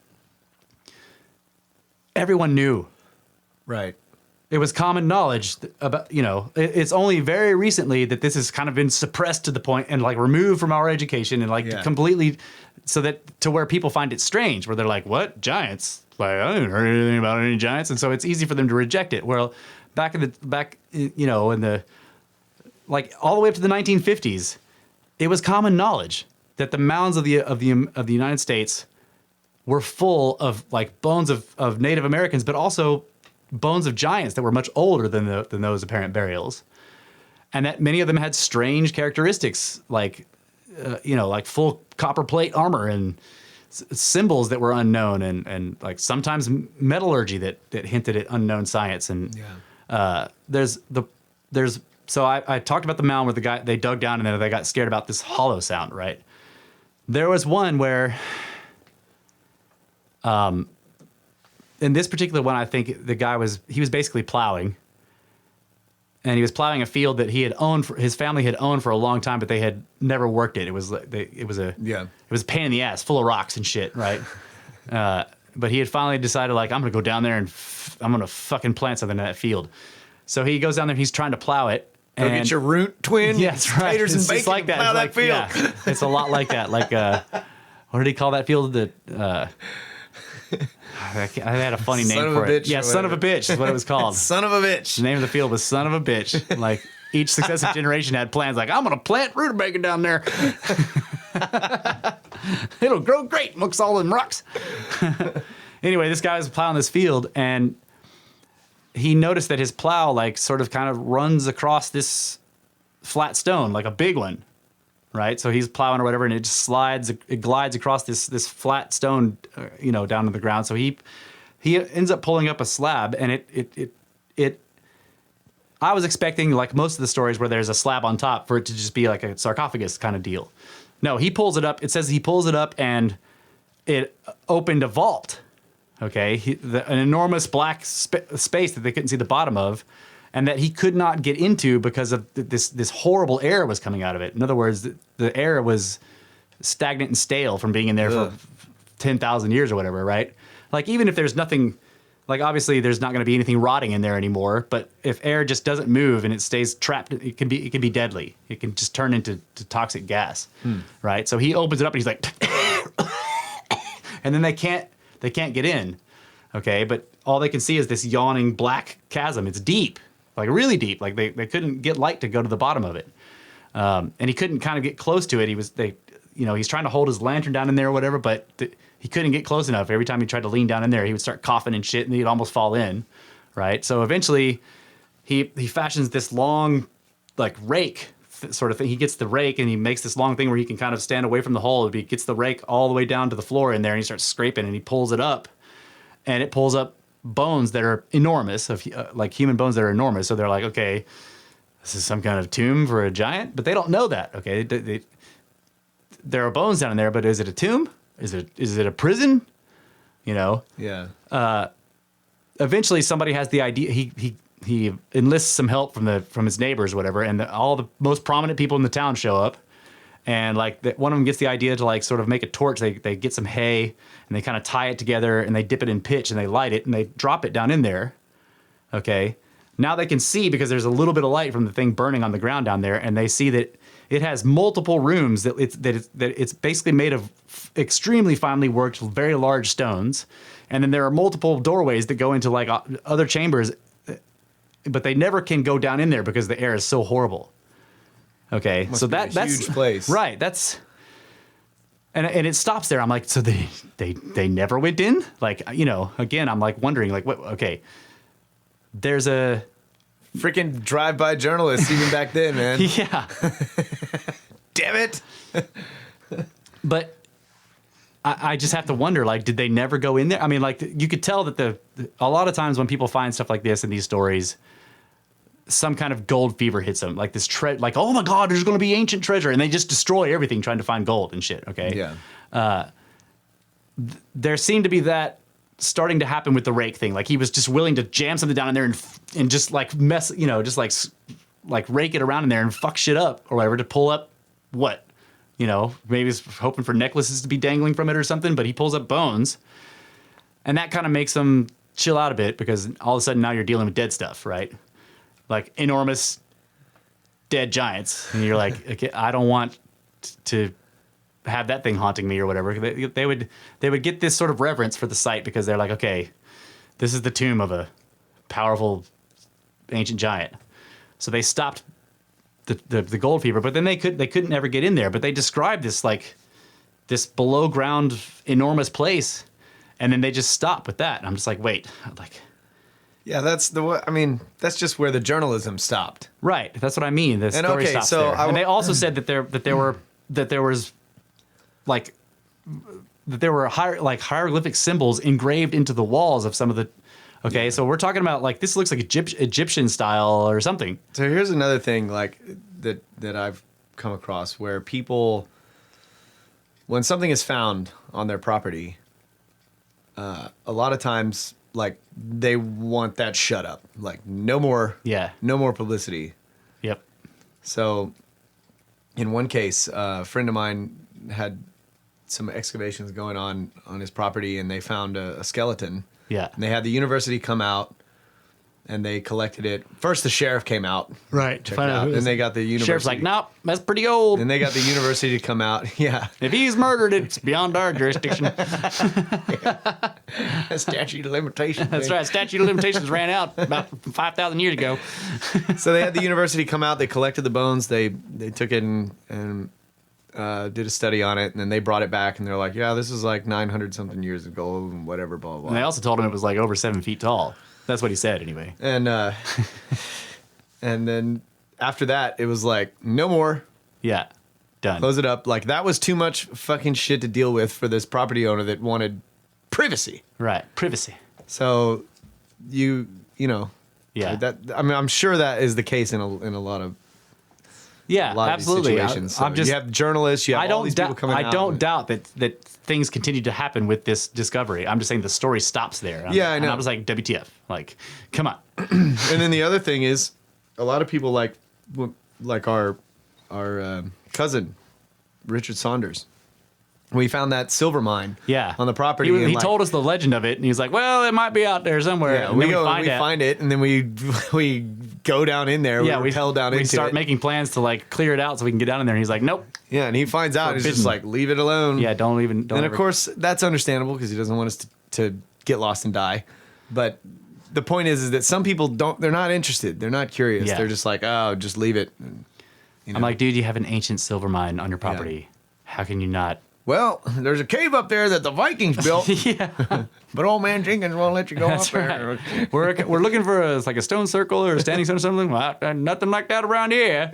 Everyone knew.
Right.
It was common knowledge about, it's only very recently that this has kind of been suppressed to the point and like removed from our education and like completely, so that to where people find it strange, where they're like, what, giants? Like, I didn't heard anything about any giants. And so it's easy for them to reject it. Well, in the, like all the way up to the 1950s, it was common knowledge that the mounds of the United States were full of like bones of Native Americans, but also bones of giants that were much older than those apparent burials, and that many of them had strange characteristics, like like full copper plate armor and symbols that were unknown, and like sometimes metallurgy that hinted at unknown science. And so I talked about the mound where the guy, they dug down and then they got scared about this hollow sound, right? There was one where, in this particular one, I think the guy was basically plowing, and he was plowing a field that he had owned, his family had owned for a long time, but they had never worked it. It was a pain in the ass, full of rocks and shit, right? But he had finally decided, like, I'm gonna go down there and I'm gonna fucking plant something in that field. So he goes down there, he's trying to plow it.
Go get your root twin,
yeah, that's right.
taters and
It's
bacon,
just like that.
plow
It's
that
like,
field.
yeah, it's a lot like that. Like, what did he call that field? I had a funny name for it. Yeah, son of a bitch is what it was called.
Son of a bitch.
The name of the field was son of a bitch. Like, each successive generation had plans like, I'm going to plant rutabaga down there. It'll grow great amongst all them rocks. Anyway, this guy was plowing this field, and he noticed that his plow, like, sort of kind of runs across this flat stone, like a big one, right? So he's plowing or whatever, and it just it glides across this flat stone, down to the ground. So he ends up pulling up a slab, and it I was expecting, like most of the stories where there's a slab on top, for it to just be like a sarcophagus kind of deal. No, he pulls it up. It says he pulls it up, and it opened a vault. Okay, an enormous black space that they couldn't see the bottom of, and that he could not get into because of this horrible air was coming out of it. In other words, the air was stagnant and stale from being in there for 10,000 years or whatever, right? Like, even if there's nothing, like, obviously there's not going to be anything rotting in there anymore, but if air just doesn't move and it stays trapped, it can be deadly. It can just turn into toxic gas, right? So he opens it up and he's like, and then they can't get in, okay? But all they can see is this yawning black chasm. It's deep, like really deep. Like they couldn't get light to go to the bottom of it, and he couldn't kind of get close to it. He's trying to hold his lantern down in there or whatever, but he couldn't get close enough. Every time he tried to lean down in there, he would start coughing and shit, and he'd almost fall in, right? So eventually, he fashions this long, like, rake sort of thing. He gets the rake and he makes this long thing where he can kind of stand away from the hole. He gets the rake all the way down to the floor in there, and he starts scraping, and he pulls it up, and it pulls up bones that are enormous, like human bones that are enormous. So they're like, okay, this is some kind of tomb for a giant, but they don't know that. Okay, there are bones down in there, but is it a tomb? Is it a prison?
Yeah.
Eventually, somebody has the idea. He enlists some help from his neighbors, or whatever, and all the most prominent people in the town show up. And like one of them gets the idea to, like, sort of make a torch. They get some hay and they kind of tie it together and they dip it in pitch and they light it and they drop it down in there. Okay, now they can see, because there's a little bit of light from the thing burning on the ground down there, and they see that it has multiple rooms. That it's basically made of extremely finely worked, very large stones, and then there are multiple doorways that go into, like, other chambers, but they never can go down in there because the air is so horrible. Okay,
Must
so
be a
that's
huge place,
right? That's and it stops there. I'm like, so they never went in? Like, again, I'm like wondering, like, what? Okay, there's a
freaking drive-by journalists even back then, man.
yeah,
Damn it.
But I just have to wonder, like, did they never go in there? I mean, like, you could tell that a lot of times when people find stuff like this in these stories, some kind of gold fever hits them, like this like, oh my God, there's going to be ancient treasure, and they just destroy everything trying to find gold and shit. Okay.
Yeah.
There seemed to be that starting to happen with the rake thing. Like, he was just willing to jam something down in there and just like mess, just like rake it around in there and fuck shit up or whatever to pull up what, maybe he's hoping for necklaces to be dangling from it or something, but he pulls up bones, and that kind of makes him chill out a bit, because all of a sudden now you're dealing with dead stuff, right? Like enormous dead giants, and you're like, okay, I don't want to have that thing haunting me or whatever. They would get this sort of reverence for the site, because they're like, okay, this is the tomb of a powerful ancient giant. So they stopped the gold fever, but then they couldn't ever get in there. But they described this below ground enormous place, and then they just stopped with that. And I'm just like, wait, like.
Yeah, that's just where the journalism stopped.
Right, that's what I mean. The story stops there. And they also said that there were hieroglyphic symbols engraved into the walls of some of the. Okay, yeah. So we're talking about, like, this looks like Egyptian style or something.
So here's another thing, like, that I've come across where people when something is found on their property, a lot of times, like, they want that shut up. Like, no more publicity.
Yep.
So, in one case, a friend of mine had some excavations going on his property, and they found a skeleton.
Yeah.
And they had the university come out, and they collected it. First, the sheriff came out.
Right.
Checked it out. Then they got the university.
Sheriff's like, nope, that's pretty old.
And they got the university to come out. Yeah.
If he's murdered, it's beyond our jurisdiction.
Statute of limitations.
That's right. Statute of limitations ran out about 5,000 years ago.
So they had the university come out. They collected the bones. They took it and did a study on it, and then they brought it back, and they're like, yeah, this is like 900 something years ago, and whatever, blah, blah, blah.
And they also told him it was like over 7 feet tall. That's what he said, anyway.
And and then after that, it was like, no more.
Yeah, done.
Close it up. Like, that was too much fucking shit to deal with for this property owner that wanted privacy.
Right, privacy.
So you know,
Yeah.
that, I mean, I'm sure that is the case in a lot of
Yeah, absolutely.
situations. So
I'm just.
you have journalists. You have all these people coming out.
I don't doubt that things continue to happen with this discovery. I'm just saying the story stops there.
Yeah, I know.
And I was like, WTF? Like, come on.
And then the other thing is, a lot of people like our cousin Richard Saunders. We found that silver mine.
Yeah.
On the property.
He told us the legend of it, and he's like, "Well, it might be out there somewhere."
Yeah,
and
we
then
go and we find it, and then we go down in there.
Yeah,
we rappel down into it.
We start making plans to like clear it out so we can get down in there. And he's like, "Nope."
Yeah, and he finds out. He's just like, "Leave it alone."
Yeah, don't
And of course, that's understandable because he doesn't want us to get lost and die. But the point is that some people don't. They're not interested. They're not curious.
Yeah.
They're just like, "Oh, just leave it." And, you know.
I'm like, dude, you have an ancient silver mine on your property. How can you not?
Well, there's a cave up there that the Vikings built.
Yeah.
But old man Jenkins won't let you go
That's
up there.
right. We're looking for a stone circle or a standing stone or something. Well, nothing like that around here.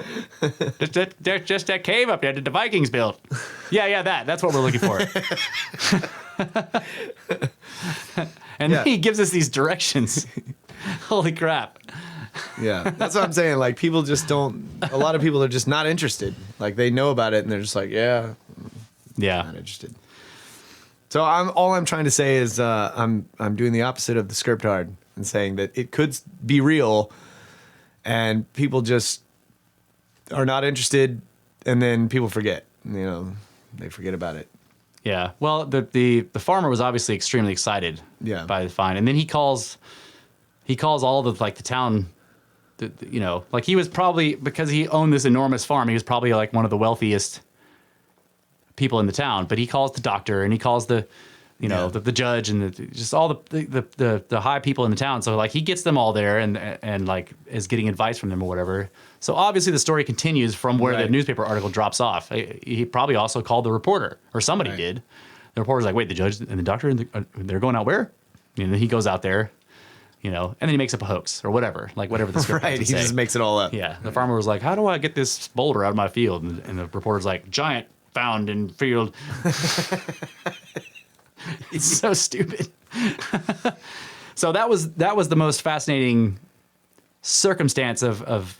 Just that cave up there that the Vikings built. Yeah, that's what we're looking for. And then he gives us these directions. Holy crap.
Yeah, that's what I'm saying. Like, people just don't. A lot of people are just not interested. Like, they know about it and they're just like, yeah, not interested. So all I'm trying to say is I'm doing the opposite of the scriptard and saying that it could be real, and people just are not interested, and then people forget. You know, they forget about it.
Yeah. Well, the farmer was obviously extremely excited by the find, and then he calls all the like the town. You know, like he was probably, because he owned this enormous farm, he was probably like one of the wealthiest people in the town. But he calls the doctor and he calls the judge and just all the high people in the town. So like he gets them all there and like is getting advice from them or whatever. So obviously the story continues from where the newspaper article drops off. He probably also called the reporter, or somebody did. The reporter's like, wait, the judge and the doctor, they're going out where? And then he goes out there. You know, and then he makes up a hoax or whatever the script
Right, he
say.
just makes it all up.
Yeah, the farmer was like, "How do I get this boulder out of my field?" And the reporter's like, "Giant found in field." It's so stupid. So that was the most fascinating circumstance of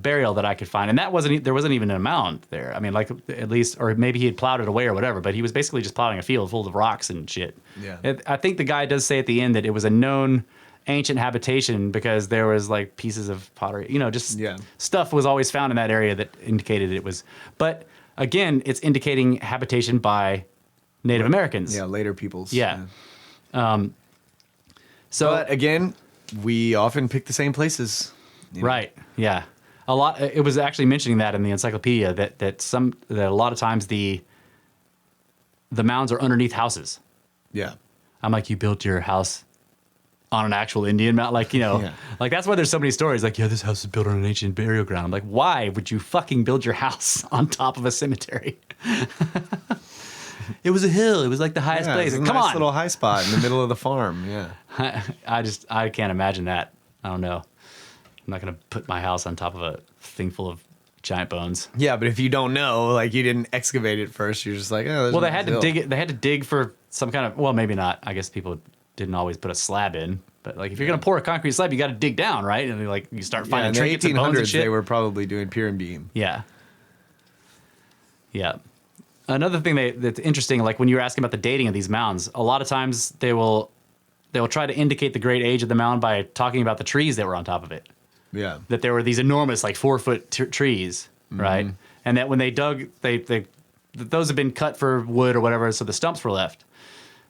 burial that I could find, and there wasn't even a mound there. I mean, like at least, or maybe he had plowed it away or whatever, but he was basically just plowing a field full of rocks and shit.
Yeah,
I think the guy does say at the end that it was a known ancient habitation because there was like pieces of pottery, you know, just stuff was always found in that area that indicated it was. But again, it's indicating habitation by Native Americans.
Yeah, later peoples.
Yeah. So,
but again, we often pick the same places.
Right. Yeah. A lot. It was actually mentioning that in the encyclopedia that a lot of times the mounds are underneath houses.
Yeah.
I'm like, you built your house on an actual Indian mound, like, you know, like that's why there's so many stories like, yeah, this house is built on an ancient burial ground. I'm like, why would you fucking build your house on top of a cemetery? It was a hill. It was like the highest place.
Come
Come
nice
on,
little high spot in the middle of the farm. Yeah.
I can't imagine that. I don't know. I'm not gonna put my house on top of a thing full of giant bones.
Yeah, but if you don't know, like you didn't excavate it first, you're just like, oh.
Well, they had to dig it. They had to dig for some kind of. Well, maybe not. I guess people didn't always put a slab in. But like, if you're gonna pour a concrete slab, you got to dig down, right? And like you start finding trinkets and bones and shit.
They were probably doing pier and beam.
Yeah. Yeah. Another thing that's interesting, like when you were asking about the dating of these mounds, a lot of times they will try to indicate the great age of the mound by talking about the trees that were on top of it.
Yeah.
That there were these enormous, like 4-foot trees, right? And that when they dug, those had been cut for wood or whatever, so the stumps were left.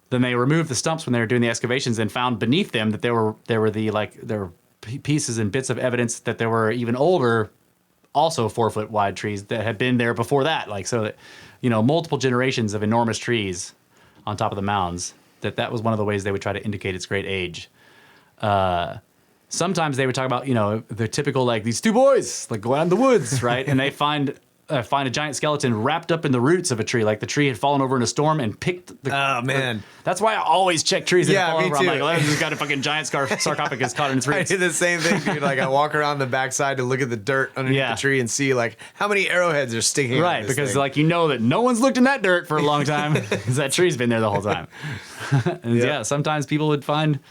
Then they removed the stumps when they were doing the excavations and found beneath them that there were pieces and bits of evidence that there were even older, also 4-foot wide trees that had been there before that. Like, so that, multiple generations of enormous trees on top of the mounds. That was one of the ways they would try to indicate its great age. Sometimes they would talk about, the typical, like, these two boys, like, go out in the woods, right? And they find a giant skeleton wrapped up in the roots of a tree. Like, the tree had fallen over in a storm and picked the...
Oh, man.
That's why I always check trees that fall
me
over.
too.
I'm like, well, this has got a fucking giant sarcophagus caught in its
I
roots.
do the same thing, dude. Like, I walk around the backside to look at the dirt underneath
Yeah.
the tree and see, like, how many arrowheads are sticking out
Right,
of this
because,
thing.
like, that no one's looked in that dirt for a long time because that tree's been there the whole time. And yeah, sometimes people would find,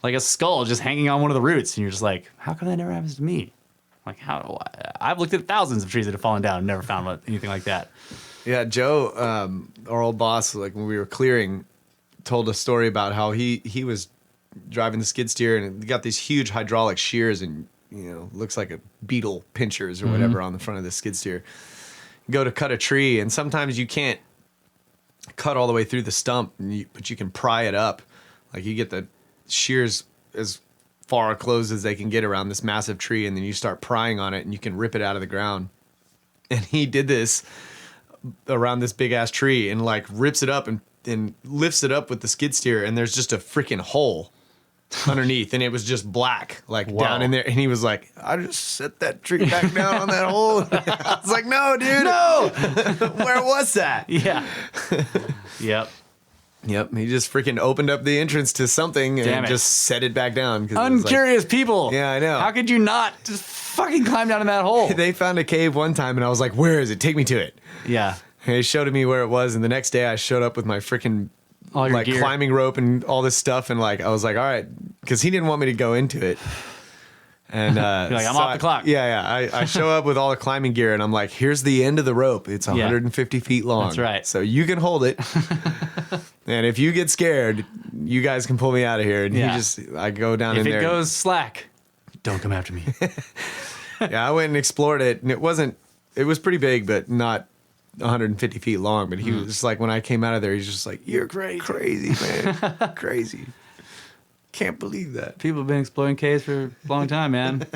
like, a skull just hanging on one of the roots, and you're just like, how come that never happens to me? Like, I've looked at thousands of trees that have fallen down and never found anything like that.
Yeah, Joe, our old boss, like when we were clearing, told a story about how he was driving the skid steer and got these huge hydraulic shears and looks like a beetle pinchers or whatever on the front of the skid steer. Go to cut a tree, and sometimes you can't cut all the way through the stump, but you can pry it up. Like, you get the shears as far closed as they can get around this massive tree, and then you start prying on it and you can rip it out of the ground. And he did this around this big ass tree and like rips it up and lifts it up with the skid steer, and there's just a freaking hole underneath, and it was just black, like down in there. And he was like, I just set that tree back down on that hole. I was like, no, dude, no. Where was that?
Yeah. Yep.
Yep, he just freaking opened up the entrance to something
Damn
and
it.
just set it back down.
Uncurious people.
Yeah, I know.
How could you not just fucking climb down in that hole?
They found a cave one time, and I was like, where is it? Take me to it.
Yeah.
And he showed me where it was, and the next day I showed up with my freaking
All your
like
gear.
climbing rope and all this stuff, and like I was like, all right, because he didn't want me to go into it. And
You're like, I'm off the clock.
I show up with all the climbing gear, and I'm like, here's the end of the rope. It's 150 feet long.
That's right.
So you can hold it. And if you get scared, you guys can pull me out of here. And I go down
If
in there.
it goes slack, don't come after me.
Yeah, I went and explored it, and it was pretty big, but not 150 feet long. But he was just like, when I came out of there, he's just like, you're crazy, man. Crazy. Can't believe that.
People have been exploring caves for a long time, man.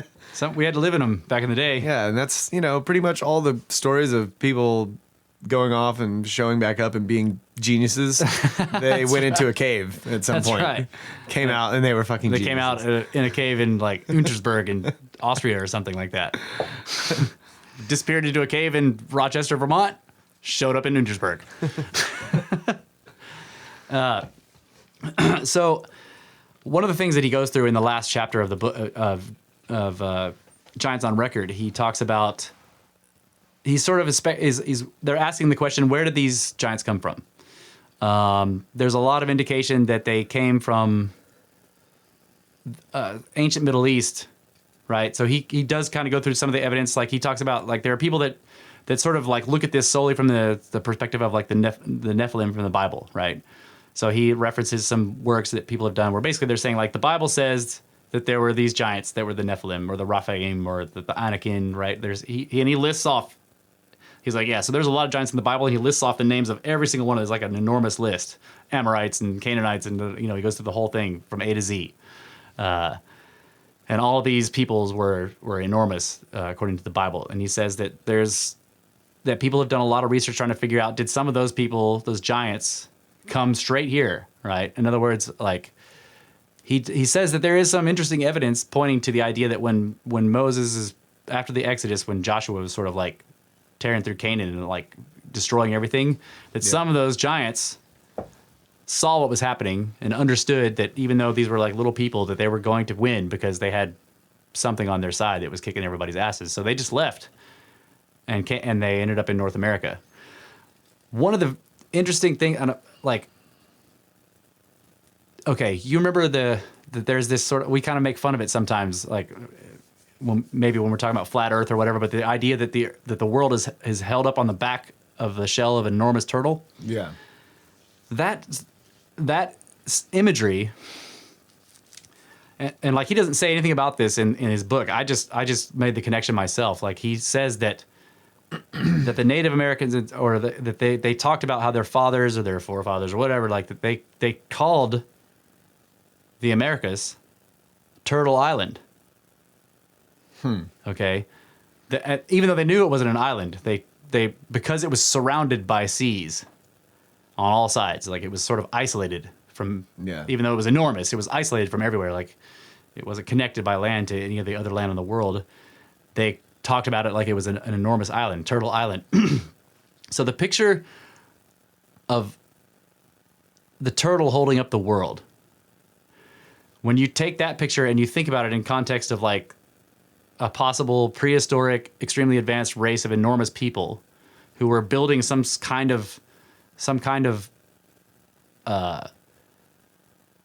We had to live in them back in the day.
Yeah, and that's, pretty much all the stories of people going off and showing back up and being geniuses. They went into a cave at some point.
Right.
Came out, and they were fucking
They
geniuses.
came out in a cave in like Untersberg in Austria or something like that. Disappeared into a cave in Rochester, Vermont. Showed up in Untersberg. So one of the things that he goes through in the last chapter of the book of Giants on Record, he talks about. He sort of they're asking the question, where did these giants come from? There's a lot of indication that they came from ancient Middle East, right? So he does kind of go through some of the evidence. Like he talks about, like, there are people that sort of like look at this solely from the perspective of like the Nephilim from the Bible, right? So he references some works that people have done where basically they're saying, like, the Bible says that there were these giants that were the Nephilim or the Raphaim or the Anakim, right? He lists off. He's like, yeah, so there's a lot of giants in the Bible, and he lists off the names of every single one of those, like an enormous list. Amorites and Canaanites, and he goes through the whole thing from A to Z. And all of these peoples were enormous, according to the Bible. And he says that people have done a lot of research trying to figure out, did some of those people, those giants, come straight here, right? In other words, like, he says that there is some interesting evidence pointing to the idea that when Moses is, after the Exodus, when Joshua was sort of like tearing through Canaan and like destroying everything, that some of those giants saw what was happening and understood that even though these were like little people, that they were going to win because they had something on their side that was kicking everybody's asses. So they just left and they ended up in North America. One of the interesting things, like, okay, you remember that there's this sort of, we kind of make fun of it sometimes, like, maybe when we're talking about flat Earth or whatever, but the idea that the world is held up on the back of the shell of an enormous turtle.
Yeah.
That imagery, and like he doesn't say anything about this in his book. I just made the connection myself. Like he says that that the Native Americans that they talked about how their fathers or their forefathers or whatever, like that they called the Americas Turtle Island. Okay. Even though they knew it wasn't an island, they because it was surrounded by seas on all sides, like it was sort of isolated from, even though it was enormous, it was isolated from everywhere. Like it wasn't connected by land to any of the other land in the world. They talked about it like it was an enormous island, Turtle Island. So the picture of the turtle holding up the world, when you take that picture and you think about it in context of like a possible prehistoric, extremely advanced race of enormous people who were building some kind of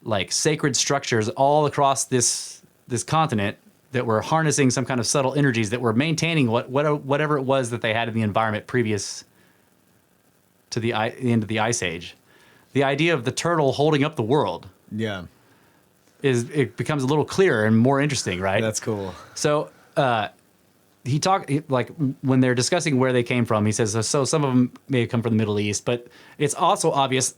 like sacred structures all across this continent that were harnessing some kind of subtle energies that were maintaining whatever it was that they had in the environment previous to the end of the Ice Age. The idea of the turtle holding up the world, it becomes a little clearer and more interesting, right?
That's cool.
So like when they're discussing where they came from, he says, so some of them may have come from the Middle East, but it's also obvious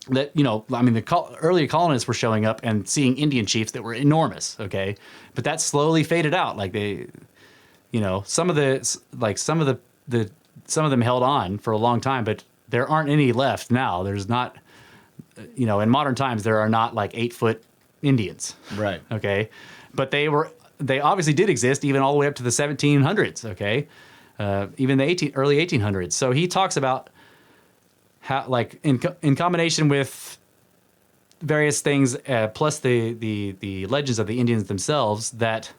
that, I mean, the early colonists were showing up and seeing Indian chiefs that were enormous. Okay. But that slowly faded out. Like some of them held on for a long time, but there aren't any left now. There's not, in modern times, there are not like 8-foot Indians. Right. Okay. But they obviously did exist even all the way up to the 1700s. Okay. Even the early 1800s. So he talks about how, like, in combination with various things, plus the legends of the Indians themselves, that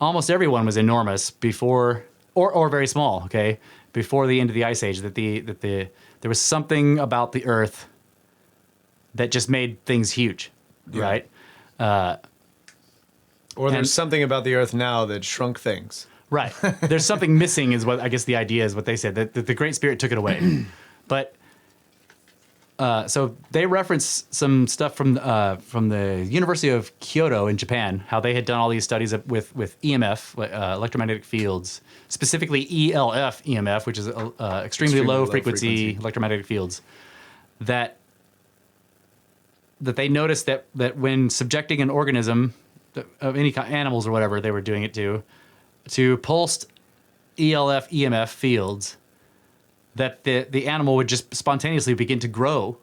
almost everyone was enormous before, or very small, okay, before the end of the Ice Age. That there was something about the Earth that just made things huge, right?
Or there's something about the Earth now that shrunk things.
Right. There's something missing, is what I guess the idea is. What they said, that the Great Spirit took it away. But so they reference some stuff from the University of Kyoto in Japan, how they had done all these studies with EMF, electromagnetic fields, specifically ELF EMF, which is extremely low frequency electromagnetic fields, that they noticed that when subjecting an organism of any kind, animals or whatever they were doing it to pulsed ELF EMF fields, that the animal would just spontaneously begin to grow,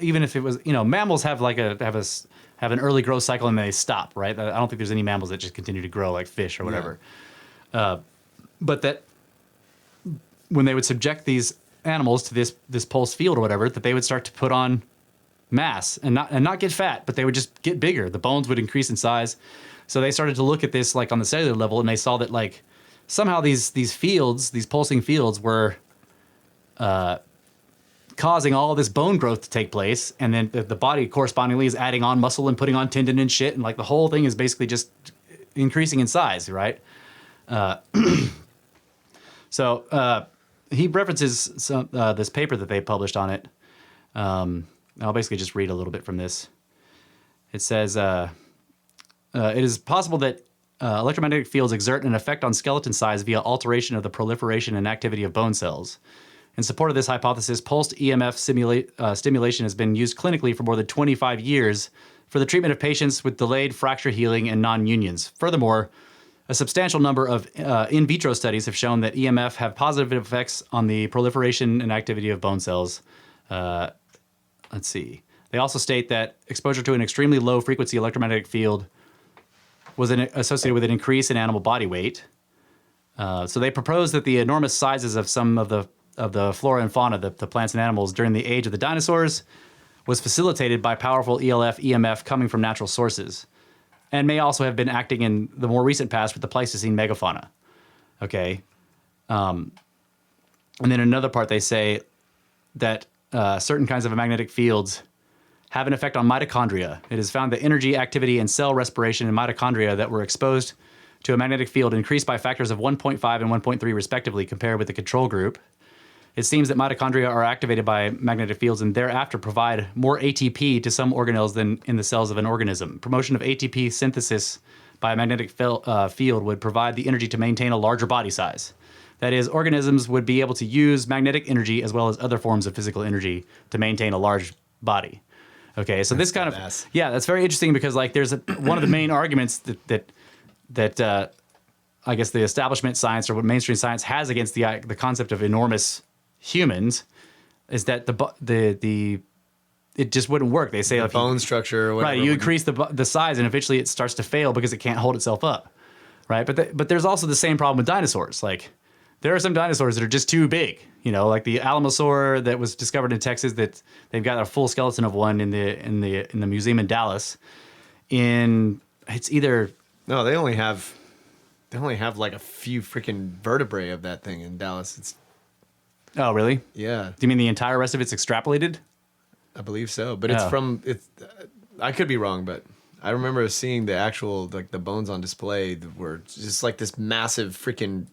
even if it was, mammals have have an early growth cycle and then they stop, right? I don't think there's any mammals that just continue to grow like fish or whatever. But that when they would subject these animals to this pulse field or whatever, that they would start to put on mass and not get fat, but they would just get bigger. The bones would increase in size. So they started to look at this like on the cellular level, and they saw that like somehow these fields, these pulsing fields, were causing all this bone growth to take place, and then the body correspondingly is adding on muscle and putting on tendon and shit, and like the whole thing is basically just increasing in size, right? So he references this paper that they published on it. I'll basically just read a little bit from this. It says, it is possible that electromagnetic fields exert an effect on skeleton size via alteration of the proliferation and activity of bone cells. In support of this hypothesis, pulsed EMF stimulation has been used clinically for more than 25 years for the treatment of patients with delayed fracture healing and non-unions. Furthermore, a substantial number of in vitro studies have shown that EMF have positive effects on the proliferation and activity of bone cells. Let's see. They also state that exposure to an extremely low frequency electromagnetic field was associated with an increase in animal body weight. So they propose that the enormous sizes of some of the flora and fauna, the plants and animals during the age of the dinosaurs, was facilitated by powerful ELF EMF coming from natural sources, and may also have been acting in the more recent past with the Pleistocene megafauna. Okay. And then another part, they say that certain kinds of magnetic fields have an effect on mitochondria. It is found that energy, activity, and cell respiration in mitochondria that were exposed to a magnetic field increased by factors of 1.5 and 1.3 respectively compared with the control group. It seems that mitochondria are activated by magnetic fields and thereafter provide more ATP to some organelles than in the cells of an organism. Promotion of ATP synthesis by a magnetic field would provide the energy to maintain a larger body size. That is, organisms would be able to use magnetic energy as well as other forms of physical energy to maintain a large body. Okay, so this kind of that's very interesting because like there's one of the main arguments that I guess the establishment science or what mainstream science has against the concept of enormous humans is that it just wouldn't work. They say
the bone structure or whatever.
Right, you increase the size and eventually it starts to fail because it can't hold itself up. Right? But there's also the same problem with dinosaurs. Like there are some dinosaurs that are just too big, you know, like the Alamosaur that was discovered in Texas that they've got a full skeleton of one in the museum in Dallas. It's either
No, they only have like a few freaking vertebrae of that thing in Dallas.
Oh, really?
Yeah.
Do you mean the entire rest of it's extrapolated?
I believe so, but I could be wrong, but I remember seeing the actual like the bones on display were just like this massive freaking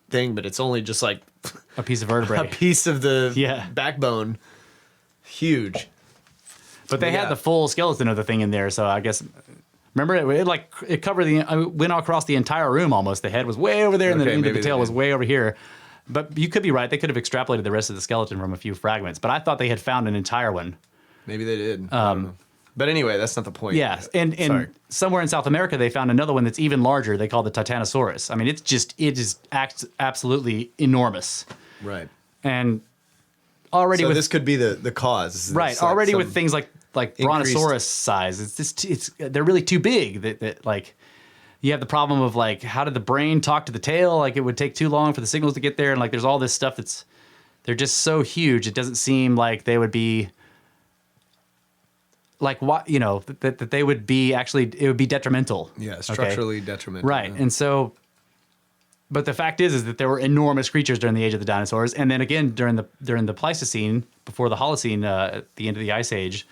thing, but it's only just like
A piece of vertebrae.
a piece of the backbone. Huge.
But they had the full skeleton of the thing in there, so I guess remember it covered went across the entire room almost. The head was way over there, and the tail was way over here. But you could be right; they could have extrapolated the rest of the skeleton from a few fragments. But I thought they had found an entire one.
Maybe they did. I don't know. But anyway, that's not the point.
Yeah, and somewhere in South America they found another one that's even larger. They call the Titanosaurus. I mean, it is absolutely enormous.
Right.
And already
this could be the cause.
Right. Already with things like Brontosaurus size, they're really too big. That like you have the problem of like how did the brain talk to the tail? Like it would take too long for the signals to get there, and like there's all this stuff they're just so huge. It doesn't seem like they would be like what that they would be actually. It would be detrimental.
Yeah, structurally detrimental.
Right,
yeah.
and so. But the fact is that there were enormous creatures during the age of the dinosaurs, and then again during the Pleistocene, before the Holocene, at the end of the Ice Age,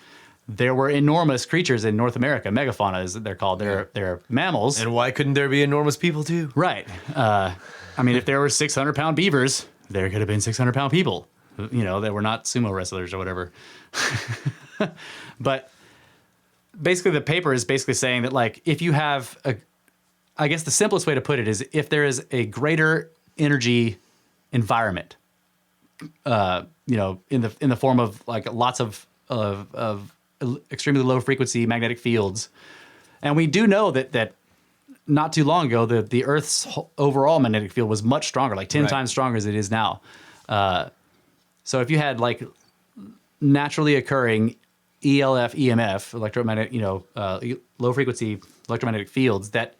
there were enormous creatures in North America. Megafauna, as they're called. They're mammals.
And why couldn't there be enormous people too?
Right. I mean, if there were 600-pound beavers, there could have been 600-pound people. You know, that were not sumo wrestlers or whatever. But basically, the paper is basically saying that like if you have I guess the simplest way to put it is if there is a greater energy environment, in the form of like lots of extremely low frequency magnetic fields, and we do know that not too long ago the Earth's overall magnetic field was much stronger, like 10 times stronger as it is now. So if you had like naturally occurring ELF, EMF, low frequency electromagnetic fields that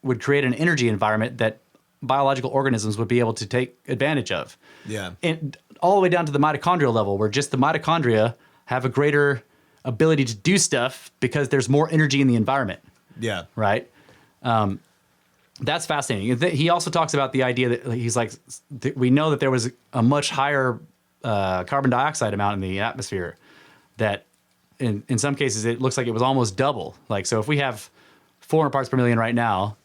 would create an energy environment that biological organisms would be able to take advantage of.
Yeah.
And all the way down to the mitochondrial level, where just the mitochondria have a greater ability to do stuff because there's more energy in the environment.
Yeah.
Right? That's fascinating. He also talks about the idea that he's like, we know that there was a much higher carbon dioxide amount in the atmosphere that in some cases it looks like it was almost double. Like, so if we have 400 parts per million right now,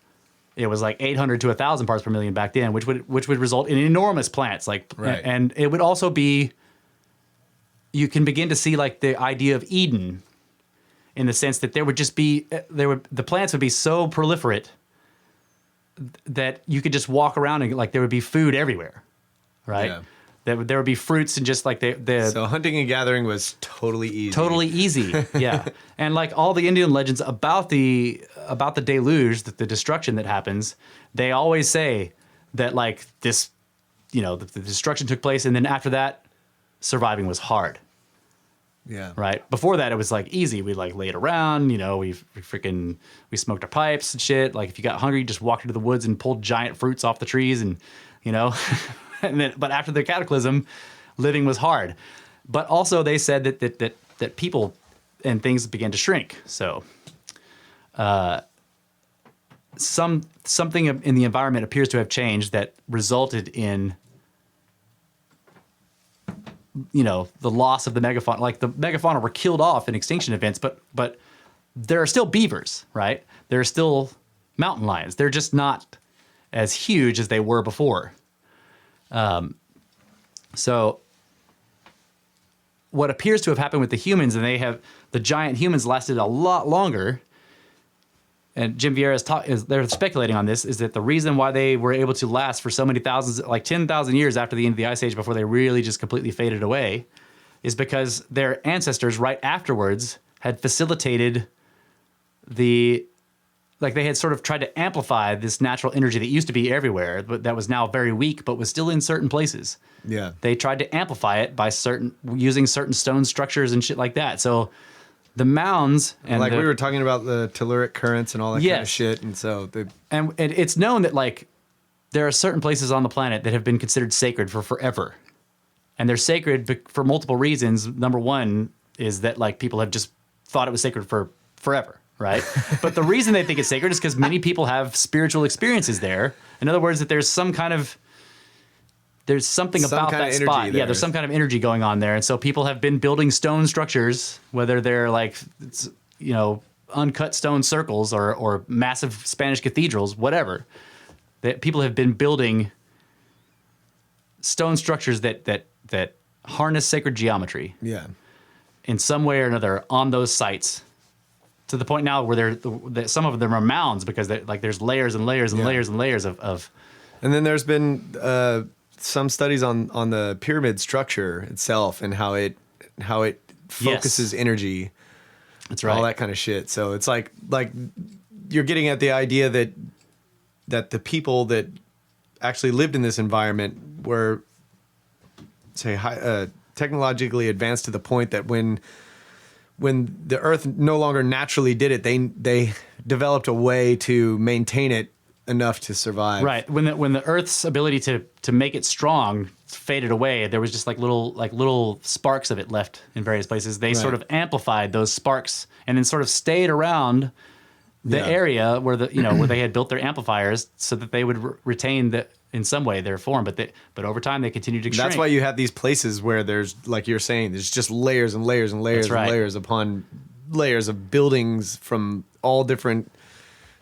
it was like 800 to 1,000 parts per million back then, which would result in enormous plants. Like, and it would also be, you can begin to see like the idea of Eden, in the sense that the plants would be so proliferate that you could just walk around and like there would be food everywhere, right? Yeah. There would be fruits and just like
so hunting and gathering was totally easy.
Totally easy, yeah. And like all the Indian legends about the deluge, the destruction that happens, they always say that like this, the destruction took place, and then after that, surviving was hard.
Yeah.
Right. Before that, it was like easy. We like laid around. We smoked our pipes and shit. Like if you got hungry, you just walked into the woods and pulled giant fruits off the trees, and but after the cataclysm, living was hard. But also they said that people and things began to shrink. So something in the environment appears to have changed that resulted in the loss of the megafauna. Like the megafauna were killed off in extinction events, but there are still beavers, right? There are still mountain lions. They're just not as huge as they were before. So what appears to have happened with the humans, and the giant humans lasted a lot longer. And Jim Vieira they're speculating on this, is that the reason why they were able to last for so many thousands, like 10,000 years after the end of the Ice Age, before they really just completely faded away, is because their ancestors right afterwards had facilitated they had sort of tried to amplify this natural energy that used to be everywhere, but that was now very weak, but was still in certain places.
Yeah.
They tried to amplify it by using certain stone structures and shit like that. So the mounds and
we were talking about the telluric currents and all that kind of shit, and so
and it's known that like there are certain places on the planet that have been considered sacred for forever, and they're sacred for multiple reasons. Number one is that like people have just thought it was sacred for forever, right? But the reason they think it's sacred is because many people have spiritual experiences there. In other words, that there's something about that spot. Yeah, there's some kind of energy going on there. And so people have been building stone structures, whether they're like, uncut stone circles or massive Spanish cathedrals, whatever. That people have been building stone structures that harness sacred geometry.
Yeah.
In some way or another on those sites, to the point now where some of them are mounds because there's layers and layers and layers and layers of. And
then there's been some studies on the pyramid structure itself and how it focuses energy.
That's right.
All that kind of shit. So it's like you're getting at the idea that the people that actually lived in this environment were, say, technologically advanced to the point that when the Earth no longer naturally did it, they developed a way to maintain it enough to survive.
Right. When the Earth's ability to make it strong faded away, there was just like little sparks of it left in various places. They sort of amplified those sparks and then sort of stayed around the area where where they had built their amplifiers so that they would retain in some way their form, but over time they continued to shrink.
That's why you have these places where there's, like you're saying, there's just layers and layers and layers and layers upon layers of buildings from all different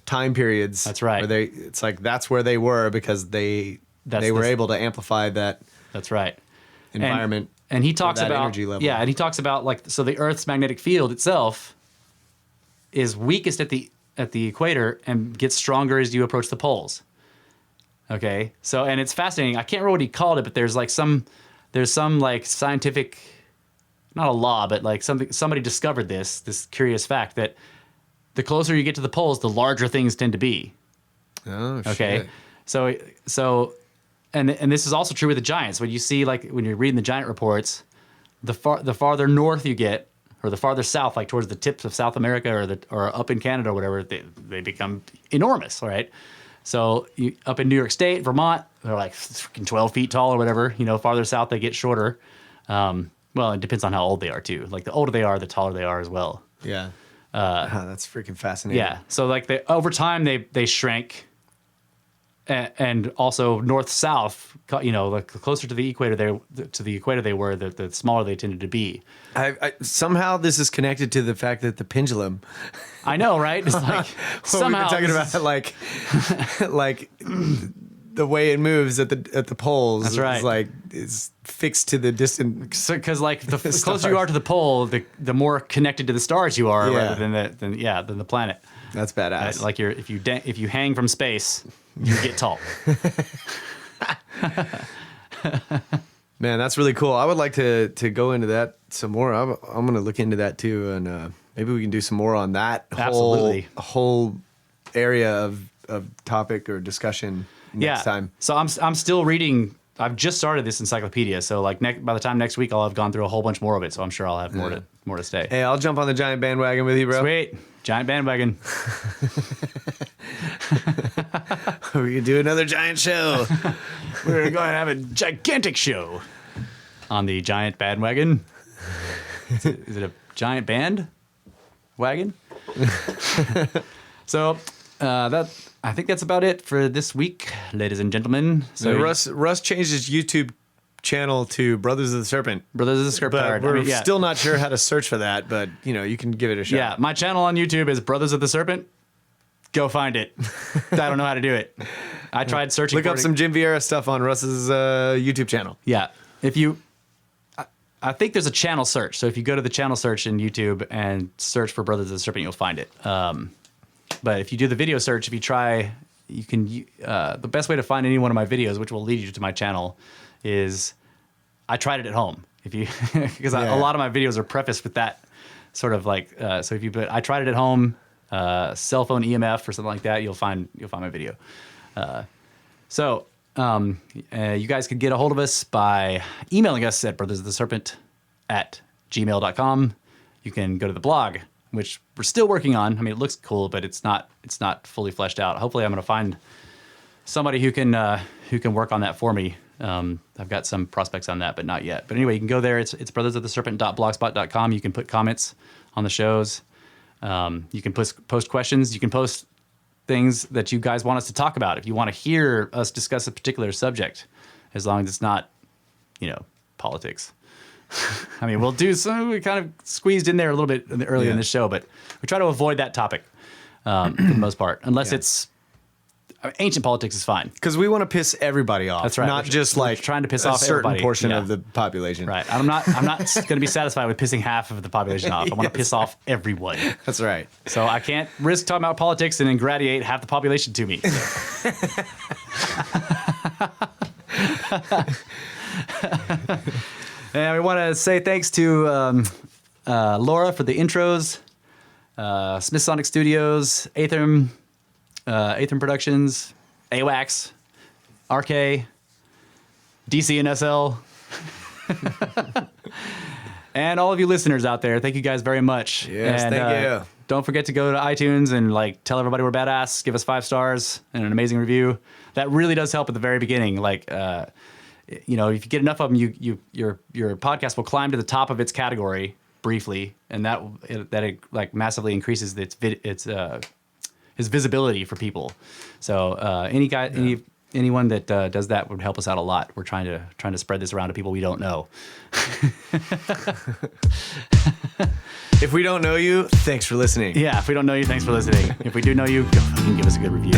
time periods.
That's right.
Where it's like that's where they were because they were able to amplify that.
That's right.
Environment.
And he talks about
energy level.
Yeah, and he talks about so the Earth's magnetic field itself is weakest at the equator and gets stronger as you approach the poles. Okay, so and it's fascinating. I can't remember what he called it, but there's some like scientific, not a law, but like somebody discovered this curious fact that the closer you get to the poles, the larger things tend to be.
Oh,
okay.
Shit.
So, and this is also true with the giants. When you see when you're reading the giant reports, the farther north you get, or the farther south, like towards the tips of South America or up in Canada or whatever, they become enormous, right? So up in New York State, Vermont, they're like freaking 12 feet tall or whatever. Farther south they get shorter. Well, it depends on how old they are too. Like the older they are, the taller they are as well.
Yeah. That's freaking fascinating.
Yeah. So over time they shrank, and also north south. The closer to the equator they were, the smaller they tended to be.
I somehow this is connected to the fact that the pendulum.
I know, right? It's like somehow
we've been talking about like the way it moves at the poles.
That's right.
Is fixed to the distant.
Because the closer you are to the pole, the more connected to the stars you are, rather than the planet.
That's badass.
If you hang from space, you get tall.
Man, that's really cool. I would like to go into that some more. I'm going to look into that too, and maybe we can do some more on that whole area of topic or discussion next time.
So I'm still reading. I've just started this encyclopedia, so by the time next week I'll have gone through a whole bunch more of it. So I'm sure I'll have more to say.
Hey, I'll jump on the giant bandwagon with you, bro.
Sweet, giant bandwagon.
We can do another giant show.
We're going to have a gigantic show on the giant bandwagon. Is it a giant band wagon? So I think that's about it for this week, ladies and gentlemen. So
Russ changed his YouTube channel to Brothers of the Serpent.
Brothers of the Serpent.
But we're still not sure how to search for that, but you can give it a shot.
Yeah, my channel on YouTube is Brothers of the Serpent. Go find it. I don't know how to do it. I tried searching.
Look up some Jim Vieira stuff on Russ's YouTube channel.
Yeah. I think there's a channel search. So if you go to the channel search in YouTube and search for Brothers of the Serpent, you'll find it. But if you do the video search, if you try, you can. The best way to find any one of my videos, which will lead you to my channel, is I tried it at home. If you because a lot of my videos are prefaced with that sort of like. So if you put I tried it at home, cell phone EMF or something like that, you'll find my video. So you guys could get a hold of us by emailing us at brothersoftheserpent@gmail.com. You can go to the blog, which we're still working on. I mean, it looks cool, but it's not fully fleshed out. Hopefully, I'm going to find somebody who can work on that for me. I've got some prospects on that, but not yet. But anyway, you can go there. It's brothersoftheserpent.blogspot.com. You can put comments on the shows. You can post questions. You can post things that you guys want us to talk about. If you want to hear us discuss a particular subject, as long as it's not, politics. I mean, we'll do some. We kind of squeezed in there a little bit earlier in the show, but we try to avoid that topic for the most part, unless it's ancient politics is fine.
Because we want to piss everybody off.
That's right.
Not just like
trying to piss
a
off
certain
everybody.
portion of the population.
Right. I'm not going to be satisfied with pissing half of the population off. I want to piss off everyone.
That's right.
So I can't risk talking about politics and ingratiate half the population to me. So. And we want to say thanks to Laura for the intros, Smithsonian Studios, Aethern Productions, AWACS, RK, DC and SL, and all of you listeners out there. Thank you guys very much.
Yes,
and,
thank you.
Don't forget to go to iTunes and tell everybody we're badass. Give us 5 stars and an amazing review. That really does help at the very beginning. If you get enough of them, your podcast will climb to the top of its category briefly, and that massively increases its visibility for people. So anyone that does that would help us out a lot. We're trying to spread this around to people we don't know.
If we don't know you, thanks for listening.
Yeah, if we don't know you, thanks for listening. If we do know you, go fucking give us a good review.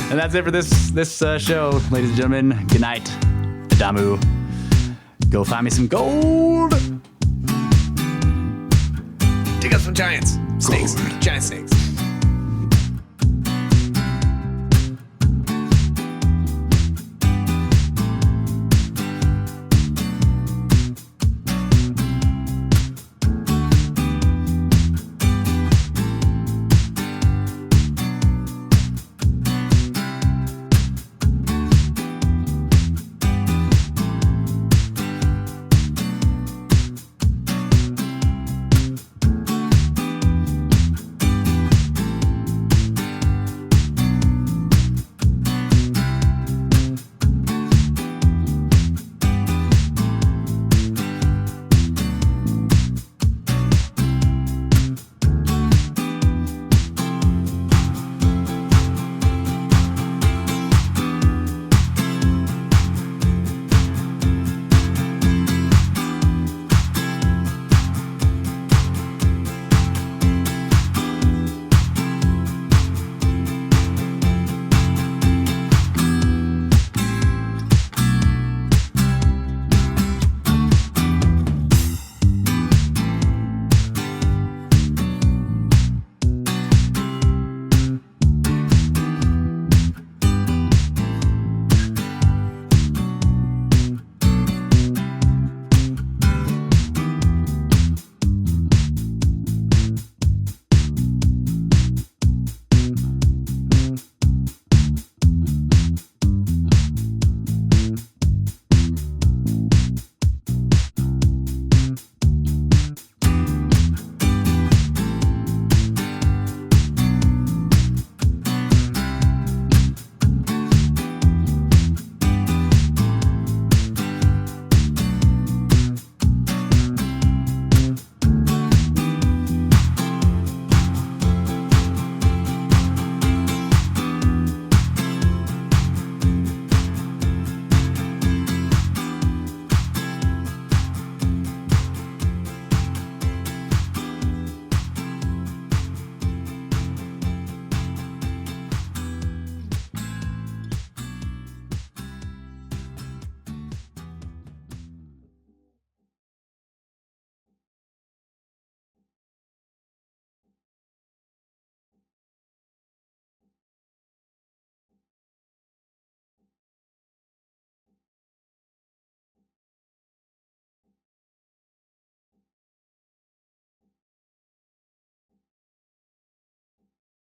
And that's it for this show, ladies and gentlemen. Good night. Damu. Go find me some gold.
Dig up some giants. Snakes. Giant snakes.